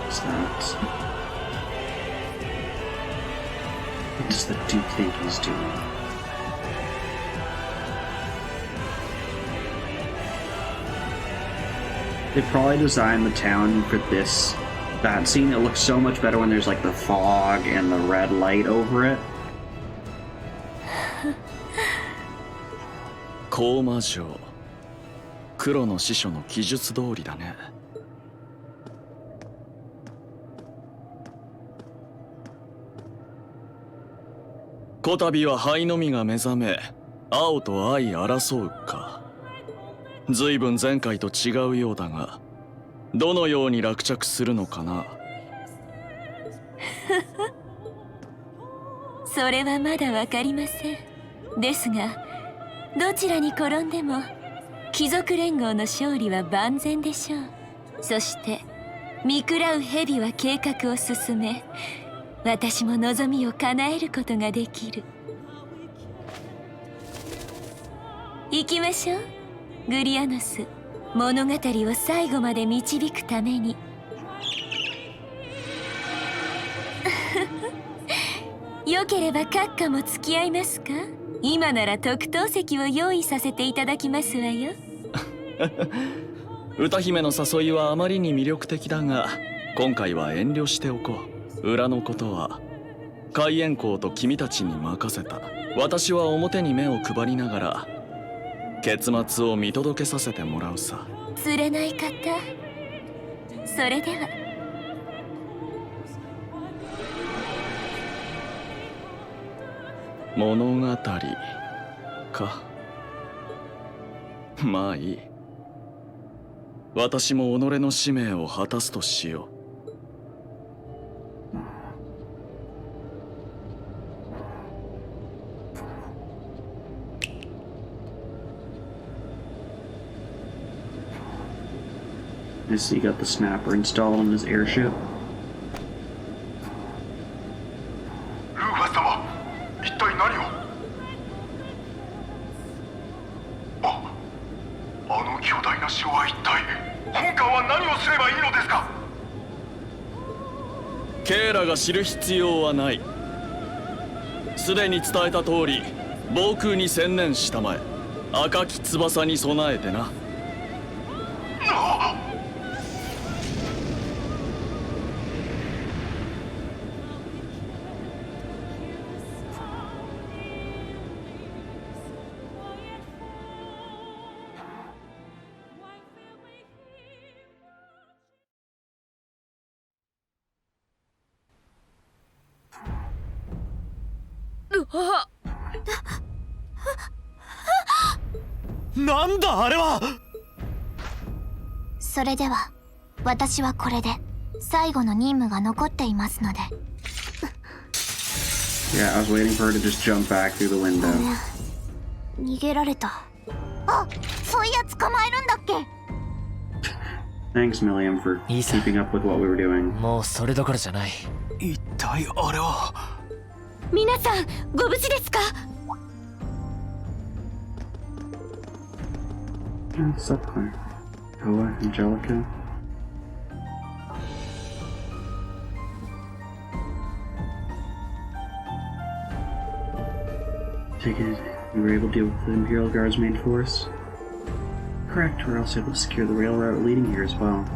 What's that? What does the Duke think he's doing? They probably designed the town for this bat scene. It looks so much better when there's like the fog and the red light over it. 高魔城黒の師匠の記述通りだね。こたびは灰のみが目覚め青と相争うか。随分前回と違うようだがどのように落着するのかな。それはまだわかりません。ですがどちらに転んでも貴族連合の勝利は万全でしょう。そして見喰らう蛇は計画を進め、私も望みを叶えることができる。行きましょうグリアノス。物語を最後まで導くために。よければ閣下も付き合いますか。今なら特等席を用意させていただきますわよ。歌姫の誘いはあまりに魅力的だが今回は遠慮しておこう。裏のことは海援校と君たちに任せた。私は表に目を配りながら結末を見届けさせてもらうさ。釣れない方、それでは。物語か。まあいい。私も己の使命を果たすとしよう。I see you got the snapper installed on his airship. ルーファス様、一体何を。あの巨大な城は一体本官は何をすればいいのですか。ケイラが知る必要はない。すでに伝えた通り防空に専念したまえ。赤き翼に備えてな。なんだあれは。それでは私はこれで最後の任務が残っていますので。 Yeah, I was waiting for her to just jump back through the window. 逃げられた。あ、そういや捕まえるんだっけ。 Thanks, Milliam, for keeping up with what we were doing. もうそれどころじゃない。一体あれは。皆さんご無事ですか。 What's up, Claire? Hoa, Angelica? Take it, you were able to deal with the Imperial Guard's main force? Correct, we're also able to secure the rail route leading here as well.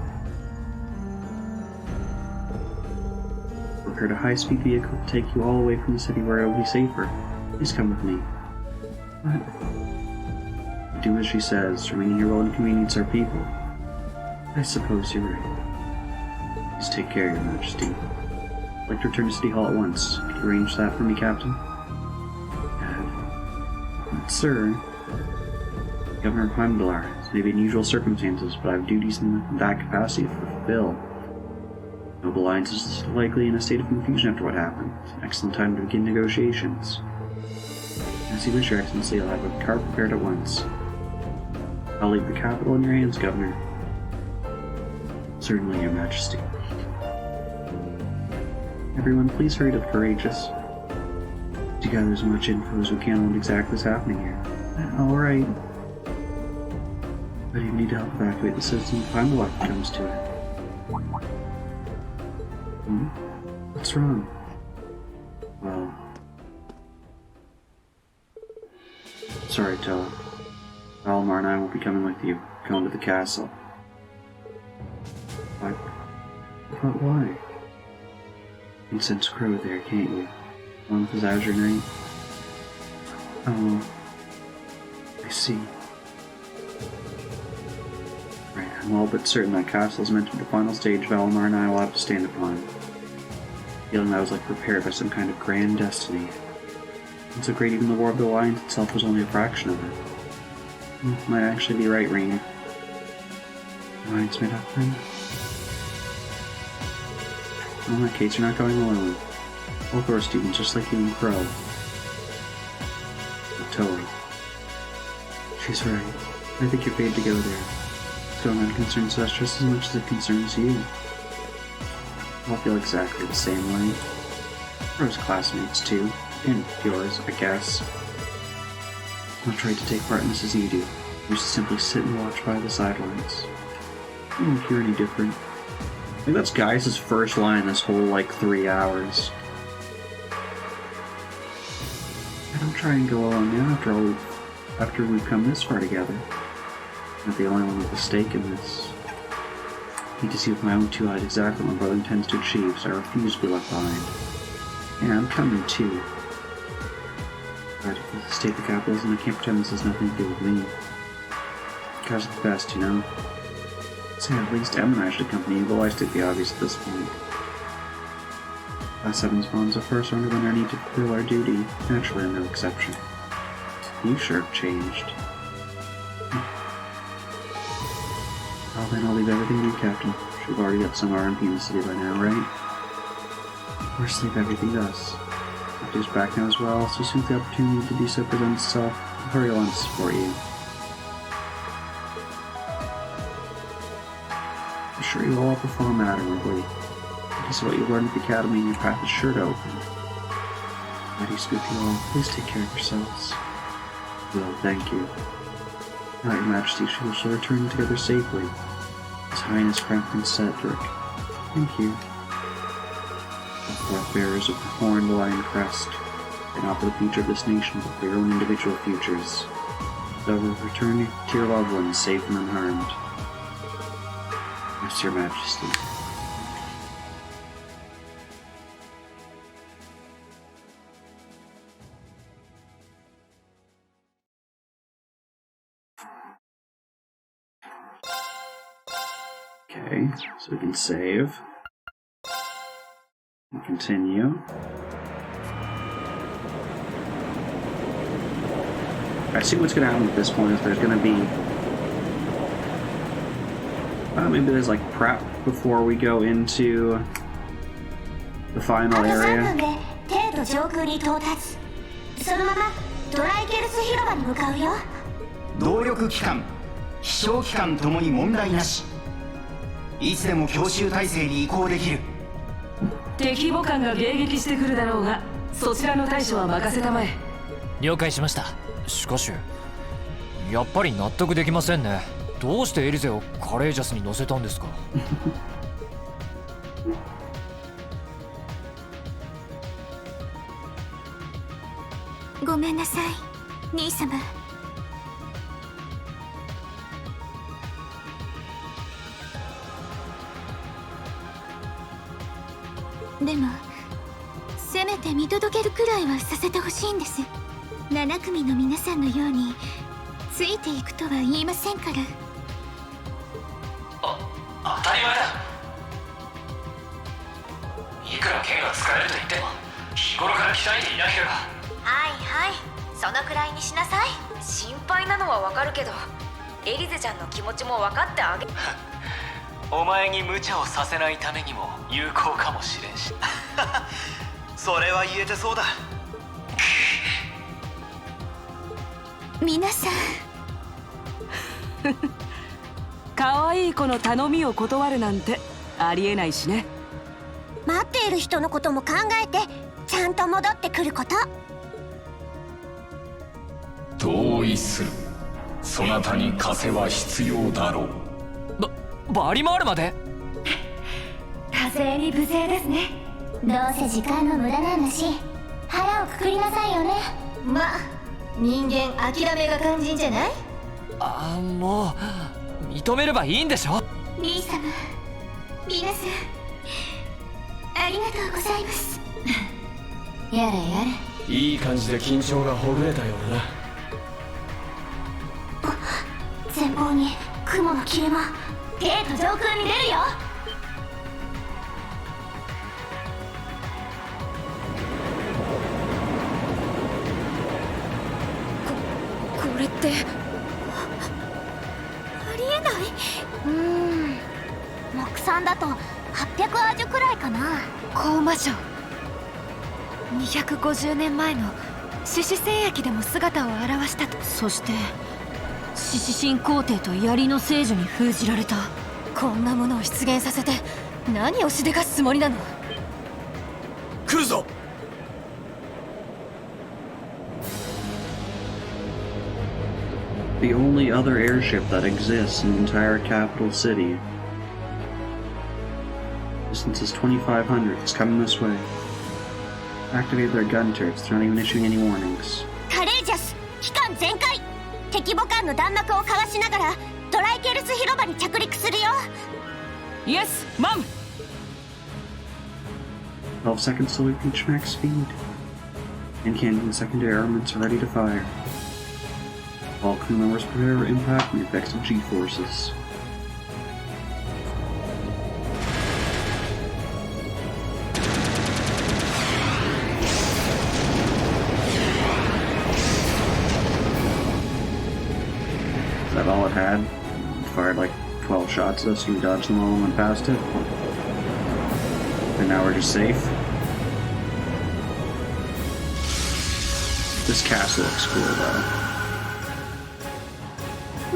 prepared a high-speed vehicle to take you all away from the city where it will be safer. Please come with me. What? Do as she says. Remaining here will inconvenience our people. I suppose you're right. Please take care, Your Majesty. I'd like to return to City Hall at once. Can you arrange that for me, Captain? Dad. Sir. Governor Heimdallr. It may be unusual circumstances, but I have duties in that capacity to fulfill. Noble Alliance is likely in a state of confusion after what happened. It's an excellent time to begin negotiations. As you wish, Your Excellency, I'll have a car prepared at once. I'll leave the capital in your hands, Governor. Certainly, Your Majesty. Everyone, please hurry to the Courageous. To gather as much info as we can on what exactly is happening here. Alright. But you need to help evacuate the citizens of Heimdallr if it comes to it. What's wrong? Well... Sorry, Tella. Valimar and I won't be coming with you. Going to the castle. What? But why? You can sense Crow there, can't you? One with his Azure Knight. Oh... I see. Right, I'm all but certain that castle is meant to be the final stage Valimar and I will have to stand upon. Feeling that I was like prepared by some kind of grand destiny. And so great even the War of the Alliance itself was only a fraction of it. Might actually be right, Rain. Alliance made up then? Well, in that case, you're not going alone. Both our students, just like you and Crow. But Toei. She's right. I think you're paid to go there. What's going on concerns us just as much as it concerns you. I'll feel exactly the same way. Crow's classmates, too. And yours, I guess. I'm not trying to take part in this as you do. I used to simply sit and watch by the sidelines. I don't hear any different. I think that's Gaius' first line this whole, 3 hours. I don't try and go alone now after we've come this far together. I'm not the only one with a stake in this. I need to see with my own 2 eyes exactly what my brother intends to achieve, so I refuse to be left behind. Yeah, I'm coming too. But if the state of the capital isn't, I can't pretend this has nothing to do with me. Guys are the best, you know? Say, at least Em and I should accompany you, though I state the obvious at this point. Class 7's bonds of first only when I need to fulfill our duty. Naturally, I'm no exception. You sure have changed. Well then, I'll leave everything to you, Captain. Should have already got some RMP in the city by now, right? Of course, leave everything to us. Doctor's back now as well, so soon as the opportunity to do so presents itself, I'll hurry along to support you. I'm sure you'll all perform admirably. This is what you learned at the Academy, and your path is sure to open. How do you speak to you all? Please take care of yourselves. Well, thank you. Now, Your Majesty, we shall return together safely. His Highness Crown Prince Cedric. Thank you. The Fourth Bearers of the Horn, the Lion Crest, and not for the future of this nation, but for your own individual futures. So return to your loved ones, safe and unharmed. Yes, Your Majesty. Okay, so we can save. And continue. I see what's going to happen at this point is there's going to be... maybe there's prep before we go into the final area. 上空に到達。そのままドライケルス広場に向かうよ。動力機関、飛翔機関ともに問題なし。いつでも強襲態勢に移行できる。敵母艦が迎撃してくるだろうが、そちらの対処は任せたまえ。了解しました。しかしやっぱり納得できませんね。どうしてエリゼをカレージャスに乗せたんですか？ごめんなさい、兄様。でもせめて見届けるくらいはさせてほしいんです。7組の皆さんのようについていくとは言いませんから。当たり前だ。いくら剣が使えると言っても日頃から鍛えていなければ。はいはい、そのくらいにしなさい。心配なのはわかるけど、エリゼちゃんの気持ちも分かってあげ。お前に無茶をさせないためにも有効かもしれんし。それは言えてそうだ。皆さん可愛い子の頼みを断るなんてありえないしね。待っている人のことも考えてちゃんと戻ってくること。同意する。そなたに枷は必要だろう。バリ回るまで。多勢に無勢ですね。どうせ時間の無駄なんだし腹をくくりなさいよね。ま、人間諦めが肝心じゃない？もう認めればいいんでしょ。リー様、皆さんありがとうございます。やれやれ。いい感じで緊張がほぐれたようだな。前方に雲の切れ間。ゲート上空に出るよ。これってありえない。木産だと800アージュくらいかな。高魔女、250年前の獅子戦役でも姿を現したと。そして獅子神皇帝と槍の聖女に封じられた。こんなものを出現させて何をしでかすつもりなの。来るぞ。The only other airship that exists in the entire capital city. Distance is 2,500. It's coming this way. Activate their gun turrets. They're not even issuing any warnings. カレージャス機関全開。敵母艦の弾幕をかわしながらトライケルス広場に着陸するよ。イエスマン。 12 seconds till we reach max speed. And cannon and secondary armaments are ready to fire. All crew members prepare for impact from the effects of G-forces. Is that all it had? It fired like 12 shots at us, and we dodged them all and went past it. And now we're just safe. This castle looks cool though.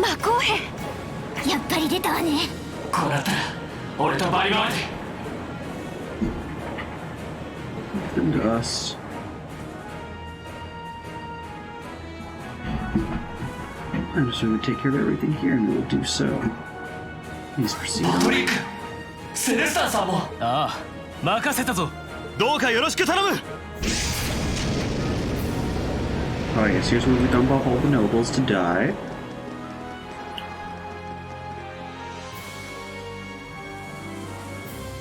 魔鋼兵。やっぱり出たわね。こうなったら俺とバリ回れ。 Nothing to us. I'm just going to take care of everything here, and we will do so. Please proceed. パブリック、セレスタンさんも。ああ、任せたぞ。どうかよろしく頼む。 Oh yes, here's where we dump off all the nobles to die.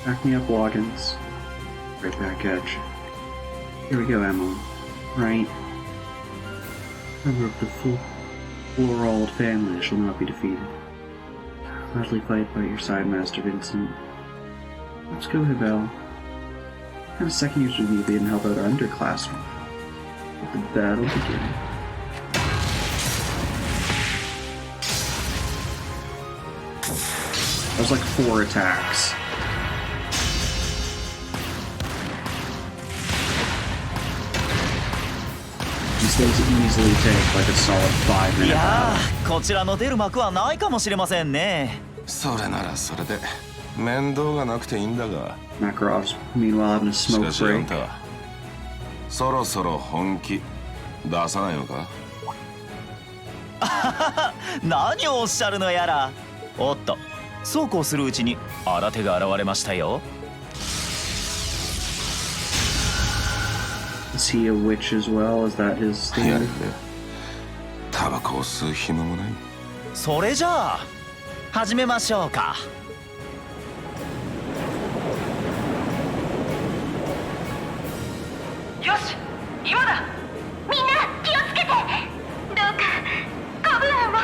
Back me up, Waggins. Right back at you. Here we go, Emma. Right. Member of the Florald family shall not be defeated. Gladly fight by your side, Master Vincent. Let's go, Hibel. What kind of second years would we be and help out our underclassmen? Let the battle begin. That was like 4 attacks. These things easily take like a solid 5 minutes. いやー、こちらの出る幕はないかもしれませんね。それならそれで面倒がなくていいんだが。 Makarov's meanwhile having a し smoke かしあん break. たそろそろ本気出さないのか。何をおっしゃるのやら。おっと、そうこうするうちに新手が現れましたよ。 Is he a witch as well? Is that his やれ thing? タバコを吸う暇もない。それじゃあ始めましょうか。よし今だ。みんな気をつけて。どうかコブランを。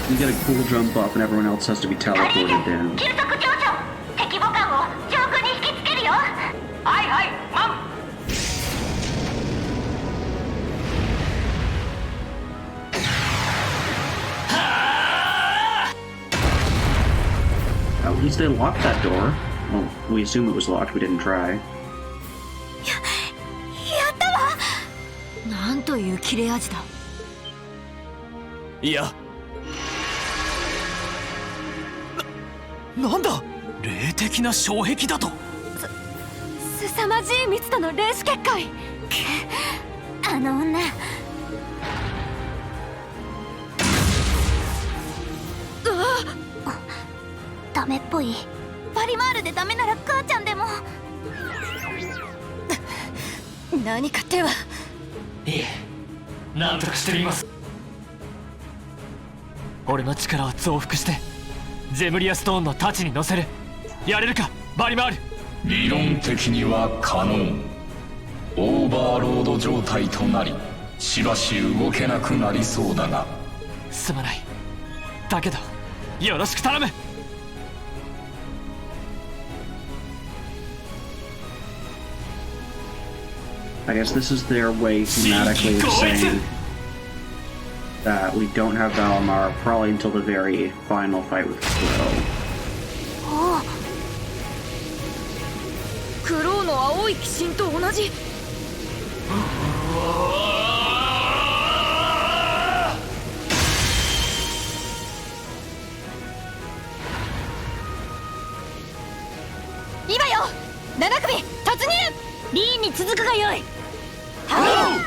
You get a cool jump up, and everyone else has to be カリー teleported ゼ down. 急速上昇。敵母艦を上空に引きつけるよ。はいはいマン。At least they locked that door. Well, we assume it was locked. We didn't try. やったわ。なんという切れ味だ。いやなんだ霊的な障壁だと。凄まじい密度の霊視結界。あの女。うわダメっぽい。パリマールでダメなら母ちゃんでも。何か手は。いえ、なんとかしてみます。俺の力を増幅してゼムリアストーンの太刀に乗せる。やれるかバリマール。理論的には可能。オーバーロード状態となりしばし動けなくなりそうだが。すまない。だけどよろしく頼む。I guess this is their way thematically of saying that we don't have Valimar probably until the very final fight with Crow. クロウの青い鬼神と同じ。今よ7組突入。リーンに続くがよい。はい。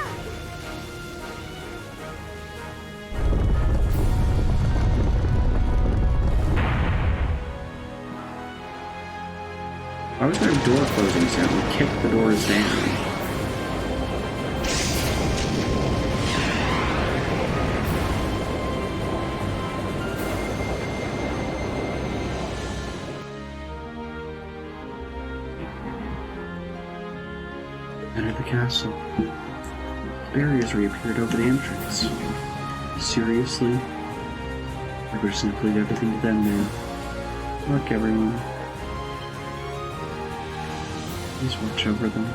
Why was there a door closing sound? We kicked the doors down. Enter the castle. Barriers reappeared over the entrance. Seriously? Like we're just gonna leave everything to them now. Look, everyone. Please watch over them.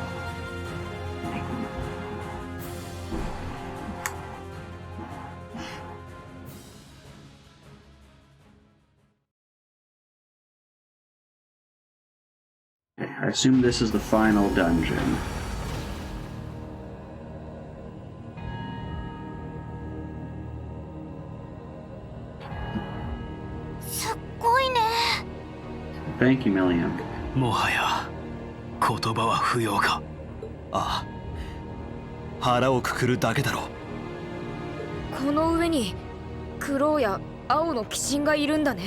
Okay, I assume this is the final dungeon. Thank you, Milliam. もはや言葉は不要か。ああ、腹をくくるだけだろう。この上にクロウや青の鬼神がいるんだね。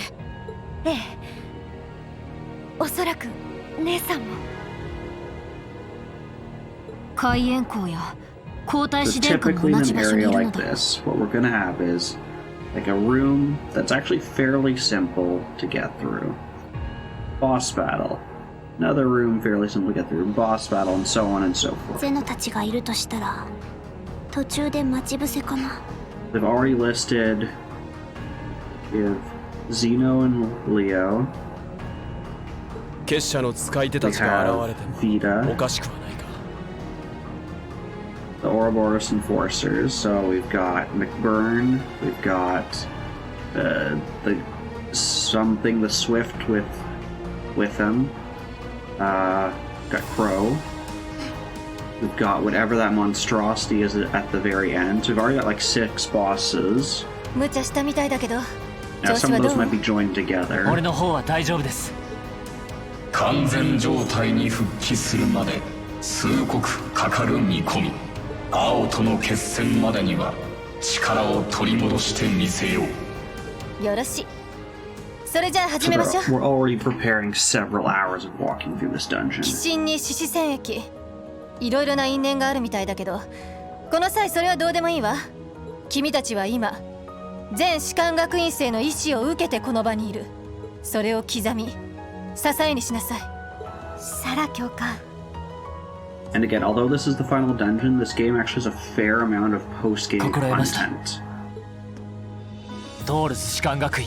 ええ、おそらく姉さんも。海援港や皇太 So 子殿下も typically 同 in じ an 場所にい area るの like だ。 this, what we're gonna have is like a room that's actually fairly simple to get through. Boss battle. Another room fairly simple to get through. Boss battle, and so on and so forth. ゼノたちがいるとしたら途中で待ち伏せかな。 They've already listed with Zeno and Leo. 結社の使い手た We ちが現れ have てもお Vita, かしくはないか。 the Ouroboros Enforcers. So we've got McBurn. We've got the something, the Swift with him. Got Crow. We've got whatever that monstrosity is at the very end. So we've already got like 6 bosses. 無茶したみたいだけど。 Now 調子 some は of ど those う？ might be joined together. 俺の方は大丈夫です。完全状態に復帰するまで数刻かかる見込み。青との決戦までには力を取り戻してみせよう。よろしい。それじゃあ So 始めましょう。 we're already preparing several hours of walking through this dungeon. 鬼神に獅子戦役。いろいろな因縁があるみたいだけど、この際それはどうでもいいわ。君たちは今全士官学院生の意思を受けてこの場にいる。それを刻み支えにしなさい。サラ教官。 And again, although this is the final dungeon, this game actually has a fair amount of post-game 心得ました。 content. トールズ士官学院、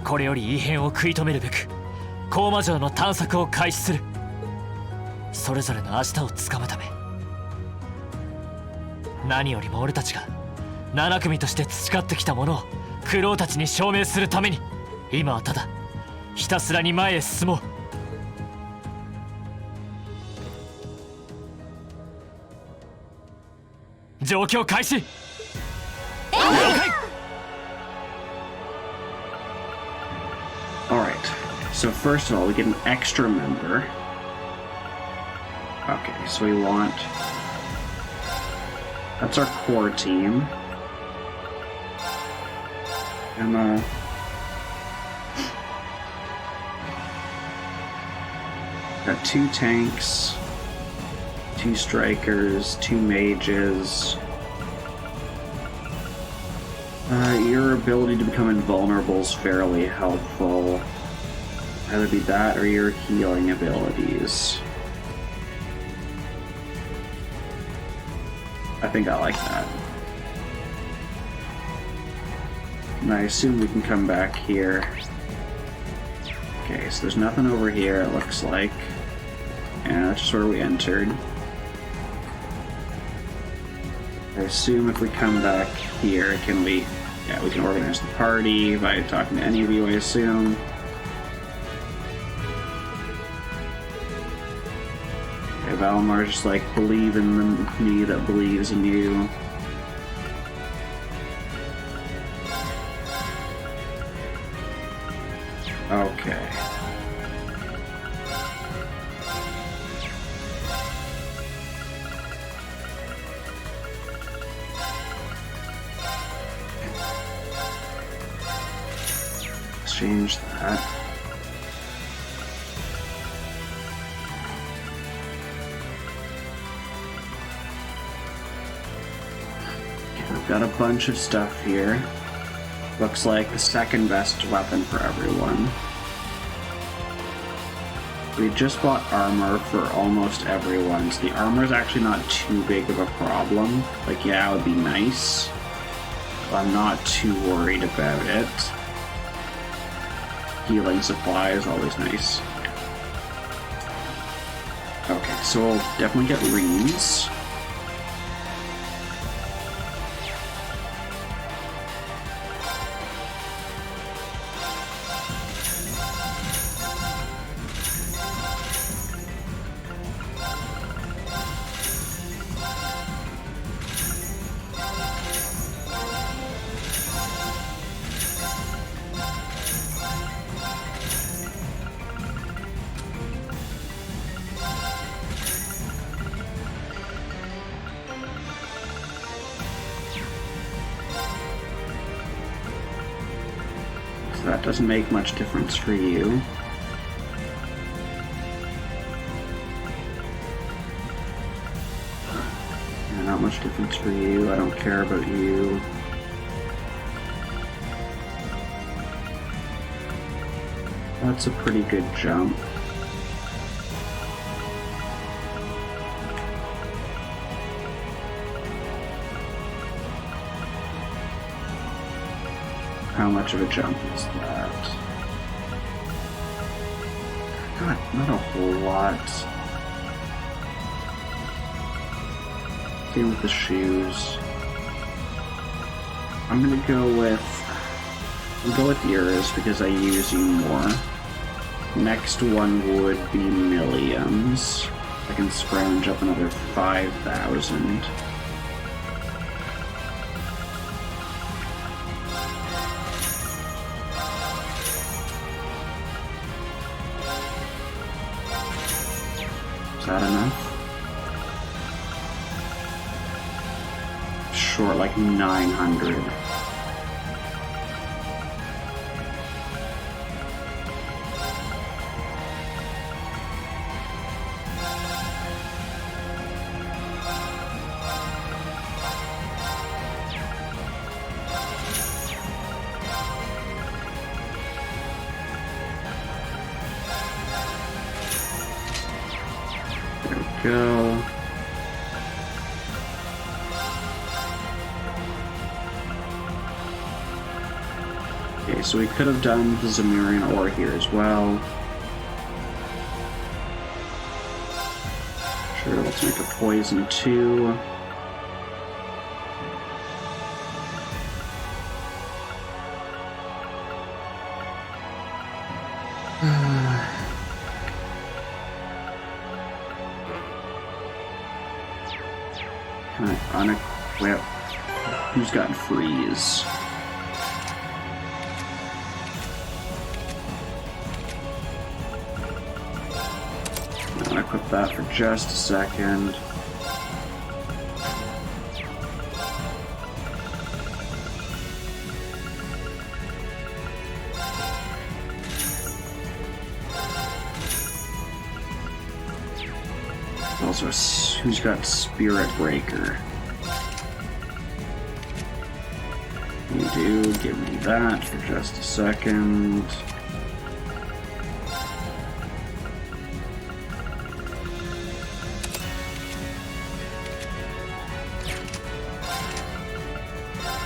これより異変を食い止めるべく高魔城の探索を開始する。それぞれの明日をつかむため、何よりも俺たちが7組として培ってきたものをクロウたちに証明するために、今はただひたすらに前へ進もう。状況開始。了解。 Alright, so first of all, we get an extra member. Okay, so we want... That's our core team. And, got 2 tanks, 2 strikers, 2 mages. Your ability to become invulnerable is fairly helpful. Either be that or your healing abilities. I think I like that. And I assume we can come back here. Okay, so there's nothing over here, it looks like. And that's just where we entered. I assume if we come back here, can we... Yeah, we can organize the party by talking to any of you, I assume. Okay, Valmar's just like, believe in me that believes in you. Okay. Change that. Okay, we've got a bunch of stuff here. Looks like the second best weapon for everyone. We just bought armor for almost everyone, so the armor is actually not too big of a problem. Like, yeah, it would be nice, but I'm not too worried about it. Healing supply is always nice. Okay, so we'll definitely get runes. That doesn't make much difference for you. Yeah, not much difference for you. I don't care about you. That's a pretty good jump. How much of a jump is that? Not a whole lot. Same with the shoes. I'm gonna go with yours because I use you more. Next one would be Milliams. I can scrounge up another 5,000. Is that enough? Sure, like 900. go. Okay, so we could have done the Zemurian ore here as well. Sure, let's make a poison 2. Can I unequip? Who's got freeze? I'll unequip that for just a second. Also, who's got Spirit Breaker? You do. Give me that for just a second.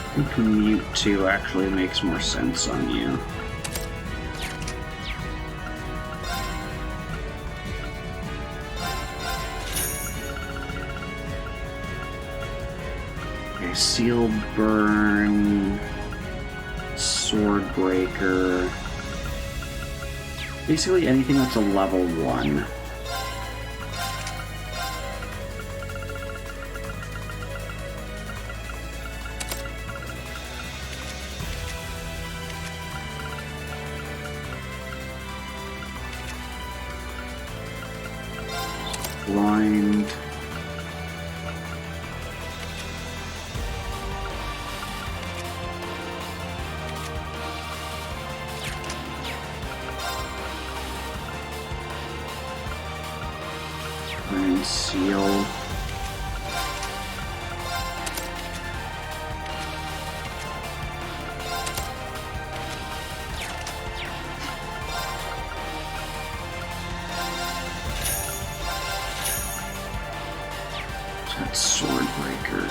I think Mute 2 actually makes more sense on you. Sealed Burn, Sword Breaker, basically anything that's a level 1. Blind. Seal. That's Sword Breaker.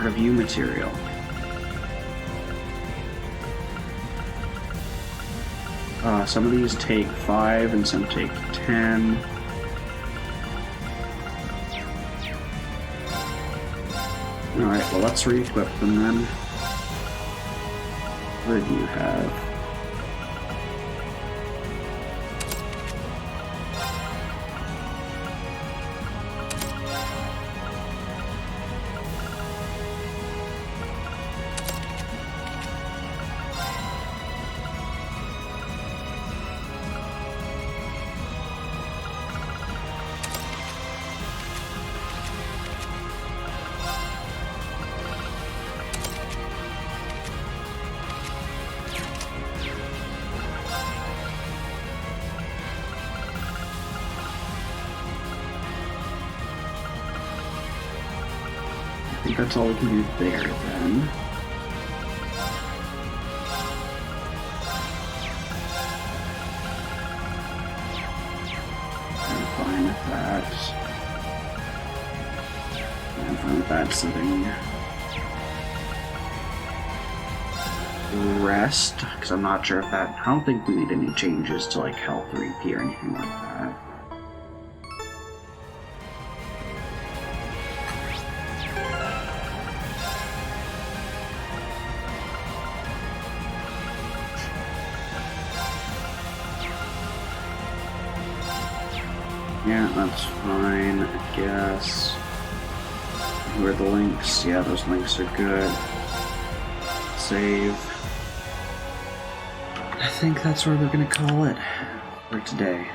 Review material. Some of these take 5 and some take 10. Alright, well let's re-equip them then. What do you have? I think that's all we can do there, then. I'm fine with that. I'm fine with that setting. Rest, because I'm not sure if that... I don't think we need any changes to, like, health or EP or anything like that. Yeah, that's fine, I guess. Where are the links? Yeah, those links are good. Save. I think that's where we're gonna call it for today.